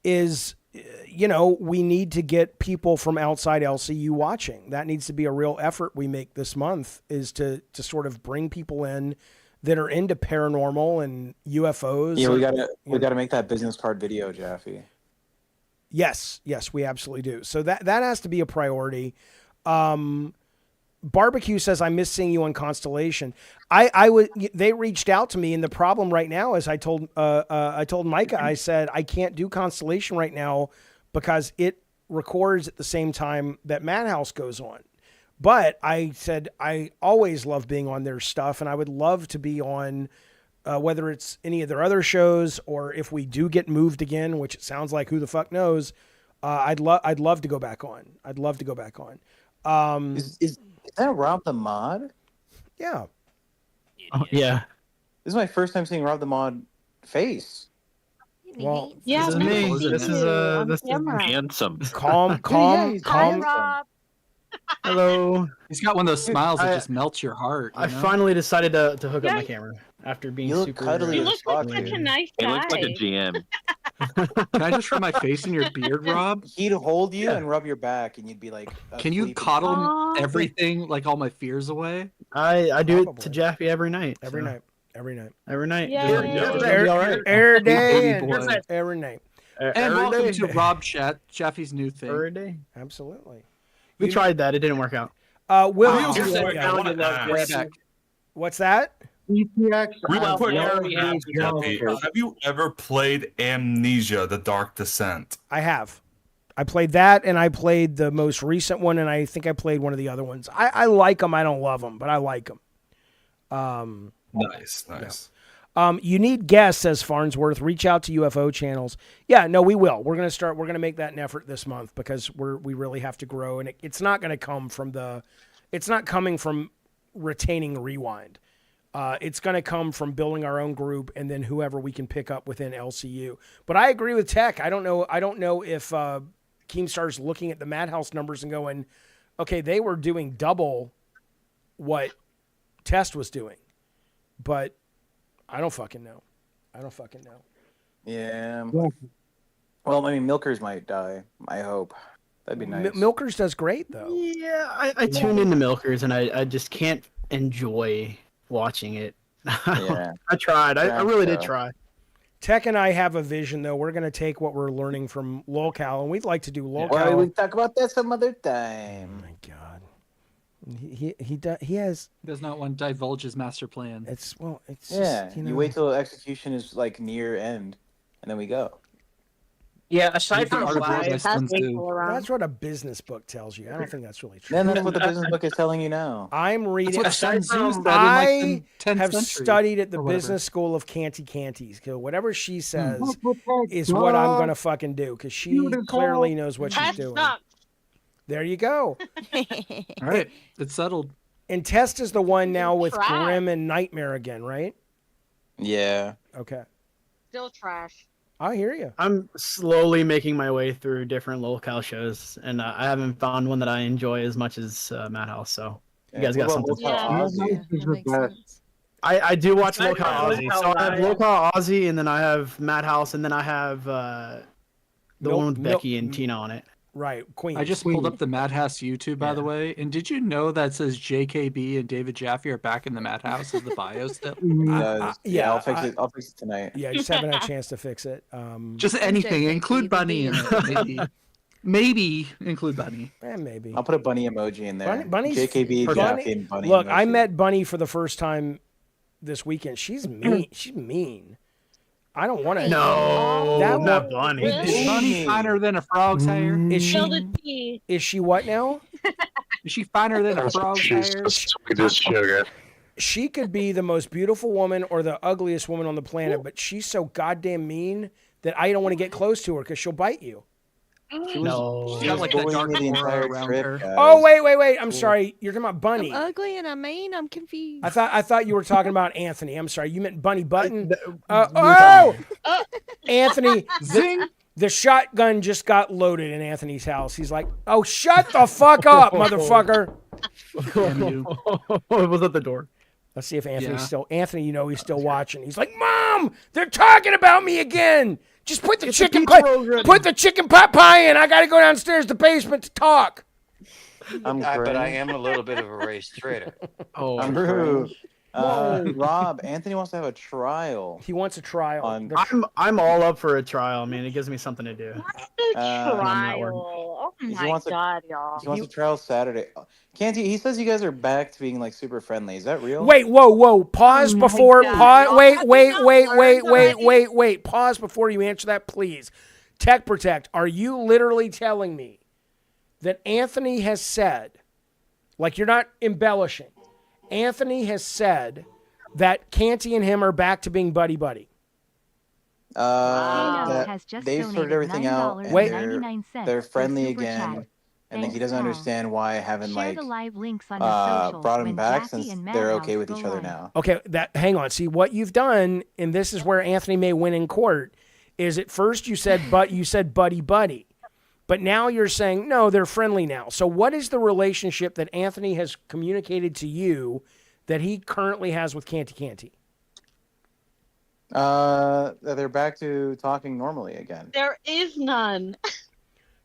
is, we need to get people from outside LCU watching. That needs to be a real effort we make this month, is to sort of bring people in that are into paranormal and UFOs. Yeah, we gotta make that business card video, Jaffe. Yes, we absolutely do. So that has to be a priority. Barbecue says, I miss seeing you on Constellation. They reached out to me, and the problem right now is I told Micah, I said, I can't do Constellation right now because it records at the same time that Madhouse goes on. But I said, I always love being on their stuff, and I would love to be on whether it's any of their other shows, or if we do get moved again, which it sounds like, who the fuck knows, I'd love to go back on. I'd love to go back on. Is that Rob the Mod? Yeah. Oh, yeah. This is my first time seeing Rob the Mod face. Well, Yeah, this is nice me. to see This is you on this camera. Handsome. Calm. Hi, Rob. Hello. He's got one of those Dude, smiles that I- just melts your heart. I finally decided to hook up my Yeah. camera after being You look super. cuddly You as look like such a nice He guy. looks like a GM. Can I just rub my face in your beard, Rob? He'd hold you Yeah. and rub your back, and you'd be like, Can you asleep. coddle Aw. everything, like all my fears away? I do it Probably. to Jaffe every night. Every so- night. Every night. Every night. Yay. Just- Yeah. just be all right. Every day. Baby and boy. Every night. And Every welcome day. to Rob Jaffe's new thing. Every day. Absolutely. We tried that. It didn't work out. Will, Wow. Here's yeah, what yeah. I wanna Where's ask. that? What's that? Real Well, quick, we already have Jeffy, have you ever played Amnesia: The Dark Descent? I have. I played that, and I played the most recent one, and I think I played one of the other ones. I like them. I don't love them, but I like them. Nice. You need guests, says Farnsworth. Reach out to UFO channels. Yeah, no, we will. We're gonna make that an effort this month, because we really have to grow, and it's not gonna come from it's not coming from retaining Rewind. It's gonna come from building our own group, and then whoever we can pick up within LCU. But I agree with Tech. I don't know if Keemstar's looking at the Madhouse numbers and going, okay, they were doing double what Test was doing, but I don't fucking know. Yeah. Well, I mean, Milkers might die. I hope. That'd be nice. Milkers does great, though. Yeah, I tune into Milkers, and I just can't enjoy watching it. Yeah. I tried. I really did so. try. Tech and I have a vision, though. We're going to take what we're learning from Lolcal, and we'd like to do Lolcal. Well, we can talk about that some other time. Oh my God, he has. Does not want to divulge his master plan. It's Yeah, just, you wait till execution is like near end, and then we go. Yeah, aside from live, That's what a business book tells you. I don't think that's really true. Then that's what the business book is telling you now. I'm reading. what Sun Tzu said in, I the 10th have century, studied at the or whatever. business school of Canties. So whatever she says is what I'm going to fucking do, because she clearly knows what she's doing. There you go. All right, it's settled. And Test is the one now with Trash. Grim and Nightmare again, right? Yeah. Okay. Still trash. I hear you. I'm slowly making my way through different local shows, and I haven't found one that I enjoy as much as Madhouse. So you guys got something. I do watch Aside local from Aussie. Local So I have Live. local Aussie, and then I have Madhouse, and then I have the one with Becky and Tina on it. Right, Queens. I just pulled up the Madhouse YouTube, by the way, and did you know that says JKB and David Jaffe are back in the Madhouse as the bio still? Yeah, I'll fix it. I'll fix it tonight. Yeah, just haven't had a chance to fix it. Just anything, include Bunny in it, maybe. Maybe include Bunny. Maybe. I'll put a bunny emoji in there. Bunny's JKB, Jaffe, and bunny Look, emoji. I met Bunny for the first time this weekend. She's mean. She's mean. I don't want to. No, that not Bunny. Is Bunny finer than a frog's hair? Is she? Spill the tea. Is she what now? Is she finer than a frog's hair? Sweetest sugar. She could be the most beautiful woman or the ugliest woman on the planet, but she's so goddamn mean that I don't want to get close to her because she'll bite you. She got like that dark aura around her. Oh wait! I'm sorry. You're talking about Bunny. I'm ugly and I'm mean. I'm confused. I thought you were talking about Anthony. I'm sorry. You meant Bunny Button. Anthony. Zing. The shotgun just got loaded in Anthony's house. He's like, "Oh, shut the fuck up, motherfucker!" It was at the door. Let's see if Anthony's still. Anthony, you know he's still watching. He's like, "Mom, they're talking about me again. Just put the chicken pot pie in. I got to go downstairs to the basement to talk." But I am a little bit of a race traitor. Oh, I'm rude. Rob, Anthony wants to have a trial. He wants a trial. I'm all up for a trial. I mean, it gives me something to do. Trial. Oh my god, y'all. He wants a trial Saturday. Canty, he says you guys are back to being like super friendly. Is that real? Wait, whoa. Pause before. Wait. Pause before you answer that, please. Tech Protect, are you literally telling me that Anthony has said, like you're not embellishing, Anthony has said that Canty and him are back to being buddy-buddy? They've sorted everything out. And they're friendly again. And then he doesn't understand why I haven't brought him back since they're okay with each other now. Okay, hang on. See what you've done, and this is where Anthony may win in court. Is at first you said buddy, but now you're saying no, they're friendly now. So what is the relationship that Anthony has communicated to you that he currently has with Canty? They're back to talking normally again. There is none.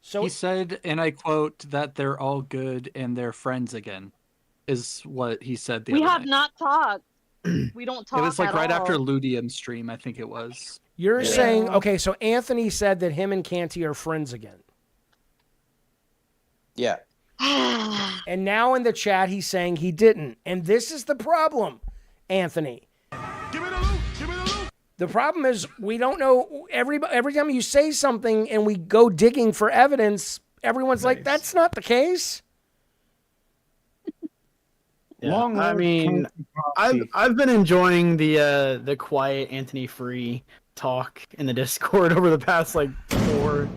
So he said, and I quote, that they're all good and they're friends again, is what he said. We have not talked. We don't talk. It was like at right all. after Ludium's stream, I think it was. You're saying, okay, so Anthony said that him and Canty are friends again. Yeah. And now in the chat, he's saying he didn't. And this is the problem, Anthony. The problem is we don't know. Every time you say something and we go digging for evidence, everyone's like, that's not the case. Yeah. I mean, I've been enjoying the quiet Anthony Free talk in the Discord over the past 4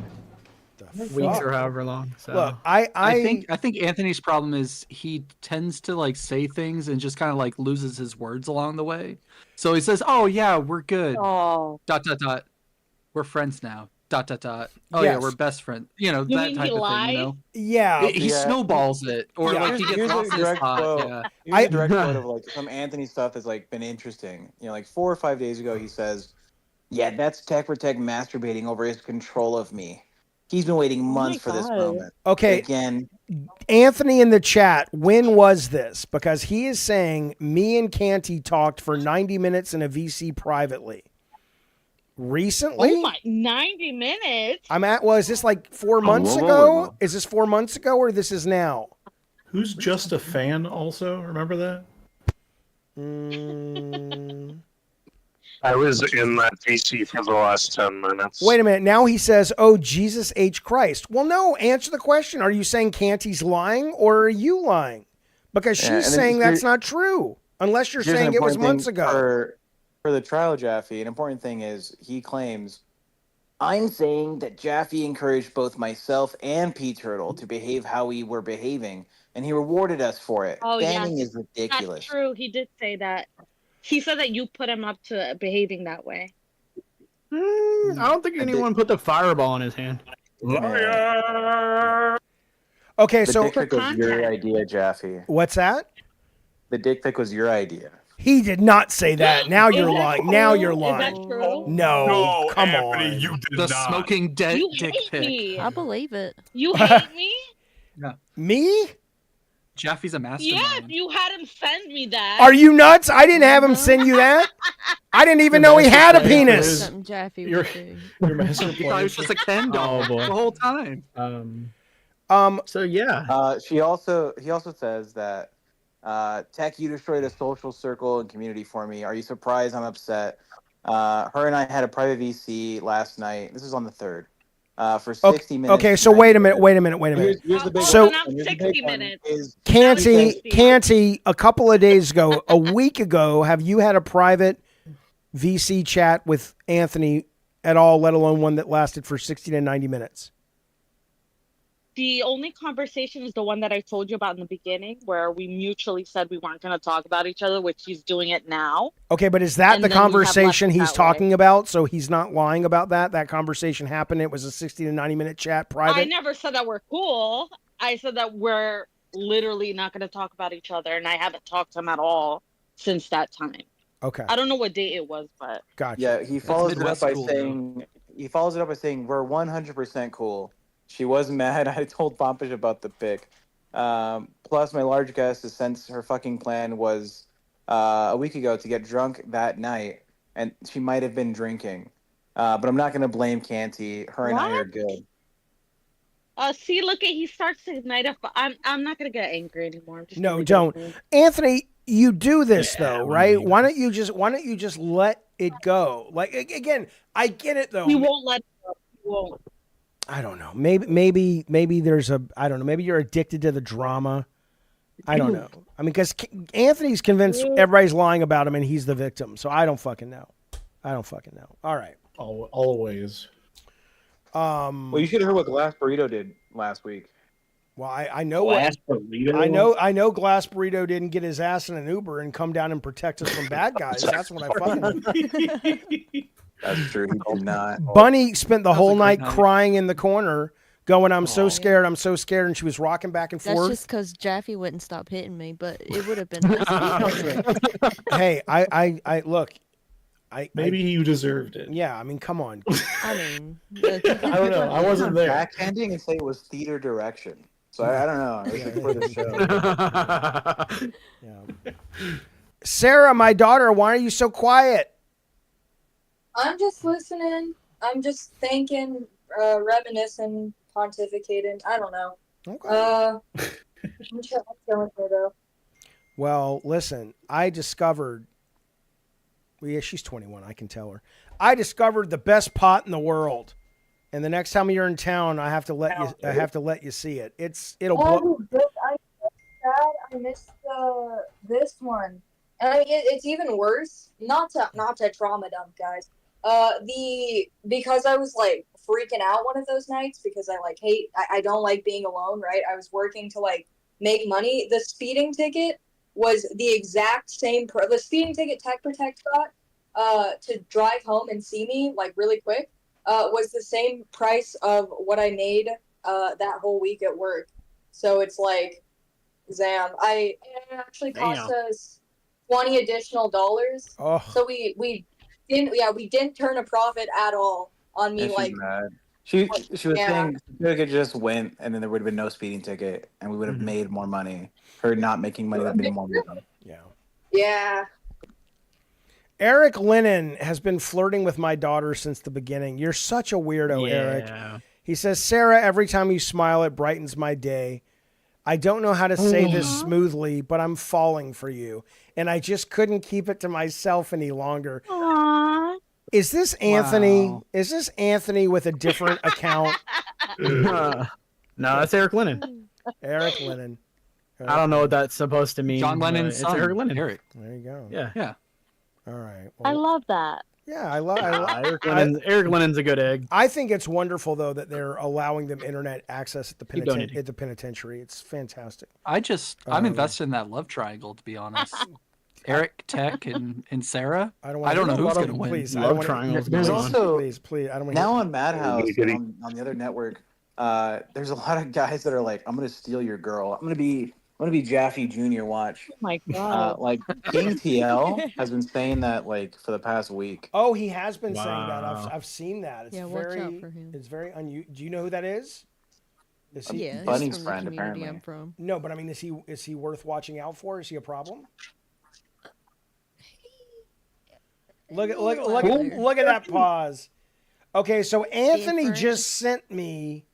weeks or however long. So look, I think Anthony's problem is he tends to say things and just kind of loses his words along the way. So he says, "Oh yeah, we're good." Oh. ... We're friends now. ... Oh yes. yeah, we're best friends. You know, you that mean type he of lied? thing. You know? Yeah. He snowballs it, or he gets lost in his thought. Yeah. Here's a direct quote of some Anthony stuff that's been interesting. 4 or 5 days ago, he says, "Yeah, that's Tech Protect masturbating over his control of me. He's been waiting months for this moment." Okay. Again, Anthony in the chat, when was this? Because he is saying me and Canty talked for 90 minutes in a VC privately. Recently? Oh my, 90 minutes? Is this 4 months ago? Is this 4 months ago or this is now? Who's just a fan also? Remember that? I was in that VC for the last 10 minutes. Wait a minute. Now he says, "Oh, Jesus H. Christ." Well, no, answer the question. Are you saying Canty's lying or are you lying? Because she's saying that's not true. Unless you're saying it was months ago. For the trial, Jaffe, an important thing is he claims, "I'm saying that Jaffe encouraged both myself and P Turtle to behave how we were behaving, and he rewarded us for it." Oh, Banning yes. is ridiculous. That's true. He did say that. He said that you put him up to behaving that way. I don't think anyone put the fireball in his hand. Okay, the so dick pic was your idea, Jaffe. What's that? The dick pic was your idea. He did not say that. Now Is you're that lying. Now true? you're Is that lying. true? No, No, come Anthony, on. you did The not. smoking dick You hate pic. me. I believe it. You hate me? Yeah. Me? Jeffy's a Yes, mastermind. you had him send me that. Are you nuts? I didn't have him send you that. I didn't even know he had a penis. Something Jeffy Your would do. master You thought it was just a Ken doll Oh, boy. the whole time. So yeah. He also says that Tech, you destroyed a social circle and community for me. Are you surprised I'm upset? Her and I had a private VC last night. This is on the 3rd. For 60 minutes. Okay, so wait a minute. Here's the big So, one. Here's the big one is Canty, a couple of days ago, a week ago, have you had a private VC chat with Anthony at all, let alone one that lasted for 60 to 90 minutes? The only conversation is the one that I told you about in the beginning, where we mutually said we weren't going to talk about each other, which he's doing it now. Okay, but is that And the then we have conversation left it he's that way. talking about? So he's not lying about that? That conversation happened. It was a 60 to 90 minute chat private? I never said that we're cool. I said that we're literally not going to talk about each other, and I haven't talked to him at all since that time. Okay. I don't know what date it was, but Gotcha. Yeah, he follows it up Midwest by cool, saying we're 100% cool. She was mad. I told Pompish about the pic. Plus, my large guess is since her fucking plan was a week ago to get drunk that night, and she might have been drinking. But I'm not going to blame Canty. Her and I are What? good. see, look at he starts to ignite a. I'm not going to get angry anymore. I'm just No, gonna don't. go. Anthony, you do this though, right? Why don't you just let it go? Like again, I get it though. He won't let it go. He won't. I don't know. Maybe there's a I don't know. Maybe you're addicted to the drama. I don't know. I mean, because Anthony's convinced everybody's lying about him and he's the victim. So I don't fucking know. All right. Always. Well, you should have heard what Glass Burrito did last week. Well, I know Glass what Burrito? I know. Glass Burrito didn't get his ass in an Uber and come down and protect us from bad guys. That's what I fucking know. That's true. He did not. Bunny spent the whole night night. crying in the corner, going, "I'm so scared, I'm so scared," and she was rocking back and That's forth. just because Jaffe wouldn't stop hitting me, but it would have been nice. Hey, I look. Maybe you deserved it. Yeah, I mean, come on. I mean, I don't know. I wasn't there. Backhanding and say it was theater direction. So I don't know. It was for the show. Yeah. Sarah, my daughter, why are you so quiet? I'm just listening. I'm just thinking, reminiscing, pontificating. I don't know. Okay. I'm chilling here though. Well, listen, I discovered. Well, yeah, she's 21. I can tell her. I discovered the best pot in the world, and the next time you're in town, I have to let you see it. It'll blow. I missed this one, and I mean it's even worse. Not to trauma dump, guys. Because I was like freaking out one of those nights because I don't like being alone, right? I was working to like make money. The speeding ticket was the exact same the speeding ticket Tech Protect got to drive home and see me like really quick was the same price of what I made that whole week at work. So it's like it actually cost us $20 additional. Oh. So we didn't turn a profit at all on me. And she's Like mad. She was saying we could just went and then there would have been no speeding ticket and we would have made more money. Her not making money would have been more money. Yeah. Eric Lennon has been flirting with my daughter since the beginning. You're such a weirdo, Eric. He says, Sarah, every time you smile, it brightens my day. I don't know how to say this smoothly, but I'm falling for you. And I just couldn't keep it to myself any longer. Aww. Is this Anthony? Wow. Is this Anthony with a different account? No, that's Eric Lennon. Eric Lennon. I don't know what that's supposed to mean. John Lennon's It's son, Eric Lennon. Eric. There you go. Yeah. All right. I love that. Yeah, Eric Lennon's a good egg. I think it's wonderful though that they're allowing them internet access at the Keep donating. penitentiary. It's fantastic. I'm invested in that love triangle, to be honest. Eric, Tech, and Sarah. I don't know who's going to win. Please, Love triangles. There's also please. I don't want now on Madhouse on the other network. There's a lot of guys that are like, I'm gonna steal your girl. I'm gonna be I'm gonna be Jaffe Jr. Watch. Oh my god. Like King TL has been saying that like for the past week. Oh, he has been saying that. Wow. I've seen that. It's Yeah, watch very out for him. it's very unusual. Do you know who that is? Is he? Yeah, he's Bunny's from the friend, community apparently. I'm from. No, but I mean, is he worth watching out for? Is he a problem? Look at that pause. Okay, so Anthony Different. just sent me.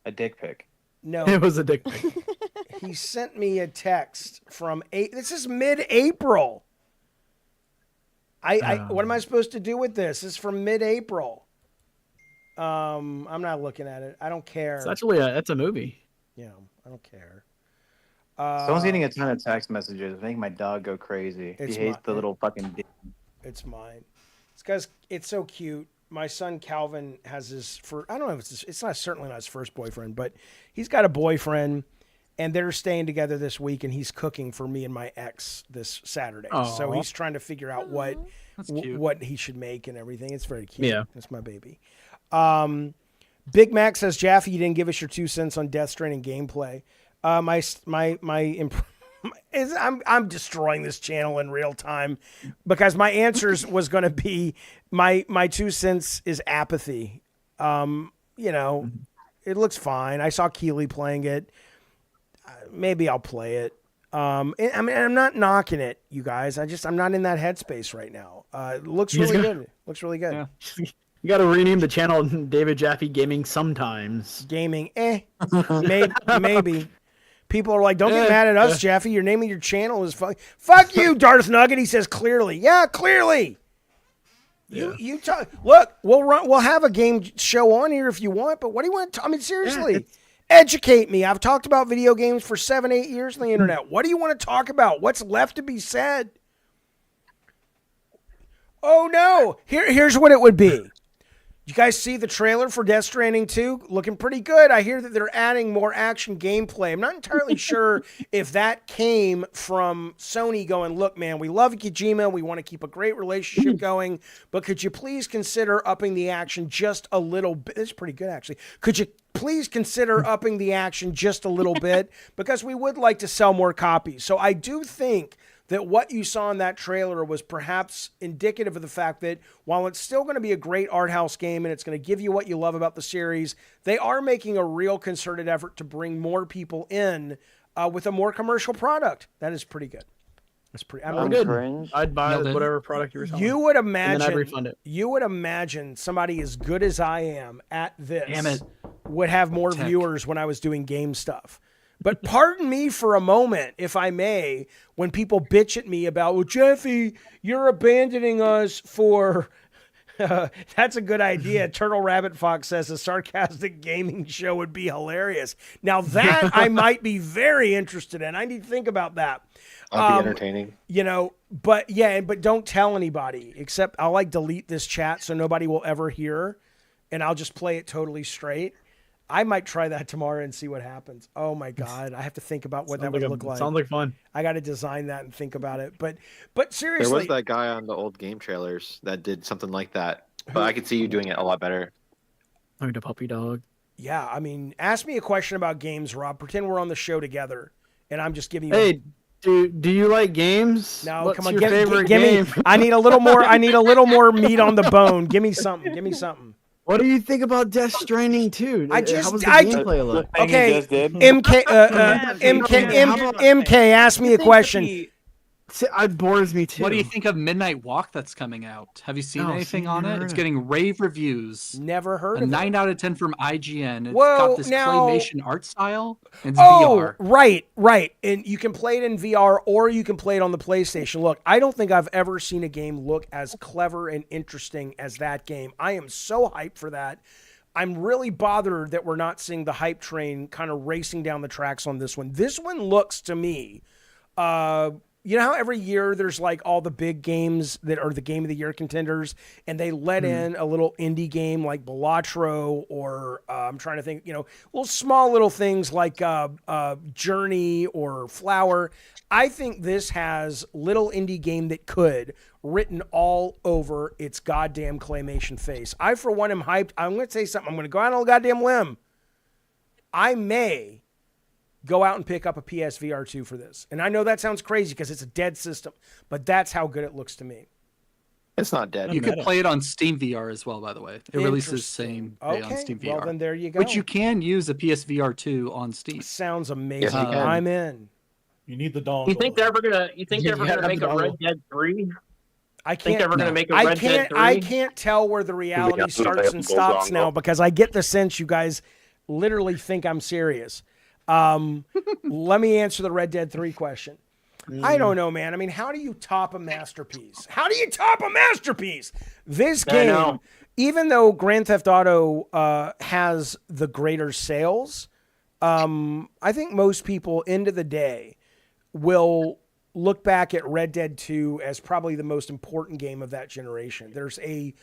A dick pic. No, It was a dick pic. he sent me a text from This is mid-April. What am I supposed to do with this? This is from mid-April. I'm not looking at it. I don't care. It's actually that's a movie. Yeah, I don't care. Someone's getting a ton of text messages, making my dog go crazy. He It's hates the little fucking dick. It's mine. It's because it's so cute. My son Calvin has I don't know if it's not certainly not his first boyfriend, but he's got a boyfriend, and they're staying together this week, and he's cooking for me and my ex this Saturday. So Aw. he's trying to figure out what he should make and everything. It's very cute. Yeah. That's my baby. Big Mac says, Jaffe, you didn't give us your 2 cents on Death Stranding gameplay. I'm destroying this channel in real time because my answers was going to be my 2 cents is apathy. It looks fine. I saw Keeley playing it. Maybe I'll play it. I mean, I'm not knocking it, you guys. I'm not in that headspace right now. It looks really good. Looks really good. Yeah. You got to rename the channel David Jaffe Gaming sometimes. Gaming, maybe. People are like, don't get mad at us, Jaffe. Your name of your channel is fuck you, Darth Nugget. He says clearly. Yeah, clearly. You talk. Look, we'll have a game show on here if you want. But what do you want? I mean, seriously, educate me. I've talked about video games for 7-8 years on the internet. What do you want to talk about? What's left to be said? Oh no! Here's what it would be. You guys see the trailer for Death Stranding 2? Looking pretty good. I hear that they're adding more action gameplay. I'm not entirely sure if that came from Sony going, look, man, we love Kojima. We want to keep a great relationship going. But could you please consider upping the action just a little bit? It's pretty good, actually. Could you please consider upping the action just a little bit? Because we would like to sell more copies. So I do think that what you saw in that trailer was perhaps indicative of the fact that while it's still going to be a great art house game and it's going to give you what you love about the series, they are making a real concerted effort to bring more people in with a more commercial product. That is pretty good. That's pretty. I'm good. Cringe. I'd buy whatever product you were selling. You would imagine. And then I'd refund it. You would imagine somebody as good as I am at this Damn it. would have more viewers when I was doing game stuff. But pardon me for a moment, if I may, when people bitch at me about, well, Jeffy, you're abandoning us for... that's a good idea. Turtle Rabbit Fox says a sarcastic gaming show would be hilarious. Now that I might be very interested in. I need to think about that. That'd be entertaining. But don't tell anybody, except I'll delete this chat so nobody will ever hear, and I'll just play it totally straight. I might try that tomorrow and see what happens. Oh my God. I have to think about what that would look like. Sounds like fun. I got to design that and think about it. But seriously. There was that guy on the old game trailers that did something like that, but I could see you doing it a lot better. Like the puppy dog. Yeah. I mean, ask me a question about games, Rob. Pretend we're on the show together and I'm just giving you. Hey, do you like games? No, What's come on. your Give favorite me, game? I need a little more meat on the bone. Give me something. What do you think about Death Stranding 2? I How was the gameplay look? Okay, MK, ask me a question. It bores me too. What do you think of Midnight Walk that's coming out? Have you seen anything on it? It's getting rave reviews. Never heard of it. 9 out of 10 from IGN. It's got this claymation art style. It's VR. Right. And you can play it in VR or you can play it on the PlayStation. Look, I don't think I've ever seen a game look as clever and interesting as that game. I am so hyped for that. I'm really bothered that we're not seeing the hype train kind of racing down the tracks on this one. This one looks to me, you know how every year there's all the big games that are the game of the year contenders and they let in a little indie game like Balatro or I'm trying to think, little small little things like Journey or Flower. I think this has little indie game that could written all over its goddamn claymation face. I, for one, am hyped. I'm going to say something. I'm going to go out on a goddamn limb. I may go out and pick up a PSVR 2 for this. And I know that sounds crazy because it's a dead system, but that's how good it looks to me. It's not dead. You could play it on Steam VR as well, by the way. It releases same day on Steam VR. Well, then there you go. Which you can use a PSVR 2 on Steam. Sounds amazing. I'm in. You need the dongle. You think they're ever gonna make a Red Dead 3? I think they're ever gonna make a I Red Dead 3? I can't tell where the reality starts and stops now because I get the sense you guys literally think I'm serious. Let me answer the Red Dead 3 question. I don't know, man. I mean, how do you top a masterpiece? How do you top a masterpiece? This game, even though Grand Theft Auto has the greater sales, I think most people, end of the day, will look back at Red Dead 2 as probably the most important game of that generation. There's a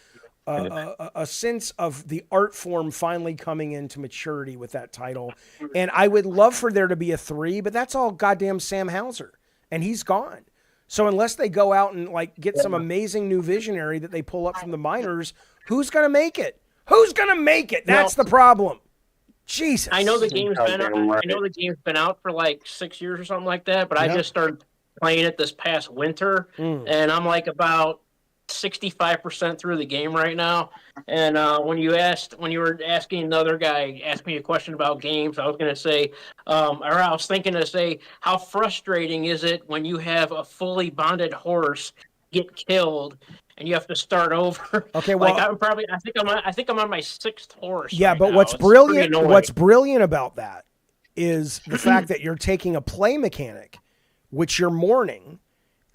sense of the art form finally coming into maturity with that title. And I would love for there to be a 3, but that's all goddamn Sam Hauser. And he's gone. So unless they go out and like get some amazing new visionary that they pull up from the minors, who's going to make it? Who's going to make it? That's the problem. Jesus. I know the game's been out. I know the game's been out for like 6 years or something like that. But I just started playing it this past winter, and I'm like about 65% through the game right now. And when you were asking another guy, asked me a question about games, I was going to say, or I was thinking to say, how frustrating is it when you have a fully bonded horse get killed and you have to start over? Okay, well, like I think I'm on my 6th horse. Yeah, right but now. what's It's brilliant? pretty annoying. What's brilliant about that is the fact that you're taking a play mechanic, which you're mourning,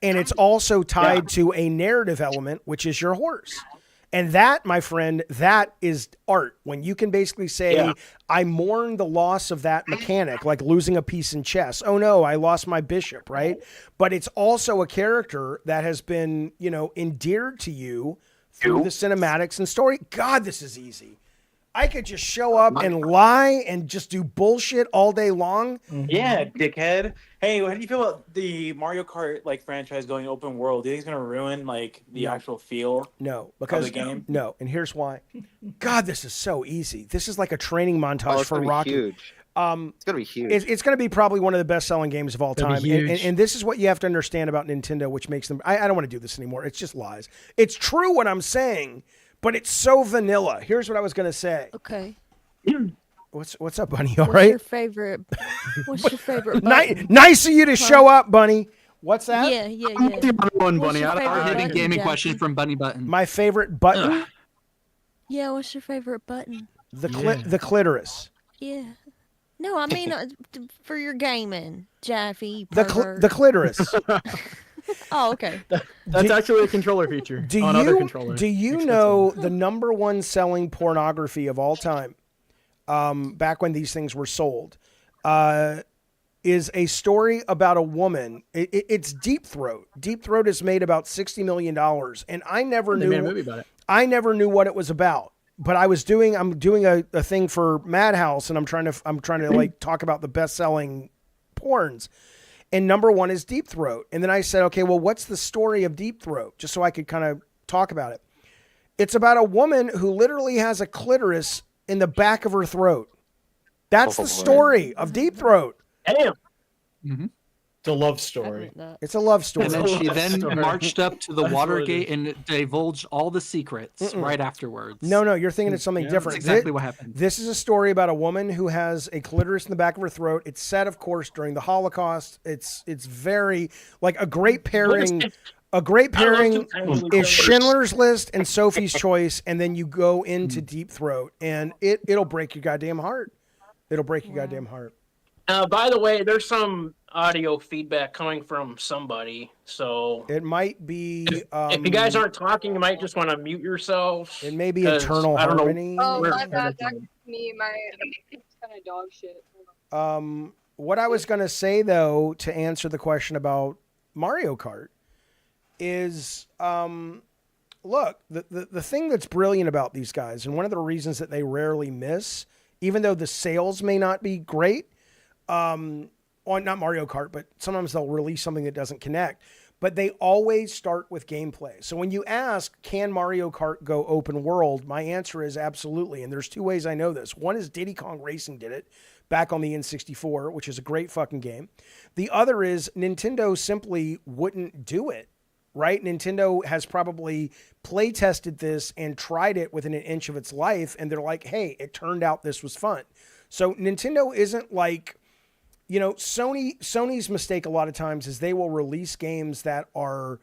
and it's also tied to a narrative element, which is your horse. And that, my friend, that is art. When you can basically say, I mourn the loss of that mechanic, like losing a piece in chess. Oh no, I lost my bishop, right? But it's also a character that has been, endeared to you through the cinematics and story. God, this is easy. I could just show up and lie and just do bullshit all day long. Yeah, dickhead. Hey, how do you feel about the Mario Kart franchise going open world? Do you think it's gonna ruin the actual feel? No, because of the game? No, and here's why. God, this is so easy. This is like a training montage it's for gonna be Rocky. huge. It's gonna be huge. It's going to be probably one of the best-selling games of all Gonna time. be huge. And this is what you have to understand about Nintendo, which makes them. I don't want to do this anymore. It's just lies. It's true what I'm saying, but it's so vanilla. Here's what I was going to say. Okay. What's up, Bunny? All What's right. your favorite? What's your favorite? button? Nice of you to show up, Bunny. What's that? Yeah. One What's Bunny. your Our favorite hidden button, gaming Jackie? question from Bunny Button. My favorite button? Yeah, what's your favorite button? The clitoris. Yeah. No, I mean for your gaming, Jaffe. The clitoris. Oh, okay. That's actually a controller feature on other controllers. Do you know the number one selling pornography of all time, back when these things were sold, is a story about a woman. It's Deep Throat. Deep Throat is made about $60 million, and I never They knew. made a movie about it. I never knew what it was about. But I'm doing a thing for Madhouse, and I'm trying to like talk about the best selling porns. And number one is Deep Throat. And then I said, okay, well, what's the story of Deep Throat? Just so I could kind of talk about it. It's about a woman who literally has a clitoris in the back of her throat. That's the story of Deep Throat. Damn. Mm-hmm. It's a love story. It's a love story. And then she then marched up to the That's what it Watergate and divulged all the secrets right afterwards. No, you're thinking of something different. That's exactly what happened. This is a story about a woman who has a clitoris in the back of her throat. It's set, of course, during the Holocaust. It's very like a great pairing. A great pairing is Schindler's List and Sophie's Choice, and then you go into Deep Throat, and it'll break your goddamn heart. It'll break your goddamn heart. By the way, there's some audio feedback coming from somebody, so it might be. If you guys aren't talking, you might just want to mute yourselves. It may be internal I don't harmony. Oh, Know my bad. That's me. It's kind of dog shit. What I was going to say, though, to answer the question about Mario Kart is, look, the thing that's brilliant about these guys, and one of the reasons that they rarely miss, even though the sales may not be great, on not Mario Kart, but sometimes they'll release something that doesn't connect. but they always start with gameplay. So when you ask, can Mario Kart go open world? My answer is absolutely. And there's two ways I know this. One is Diddy Kong Racing did it back on the N64, which is a great fucking game. The other is Nintendo simply wouldn't do it, right? Nintendo has probably play tested this and tried it within an inch of its life. And they're like, hey, it turned out this was fun. So Nintendo isn't like, you know, Sony's mistake a lot of times is they will release games that are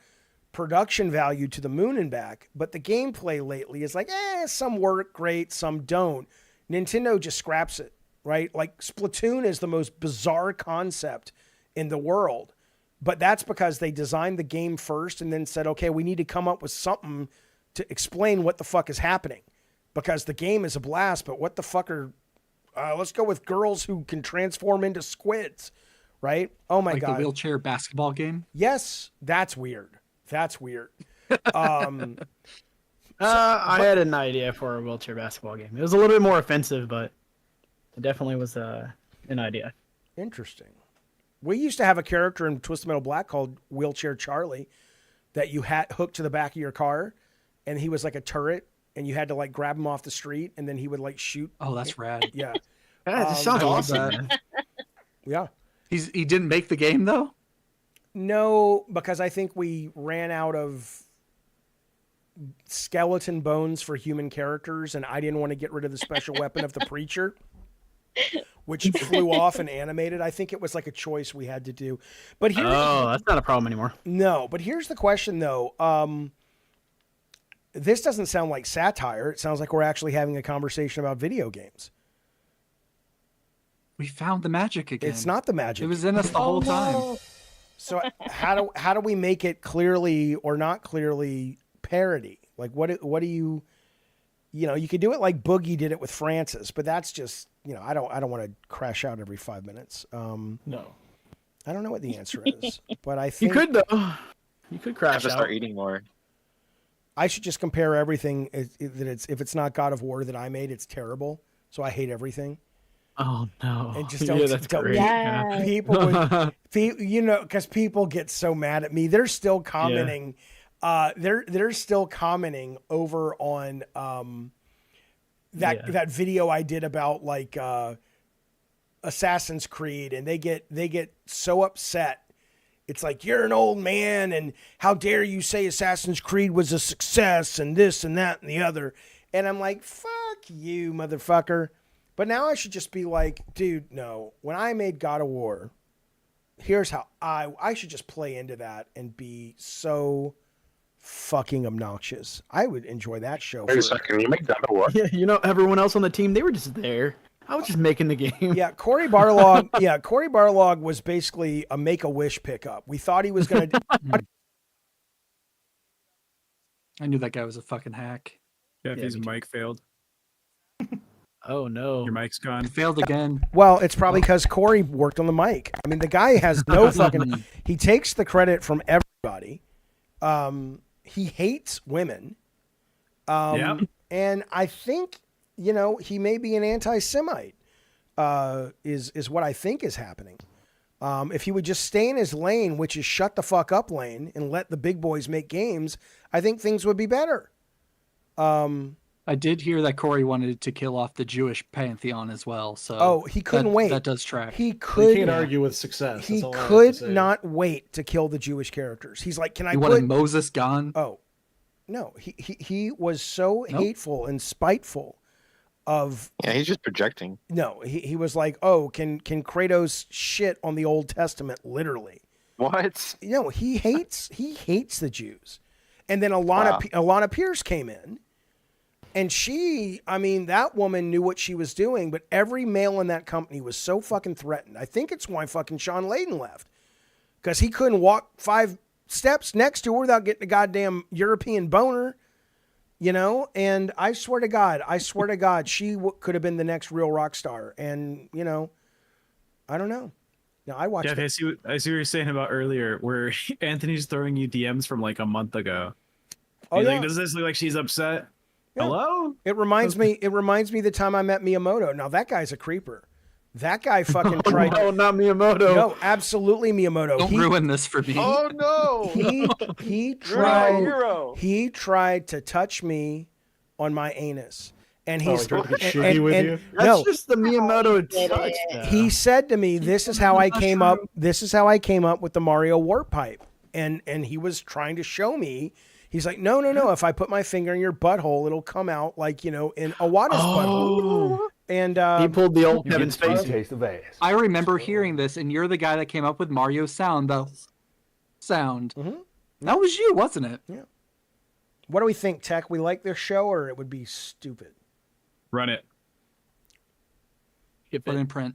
production value to the moon and back, but the gameplay lately is like, some work great, some don't. Nintendo just scraps it, right? Like Splatoon is the most bizarre concept in the world, but that's because they designed the game first and then said, okay, we need to come up with something to explain what the fuck is happening, because the game is a blast, but what the fuck are let's go with girls who can transform into squids, right? Oh my God. Like the wheelchair basketball game? Yes, that's weird. That's weird. I had an idea for a wheelchair basketball game. It was a little bit more offensive, but it definitely was an idea. Interesting. We used to have a character in Twisted Metal Black called Wheelchair Charlie that you had hooked to the back of your car, and he was like a turret, and you had to like grab him off the street, and then he would like shoot. Oh, that's rad. Yeah. That sounds awesome. Yeah. He didn't make the game though? No, because I think we ran out of skeleton bones for human characters, and I didn't want to get rid of the special weapon of the preacher, which flew off and animated. I think it was like a choice we had to do. But here, that's not a problem anymore. No, but here's the question though. This doesn't sound like satire. It sounds like we're actually having a conversation about video games. We found the magic again. It's not the magic. It was in us the whole time. So how do we make it clearly or not clearly parody? Like what do you know, you could do it like Boogie did it with Francis, but that's just, you know, I don't want to crash out every 5 minutes. No. I don't know what the answer is, but I think You could though. You could crash have to out. start eating more. I should just compare everything if it's not God of War that I made, it's terrible. So I hate everything. Oh no! And just don't. That's don't great. yeah. People, you know, because people get so mad at me. They're still commenting. Yeah. They're still commenting over on that video I did about like Assassin's Creed, and they get so upset. It's like, you're an old man, and how dare you say Assassin's Creed was a success, and this and that and the other. And I'm like, fuck you, motherfucker. But now I should just be like, dude, no. When I made God of War, here's how I should just play into that and be so fucking obnoxious. I would enjoy that show. Wait a second, you made God of War? Yeah, you know, everyone else on the team, they were just there. I was just making the game. Yeah, Cory Barlog was basically a Make-A-Wish pickup. We thought he was going to... I knew that guy was a fucking hack. Yeah, his mic failed. Oh, no. Your mic's gone. It failed again. Well, it's probably because Cory worked on the mic. I mean, the guy has no fucking... He takes the credit from everybody. He hates women. And I think... You know, he may be an anti-Semite, is what I think is happening. If he would just stay in his lane, which is shut the fuck up lane, and let the big boys make games, I think things would be better. I did hear that Cory wanted to kill off the Jewish pantheon as well. So he couldn't wait. That does track. He could. You can't argue with success. He could not wait to kill the Jewish characters. He's like, can I? You wanted Moses gone? Oh, no. He was so hateful and spiteful. He's just projecting. No, he was like, oh, can Kratos shit on the Old Testament literally? What? No, he hates the Jews. And then Alana Pierce came in, and that woman knew what she was doing, but every male in that company was so fucking threatened. I think it's why fucking Sean Layden left, because he couldn't walk 5 steps next to her without getting a goddamn European boner. You know, and I swear to God, she could have been the next real rock star. And, you know, I don't know. Now, I watched. Jeff, I see what you were saying about earlier, where Anthony's throwing you DMs from like a month ago. Oh, yeah. Like, does this look like she's upset? Yeah. Hello? It reminds me the time I met Miyamoto. Now, that guy's a creeper. That guy fucking tried. No, not Miyamoto. No, absolutely Miyamoto. Don't ruin this for me. Oh no! He Ruin my tried. hero. He tried to touch me on my anus, and Oh, he's he tried to get shitty with you? That's no. just the Miyamoto touch. though. He said to me, "This is how I came up. This is how I came up with the Mario warp pipe." And he was trying to show me. He's like, "No. If I put my finger in your butthole, it'll come out like in Awada's butthole." And he pulled the old You Kevin get the Spacey. taste of ass. I remember hearing this, and you're the guy that came up with Mario sound. The sound. That was you, wasn't it? Yeah. What do we think, Tech? We like this show, or it would be stupid? Run it. Put in print.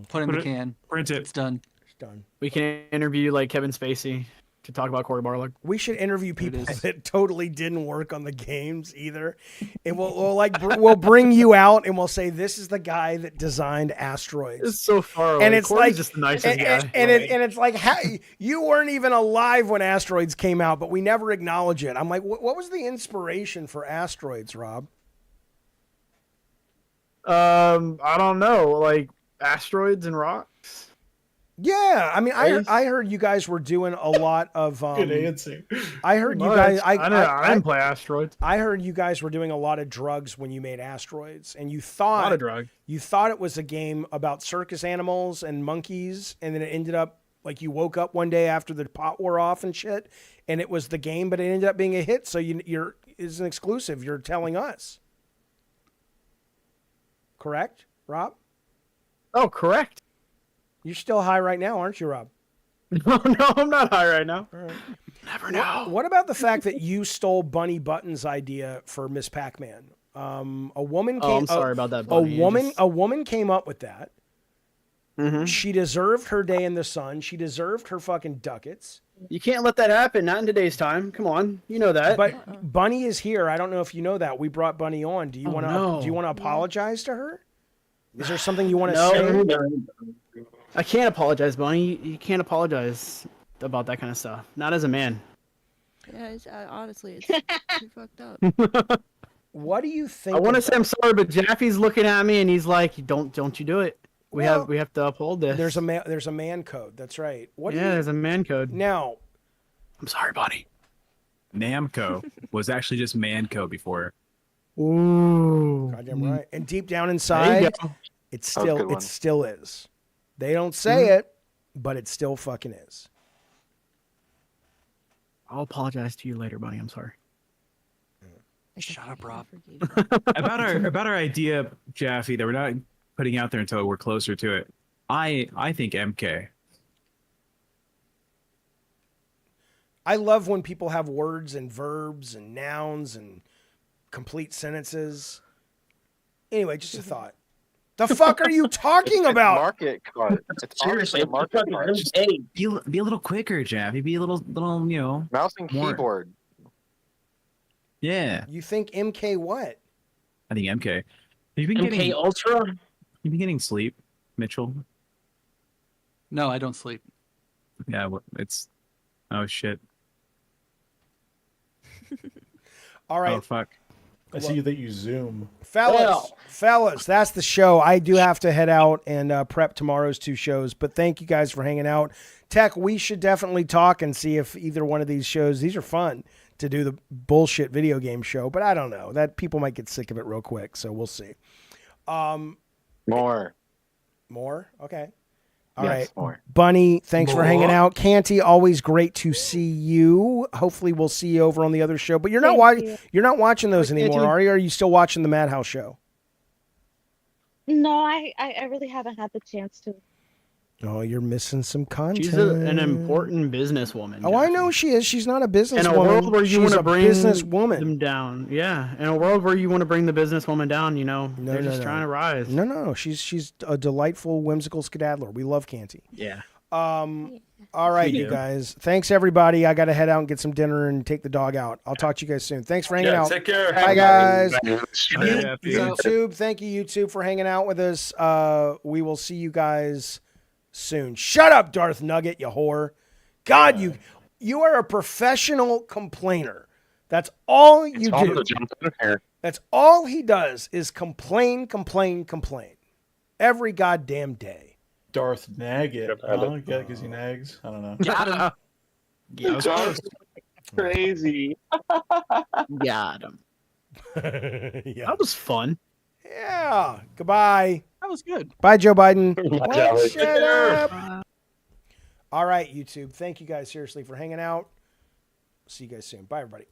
Put in the can. Print it. It's done. It's done. We can interview like Kevin Spacey to talk about Cory Barlog. We should interview people that totally didn't work on the games either. And we'll bring you out and we'll say, this is the guy that designed Asteroids. It's so far away. And it's Cory's like just the nicest guy. And it's like, how, you weren't even alive when Asteroids came out, but we never acknowledge it. I'm like, what was the inspiration for Asteroids, Rob? I don't know, like asteroids and rocks. Yeah, I mean, I heard you guys were doing a lot of. Good answer. I heard you guys. I didn't play Asteroids. I heard you guys were doing a lot of drugs when you made Asteroids, and you thought A lot of drugs. You thought it was a game about circus animals and monkeys, and then it ended up like you woke up one day after the pot wore off and shit, and it was the game, but it ended up being a hit. So you're it's an exclusive. You're telling us, correct, Rob? Oh, correct. You're still high right now, aren't you, Rob? No, I'm not high right now. All right. Never know. What about the fact that you stole Bunny Button's idea for Miss Pac-Man? A woman. Came, I'm sorry about that, Bunny. A woman came up with that. Mm-hmm. She deserved her day in the sun. She deserved her fucking ducats. You can't let that happen. Not in today's time. Come on, you know that. But Bunny is here. I don't know if you know that. We brought Bunny on. Do you want to? no. Do you want to apologize to her? Is there something you want to say? I can't apologize, Bunny. You can't apologize about that kind of stuff. Not as a man. Yeah, honestly, it's too fucked up. What do you think? I want to say I'm sorry, but Jaffe's looking at me and he's like, "Don't you do it? We have to uphold this." There's a man code. That's right. There's a man code. Now, I'm sorry, Bunny. Namco was actually just Manco before. Ooh. Goddamn right. And deep down There you inside, go. it That was a good one. still is. They don't say it, but it still fucking is. I'll apologize to you later, Bunny. I'm sorry. Shut up, Rob. about our idea, Jaffe, that we're not putting out there until we're closer to it. I think MK. I love when people have words and verbs and nouns and complete sentences. Anyway, just a thought. The fuck are you talking about? Market card. It's Seriously, obviously a market card. hey, Be a little quicker, Jaffe. Be a little Mouse and more. keyboard. Yeah, You think MK what? I think MK. Have you been MK getting? Ultra. You been getting sleep, Mitchell? No, I don't sleep. Yeah, it's. Oh shit. All right. Oh fuck. I see that you zoom. Fellas, that's the show. I do have to head out and prep tomorrow's two shows, but thank you guys for hanging out. Tech, we should definitely talk and see if either one of these shows, these are fun to do the bullshit video game show, but I don't know. That people might get sick of it real quick, so we'll see. More. Okay. All Yes, right. more. Bunny, thanks for hanging out. Canty, always great to see you. Hopefully we'll see you over on the other show. But you're not you're not watching those anymore, are you? Or are you still watching the Madhouse show? No, I really haven't had the chance to. Oh, you're missing some content. She's an important businesswoman. Oh, I know she is. She's not a businesswoman. In a world where you want to bring businesswoman them down, yeah. In a world where you want to bring the businesswoman down, they're just trying to rise. No. She's a delightful, whimsical skedaddler. We love Canty. Yeah. All right, We you do. guys. Thanks, everybody. I got to head out and get some dinner and take the dog out. I'll talk to you guys soon. Thanks for hanging out. Take care. Bye, guys. Happy. YouTube, thank you, YouTube, for hanging out with us. We will see you guys soon. Shut up, Darth Nugget, you whore. God, you are a professional complainer. That's all you do. That's all he does is complain. every goddamn day. Darth Nagget. Huh? Yeah, because he nags. I don't know. Got him. Yeah, I was close. Crazy. Got him. Yeah. That was fun. Yeah. Goodbye. That was good. Bye, Joe Biden. Bye, What? Joe. Shut up. All right, YouTube. Thank you guys seriously for hanging out. See you guys soon. Bye, everybody.